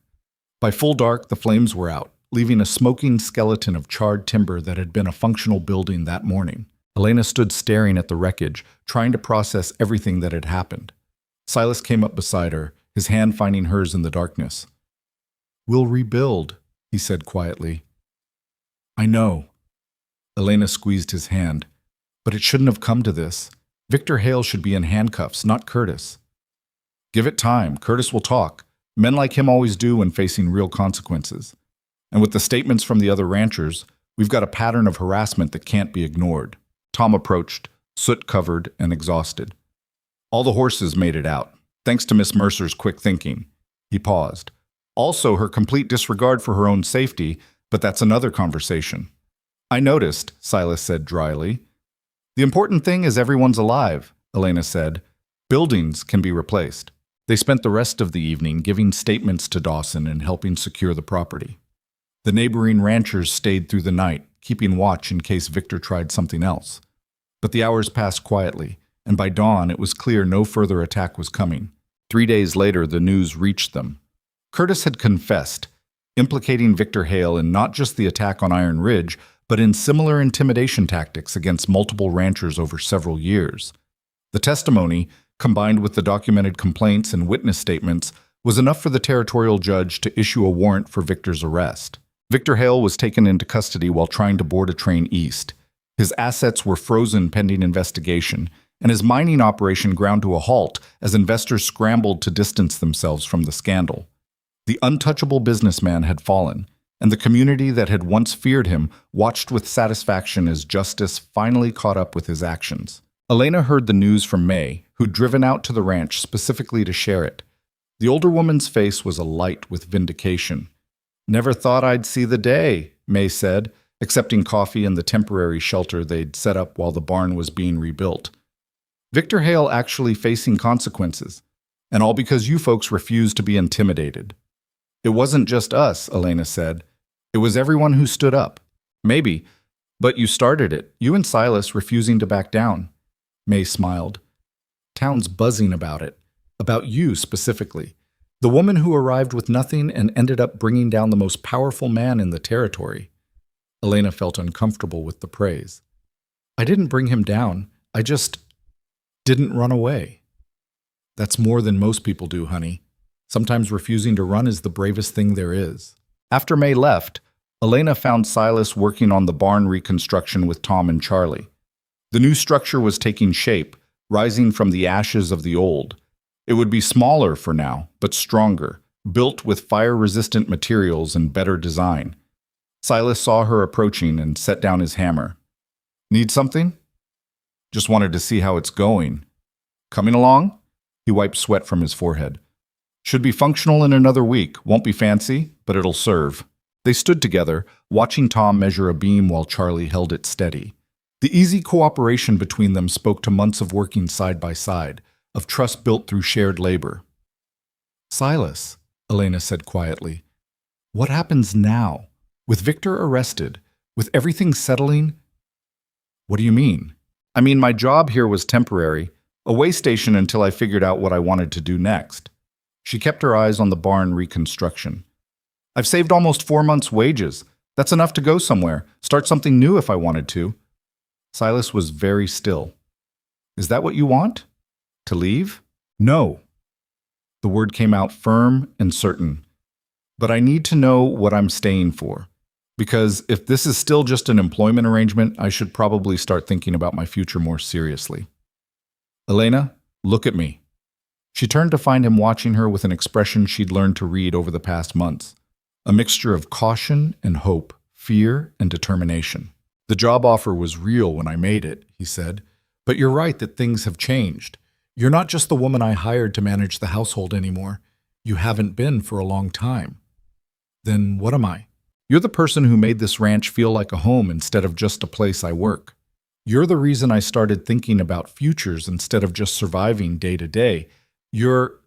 By full dark, the flames were out, leaving a smoking skeleton of charred timber that had been a functional building that morning. Elena stood staring at the wreckage, trying to process everything that had happened. Silas came up beside her, his hand finding hers in the darkness. "We'll rebuild," he said quietly. "I know." Elena squeezed his hand. "But it shouldn't have come to this. Victor Hale should be in handcuffs, not Curtis." "Give it time. Curtis will talk. Men like him always do when facing real consequences. And with the statements from the other ranchers, we've got a pattern of harassment that can't be ignored." Tom approached, soot-covered and exhausted. "All the horses made it out, thanks to Miss Mercer's quick thinking." He paused. "Also her complete disregard for her own safety, but that's another conversation." "I noticed," Silas said dryly. "The important thing is everyone's alive," Elena said. "Buildings can be replaced." They spent the rest of the evening giving statements to Dawson and helping secure the property. The neighboring ranchers stayed through the night, keeping watch in case Victor tried something else. But the hours passed quietly, and by dawn it was clear no further attack was coming. 3 days later, the news reached them. Curtis had confessed, implicating Victor Hale in not just the attack on Iron Ridge, but in similar intimidation tactics against multiple ranchers over several years. The testimony, combined with the documented complaints and witness statements, was enough for the territorial judge to issue a warrant for Victor's arrest. Victor Hale was taken into custody while trying to board a train east. His assets were frozen pending investigation, and his mining operation ground to a halt as investors scrambled to distance themselves from the scandal. The untouchable businessman had fallen, and the community that had once feared him watched with satisfaction as justice finally caught up with his actions. Elena heard the news from May, who'd driven out to the ranch specifically to share it. The older woman's face was alight with vindication. "Never thought I'd see the day," May said, accepting coffee in the temporary shelter they'd set up while the barn was being rebuilt. "Victor Hale actually facing consequences, and all because you folks refused to be intimidated." "It wasn't just us," Elena said. "It was everyone who stood up." "Maybe, but you started it, you and Silas refusing to back down." May smiled. "Town's buzzing about it, about you specifically. The woman who arrived with nothing and ended up bringing down the most powerful man in the territory." Elena felt uncomfortable with the praise. "I didn't bring him down. I just didn't run away." "That's more than most people do, honey. Sometimes refusing to run is the bravest thing there is." After May left, Elena found Silas working on the barn reconstruction with Tom and Charlie. The new structure was taking shape, rising from the ashes of the old. It would be smaller for now, but stronger, built with fire-resistant materials and better design. Silas saw her approaching and set down his hammer. "Need something?" "Just wanted to see how it's going." "Coming along?" He wiped sweat from his forehead. Should be functional in another week. Won't be fancy, but it'll serve. They stood together, watching Tom measure a beam while Charlie held it steady. The easy cooperation between them spoke to months of working side by side, of trust built through shared labor. "Silas," Elena said quietly, "what happens now? With Victor arrested, with everything settling?" "What do you mean?" "I mean, my job here was temporary, a way station until I figured out what I wanted to do next." She kept her eyes on the barn reconstruction. "I've saved almost 4 months' wages. That's enough to go somewhere, start something new if I wanted to." Silas was very still. "Is that what you want? To leave?" "No." The word came out firm and certain. "But I need to know what I'm staying for. Because if this is still just an employment arrangement, I should probably start thinking about my future more seriously." "Elena, look at me." She turned to find him watching her with an expression she'd learned to read over the past months. A mixture of caution and hope, fear and determination. "The job offer was real when I made it," he said. "But you're right that things have changed. You're not just the woman I hired to manage the household anymore. You haven't been for a long time." "Then what am I?" "You're the person who made this ranch feel like a home instead of just a place I work. You're the reason I started thinking about futures instead of just surviving day to day. You're—"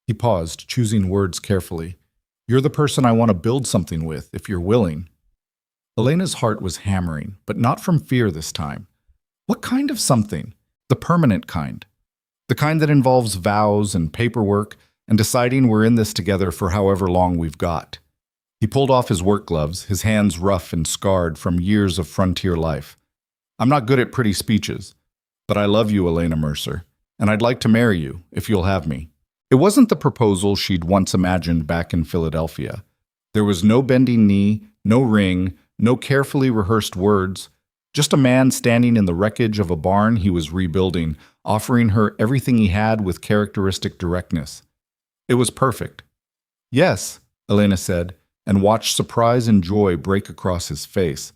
He paused, choosing words carefully. "You're the person I want to build something with, if you're willing." Elena's heart was hammering, but not from fear this time. What kind of something? The permanent kind. The kind that involves vows and paperwork and deciding we're in this together for however long we've got. He pulled off his work gloves, his hands rough and scarred from years of frontier life. "I'm not good at pretty speeches, but I love you, Elena Mercer, and I'd like to marry you, if you'll have me." It wasn't the proposal she'd once imagined back in Philadelphia. There was no bending knee, no ring, no carefully rehearsed words, just a man standing in the wreckage of a barn he was rebuilding, offering her everything he had with characteristic directness. It was perfect. "Yes," Elena said, and watched surprise and joy break across his face.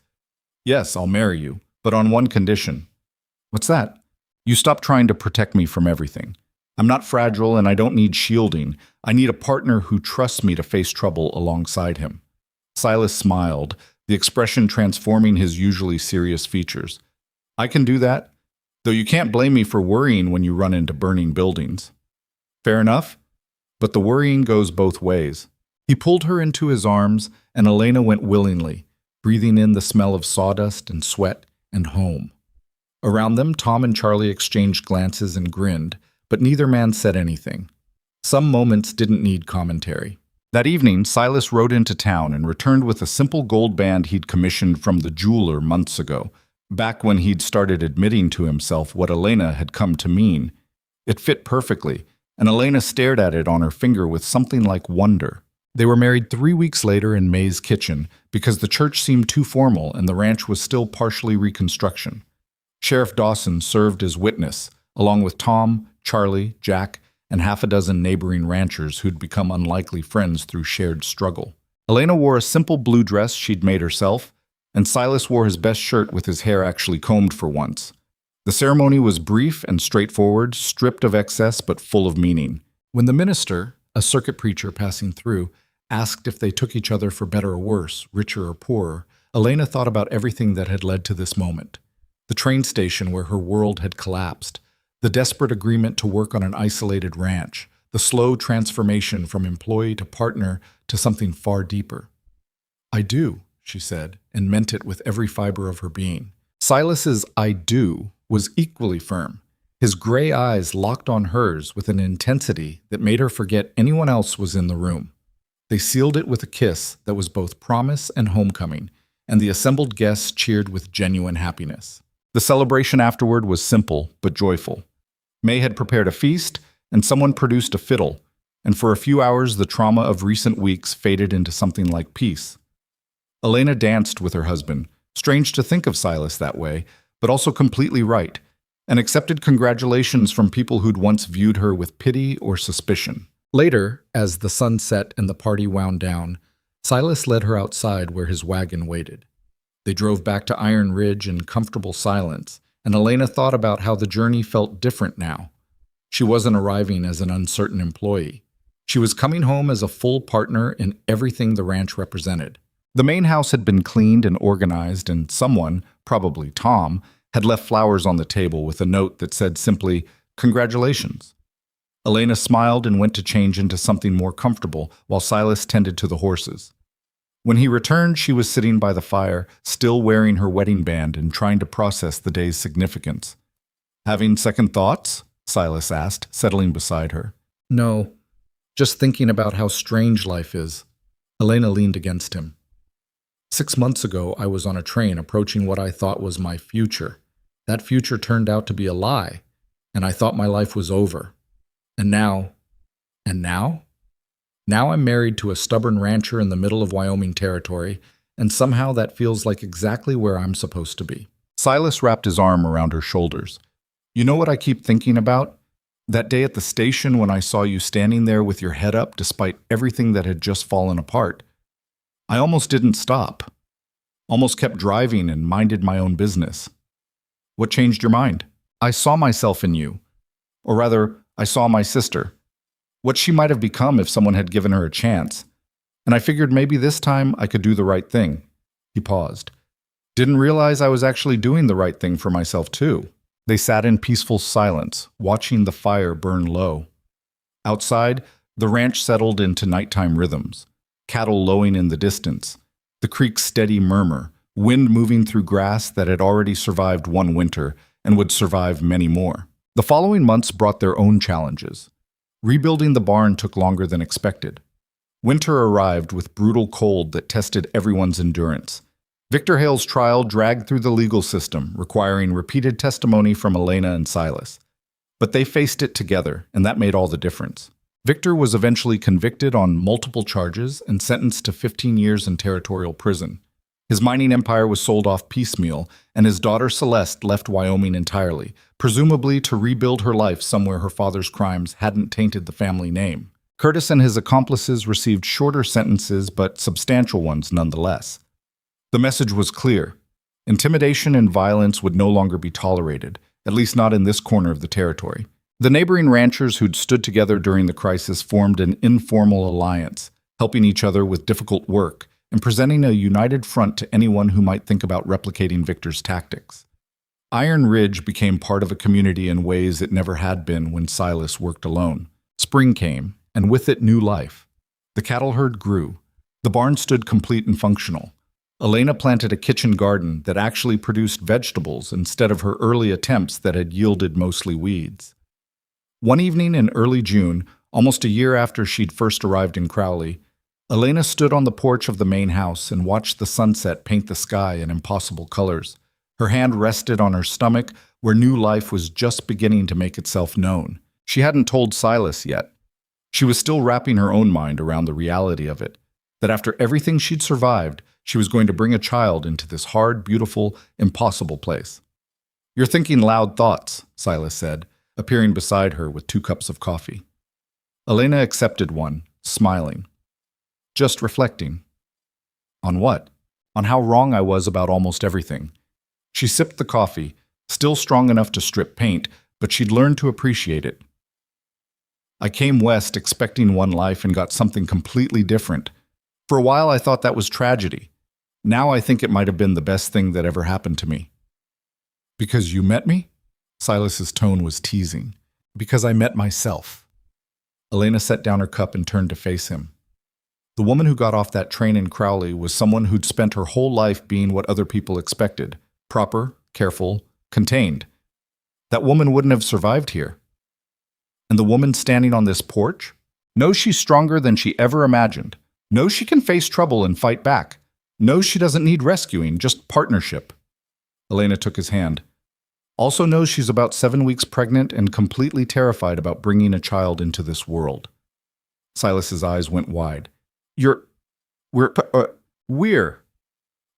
"Yes, I'll marry you, but on one condition." "What's that?" "You stop trying to protect me from everything. I'm not fragile and I don't need shielding. I need a partner who trusts me to face trouble alongside him." Silas smiled, the expression transforming his usually serious features. "I can do that, though you can't blame me for worrying when you run into burning buildings." "Fair enough, but the worrying goes both ways." He pulled her into his arms, and Elena went willingly, breathing in the smell of sawdust and sweat and home. Around them, Tom and Charlie exchanged glances and grinned, but neither man said anything. Some moments didn't need commentary. That evening, Silas rode into town and returned with a simple gold band he'd commissioned from the jeweler months ago, back when he'd started admitting to himself what Elena had come to mean. It fit perfectly, and Elena stared at it on her finger with something like wonder. They were married 3 weeks later in May's kitchen because the church seemed too formal and the ranch was still partially reconstruction. Sheriff Dawson served as witness, along with Tom, Charlie, Jack, and half a dozen neighboring ranchers who'd become unlikely friends through shared struggle. Elena wore a simple blue dress she'd made herself, and Silas wore his best shirt with his hair actually combed for once. The ceremony was brief and straightforward, stripped of excess but full of meaning. When the minister, a circuit preacher passing through, asked if they took each other for better or worse, richer or poorer, Elena thought about everything that had led to this moment. The train station where her world had collapsed, the desperate agreement to work on an isolated ranch, the slow transformation from employee to partner to something far deeper. "I do," she said, and meant it with every fiber of her being. Silas's "I do" was equally firm. His gray eyes locked on hers with an intensity that made her forget anyone else was in the room. They sealed it with a kiss that was both promise and homecoming, and the assembled guests cheered with genuine happiness. The celebration afterward was simple but joyful. May had prepared a feast, and someone produced a fiddle, and for a few hours the trauma of recent weeks faded into something like peace. Elena danced with her husband, strange to think of Silas that way, but also completely right, and accepted congratulations from people who'd once viewed her with pity or suspicion. Later, as the sun set and the party wound down, Silas led her outside where his wagon waited. They drove back to Iron Ridge in comfortable silence, and Elena thought about how the journey felt different now. She wasn't arriving as an uncertain employee. She was coming home as a full partner in everything the ranch represented. The main house had been cleaned and organized, and someone, probably Tom, had left flowers on the table with a note that said simply, "Congratulations." Elena smiled and went to change into something more comfortable while Silas tended to the horses. When he returned, she was sitting by the fire, still wearing her wedding band and trying to process the day's significance. "Having second thoughts?" Silas asked, settling beside her. "No, just thinking about how strange life is." Elena leaned against him. 6 months ago, I was on a train approaching what I thought was my future. That future turned out to be a lie, and I thought my life was over. And now? Now I'm married to a stubborn rancher in the middle of Wyoming territory, and somehow that feels like exactly where I'm supposed to be. Silas wrapped his arm around her shoulders. "You know what I keep thinking about? That day at the station when I saw you standing there with your head up despite everything that had just fallen apart. I almost didn't stop. Almost kept driving and minded my own business. What changed your mind? I saw myself in you. Or rather, I saw my sister. What she might have become if someone had given her a chance. And I figured maybe this time I could do the right thing." He paused. "Didn't realize I was actually doing the right thing for myself too." They sat in peaceful silence, watching the fire burn low. Outside, the ranch settled into nighttime rhythms, cattle lowing in the distance, the creek's steady murmur, wind moving through grass that had already survived one winter and would survive many more. The following months brought their own challenges. Rebuilding the barn took longer than expected. Winter arrived with brutal cold that tested everyone's endurance. Victor Hale's trial dragged through the legal system, requiring repeated testimony from Elena and Silas. But they faced it together, and that made all the difference. Victor was eventually convicted on multiple charges and sentenced to 15 years in territorial prison. His mining empire was sold off piecemeal, and his daughter Celeste left Wyoming entirely, presumably to rebuild her life somewhere her father's crimes hadn't tainted the family name. Curtis and his accomplices received shorter sentences, but substantial ones nonetheless. The message was clear. Intimidation and violence would no longer be tolerated, at least not in this corner of the territory. The neighboring ranchers who'd stood together during the crisis formed an informal alliance, helping each other with difficult work and presenting a united front to anyone who might think about replicating Victor's tactics. Iron Ridge became part of a community in ways it never had been when Silas worked alone. Spring came, and with it new life. The cattle herd grew. The barn stood complete and functional. Elena planted a kitchen garden that actually produced vegetables instead of her early attempts that had yielded mostly weeds. One evening in early June, almost a year after she'd first arrived in Crowley, Elena stood on the porch of the main house and watched the sunset paint the sky in impossible colors. Her hand rested on her stomach, where new life was just beginning to make itself known. She hadn't told Silas yet. She was still wrapping her own mind around the reality of it, that after everything she'd survived, she was going to bring a child into this hard, beautiful, impossible place. "You're thinking loud thoughts," Silas said, appearing beside her with 2 cups of coffee. Elena accepted one, smiling. "Just reflecting." "On what?" "On how wrong I was about almost everything." She sipped the coffee, still strong enough to strip paint, but she'd learned to appreciate it. "I came west expecting one life and got something completely different. For a while I thought that was tragedy. Now I think it might have been the best thing that ever happened to me." "Because you met me?" Silas's tone was teasing. "Because I met myself." Elena set down her cup and turned to face him. The woman who got off that train in Crowley was someone who'd spent her whole life being what other people expected. Proper, careful, contained. That woman wouldn't have survived here. And the woman standing on this porch knows she's stronger than she ever imagined, knows she can face trouble and fight back, knows she doesn't need rescuing, just partnership. Elena took his hand. Also knows she's about 7 weeks pregnant and completely terrified about bringing a child into this world. Silas's eyes went wide. We're.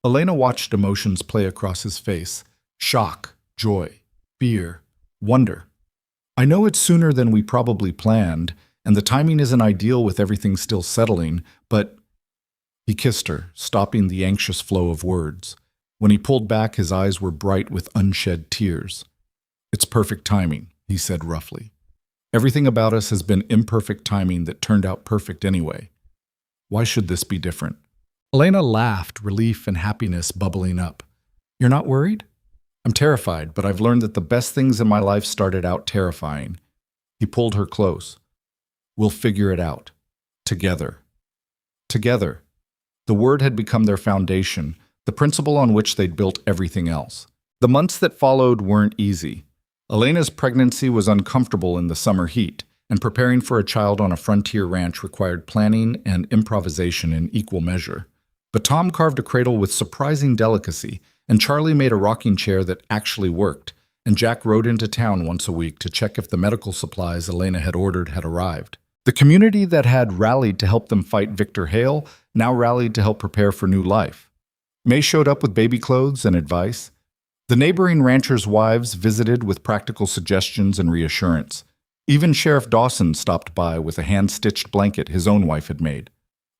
Elena watched emotions play across his face. Shock, joy, fear, wonder. "I know it's sooner than we probably planned, and the timing isn't ideal with everything still settling, but..." He kissed her, stopping the anxious flow of words. When he pulled back, his eyes were bright with unshed tears. "It's perfect timing," he said roughly. Everything about us has been imperfect timing that turned out perfect anyway. Why should this be different?" Elena laughed, relief and happiness bubbling up. "You're not worried?" "I'm terrified, but I've learned that the best things in my life started out terrifying." He pulled her close. "We'll figure it out. Together." Together. The word had become their foundation, the principle on which they'd built everything else. The months that followed weren't easy. Elena's pregnancy was uncomfortable in the summer heat, and preparing for a child on a frontier ranch required planning and improvisation in equal measure. But Tom carved a cradle with surprising delicacy, and Charlie made a rocking chair that actually worked, and Jack rode into town once a week to check if the medical supplies Elena had ordered had arrived. The community that had rallied to help them fight Victor Hale now rallied to help prepare for new life. May showed up with baby clothes and advice. The neighboring ranchers' wives visited with practical suggestions and reassurance. Even Sheriff Dawson stopped by with a hand-stitched blanket his own wife had made.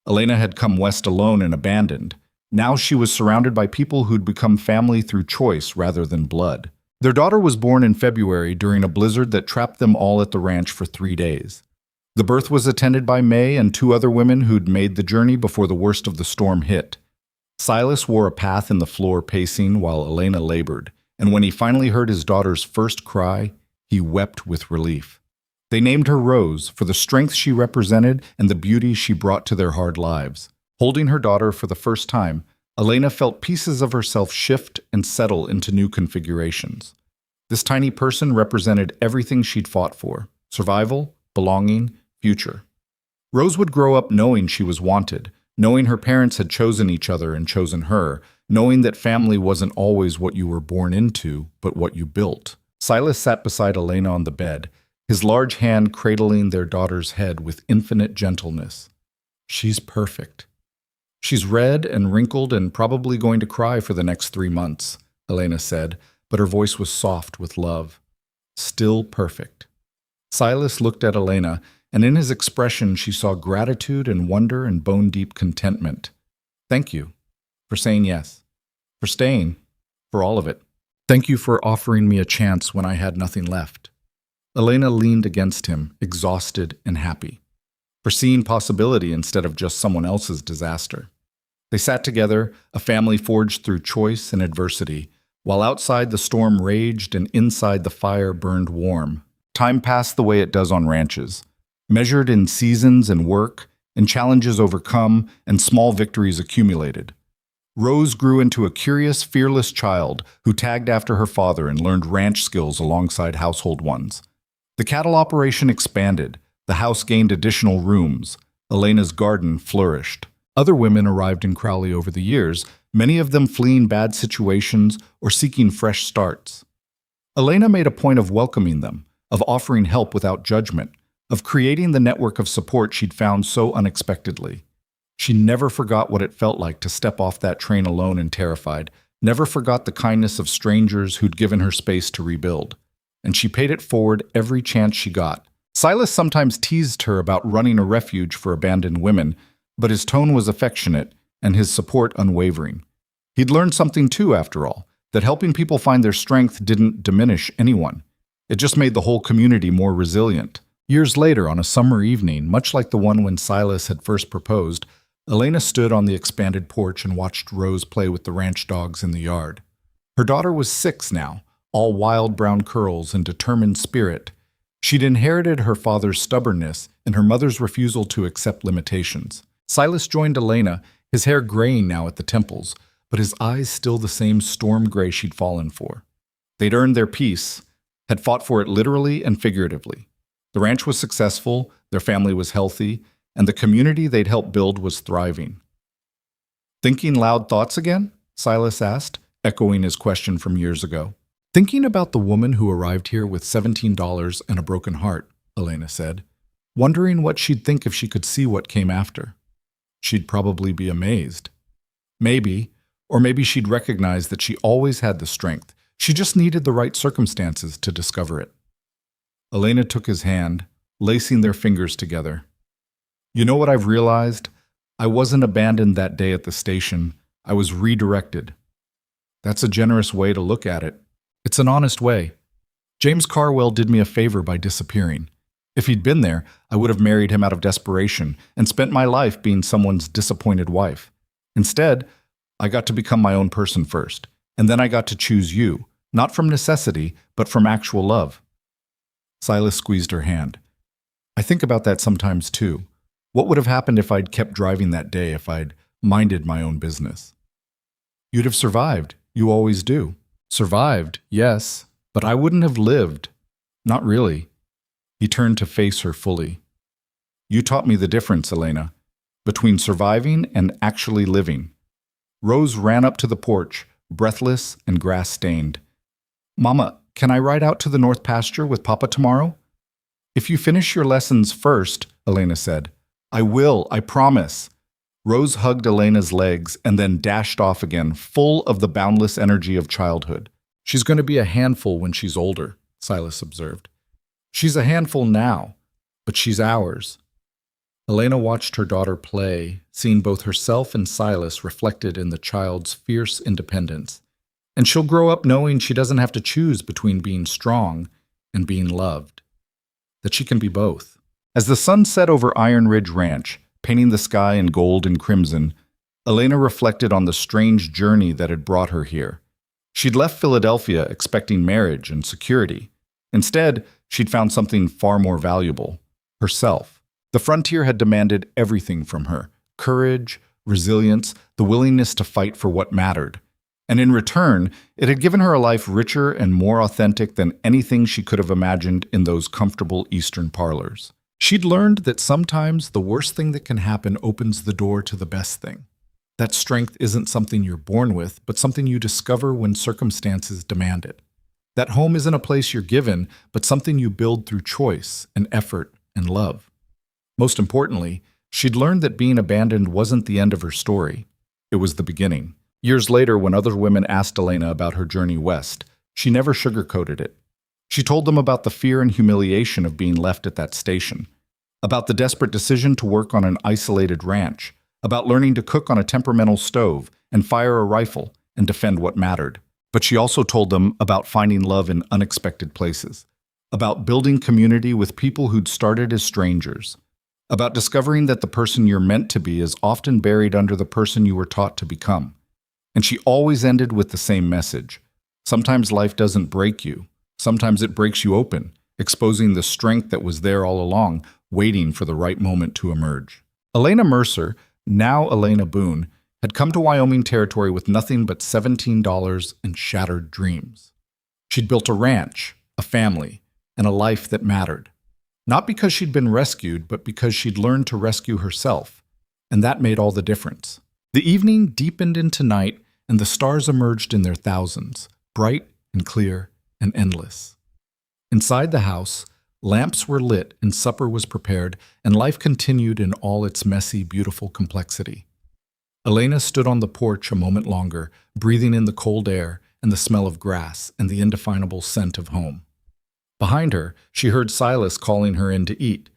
Elena had come west alone and abandoned. Now she was surrounded by people who'd become family through choice rather than blood. Their daughter was born in February during a blizzard that trapped them all at the ranch for 3 days. The birth was attended by May and 2 other women who'd made the journey before the worst of the storm hit. Silas wore a path in the floor pacing while Elena labored, and when he finally heard his daughter's first cry, he wept with relief. They named her Rose for the strength she represented and the beauty she brought to their hard lives. Holding her daughter for the first time, Elena felt pieces of herself shift and settle into new configurations. This tiny person represented everything she'd fought for: survival, belonging, future. Rose would grow up knowing she was wanted, knowing her parents had chosen each other and chosen her, knowing that family wasn't always what you were born into, but what you built. Silas sat beside Elena on the bed, his large hand cradling their daughter's head with infinite gentleness. "She's perfect." "She's red and wrinkled and probably going to cry for the next 3 months," Elena said, but her voice was soft with love. "Still perfect." Silas looked at Elena, and in his expression she saw gratitude and wonder and bone-deep contentment. "Thank you for saying yes, for staying, for all of it. Thank you for offering me a chance when I had nothing left." Elena leaned against him, exhausted and happy, for seeing possibility instead of just someone else's disaster. They sat together, a family forged through choice and adversity, while outside the storm raged and inside the fire burned warm. Time passed the way it does on ranches, measured in seasons and work, and challenges overcome, and small victories accumulated. Rose grew into a curious, fearless child who tagged after her father and learned ranch skills alongside household ones. The cattle operation expanded, the house gained additional rooms, Elena's garden flourished. Other women arrived in Crowley over the years, many of them fleeing bad situations or seeking fresh starts. Elena made a point of welcoming them, of offering help without judgment, of creating the network of support she'd found so unexpectedly. She never forgot what it felt like to step off that train alone and terrified, never forgot the kindness of strangers who'd given her space to rebuild. And she paid it forward every chance she got. Silas sometimes teased her about running a refuge for abandoned women, but his tone was affectionate and his support unwavering. He'd learned something too, after all, that helping people find their strength didn't diminish anyone. It just made the whole community more resilient. Years later, on a summer evening, much like the one when Silas had first proposed, Elena stood on the expanded porch and watched Rose play with the ranch dogs in the yard. Her daughter was 6 now, all wild brown curls and determined spirit. She'd inherited her father's stubbornness and her mother's refusal to accept limitations. Silas joined Elena, his hair graying now at the temples, but his eyes still the same storm gray she'd fallen for. They'd earned their peace, had fought for it literally and figuratively. The ranch was successful, their family was healthy, and the community they'd helped build was thriving. "Thinking loud thoughts again?" Silas asked, echoing his question from years ago. "Thinking about the woman who arrived here with $17 and a broken heart," Elena said, wondering what she'd think if she could see what came after. She'd probably be amazed. Maybe, or maybe she'd recognize that she always had the strength. She just needed the right circumstances to discover it. Elena took his hand, lacing their fingers together. "You know what I've realized? I wasn't abandoned that day at the station. I was redirected." That's a generous way to look at it. It's an honest way. James Carwell did me a favor by disappearing. If he'd been there, I would have married him out of desperation and spent my life being someone's disappointed wife. Instead, I got to become my own person first, and then I got to choose you, not from necessity, but from actual love. Silas squeezed her hand. I think about that sometimes too. What would have happened if I'd kept driving that day, if I'd minded my own business? You'd have survived. You always do. Survived, yes, but I wouldn't have lived. Not really. He turned to face her fully. You taught me the difference, Elena, between surviving and actually living. Rose ran up to the porch, breathless and grass-stained. Mama, can I ride out to the north pasture with Papa tomorrow? If you finish your lessons first, Elena said. I will, I promise. Rose hugged Elena's legs and then dashed off again, full of the boundless energy of childhood. She's going to be a handful when she's older, Silas observed. She's a handful now, but she's ours. Elena watched her daughter play, seeing both herself and Silas reflected in the child's fierce independence. And she'll grow up knowing she doesn't have to choose between being strong and being loved. That she can be both. As the sun set over Iron Ridge Ranch, painting the sky in gold and crimson, Elena reflected on the strange journey that had brought her here. She'd left Philadelphia expecting marriage and security. Instead, she'd found something far more valuable, herself. The frontier had demanded everything from her: courage, resilience, the willingness to fight for what mattered. And in return, it had given her a life richer and more authentic than anything she could have imagined in those comfortable Eastern parlors. She'd learned that sometimes the worst thing that can happen opens the door to the best thing. That strength isn't something you're born with, but something you discover when circumstances demand it. That home isn't a place you're given, but something you build through choice and effort and love. Most importantly, she'd learned that being abandoned wasn't the end of her story. It was the beginning. Years later, when other women asked Elena about her journey west, she never sugarcoated it. She told them about the fear and humiliation of being left at that station, about the desperate decision to work on an isolated ranch, about learning to cook on a temperamental stove and fire a rifle and defend what mattered. But she also told them about finding love in unexpected places, about building community with people who'd started as strangers, about discovering that the person you're meant to be is often buried under the person you were taught to become. And she always ended with the same message. Sometimes life doesn't break you. Sometimes it breaks you open, exposing the strength that was there all along, waiting for the right moment to emerge. Elena Mercer, now Elena Boon, had come to Wyoming territory with nothing but $17 and shattered dreams. She'd built a ranch, a family, and a life that mattered. Not because she'd been rescued, but because she'd learned to rescue herself. And that made all the difference. The evening deepened into night, and the stars emerged in their thousands, bright and clear and endless. Inside the house, lamps were lit and supper was prepared, and life continued in all its messy, beautiful complexity. Elena stood on the porch a moment longer, breathing in the cold air and the smell of grass and the indefinable scent of home. Behind her, she heard Silas calling her in to eat,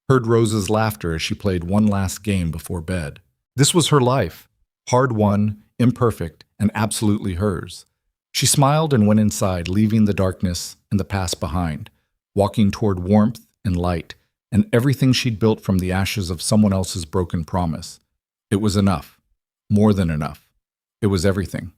heard Rose's laughter as she played one last game before bed. This was her life, hard-won, imperfect, and absolutely hers. She smiled and went inside, leaving the darkness and the past behind, walking toward warmth and light, and everything she'd built from the ashes of someone else's broken promise. It was enough. More than enough. It was everything.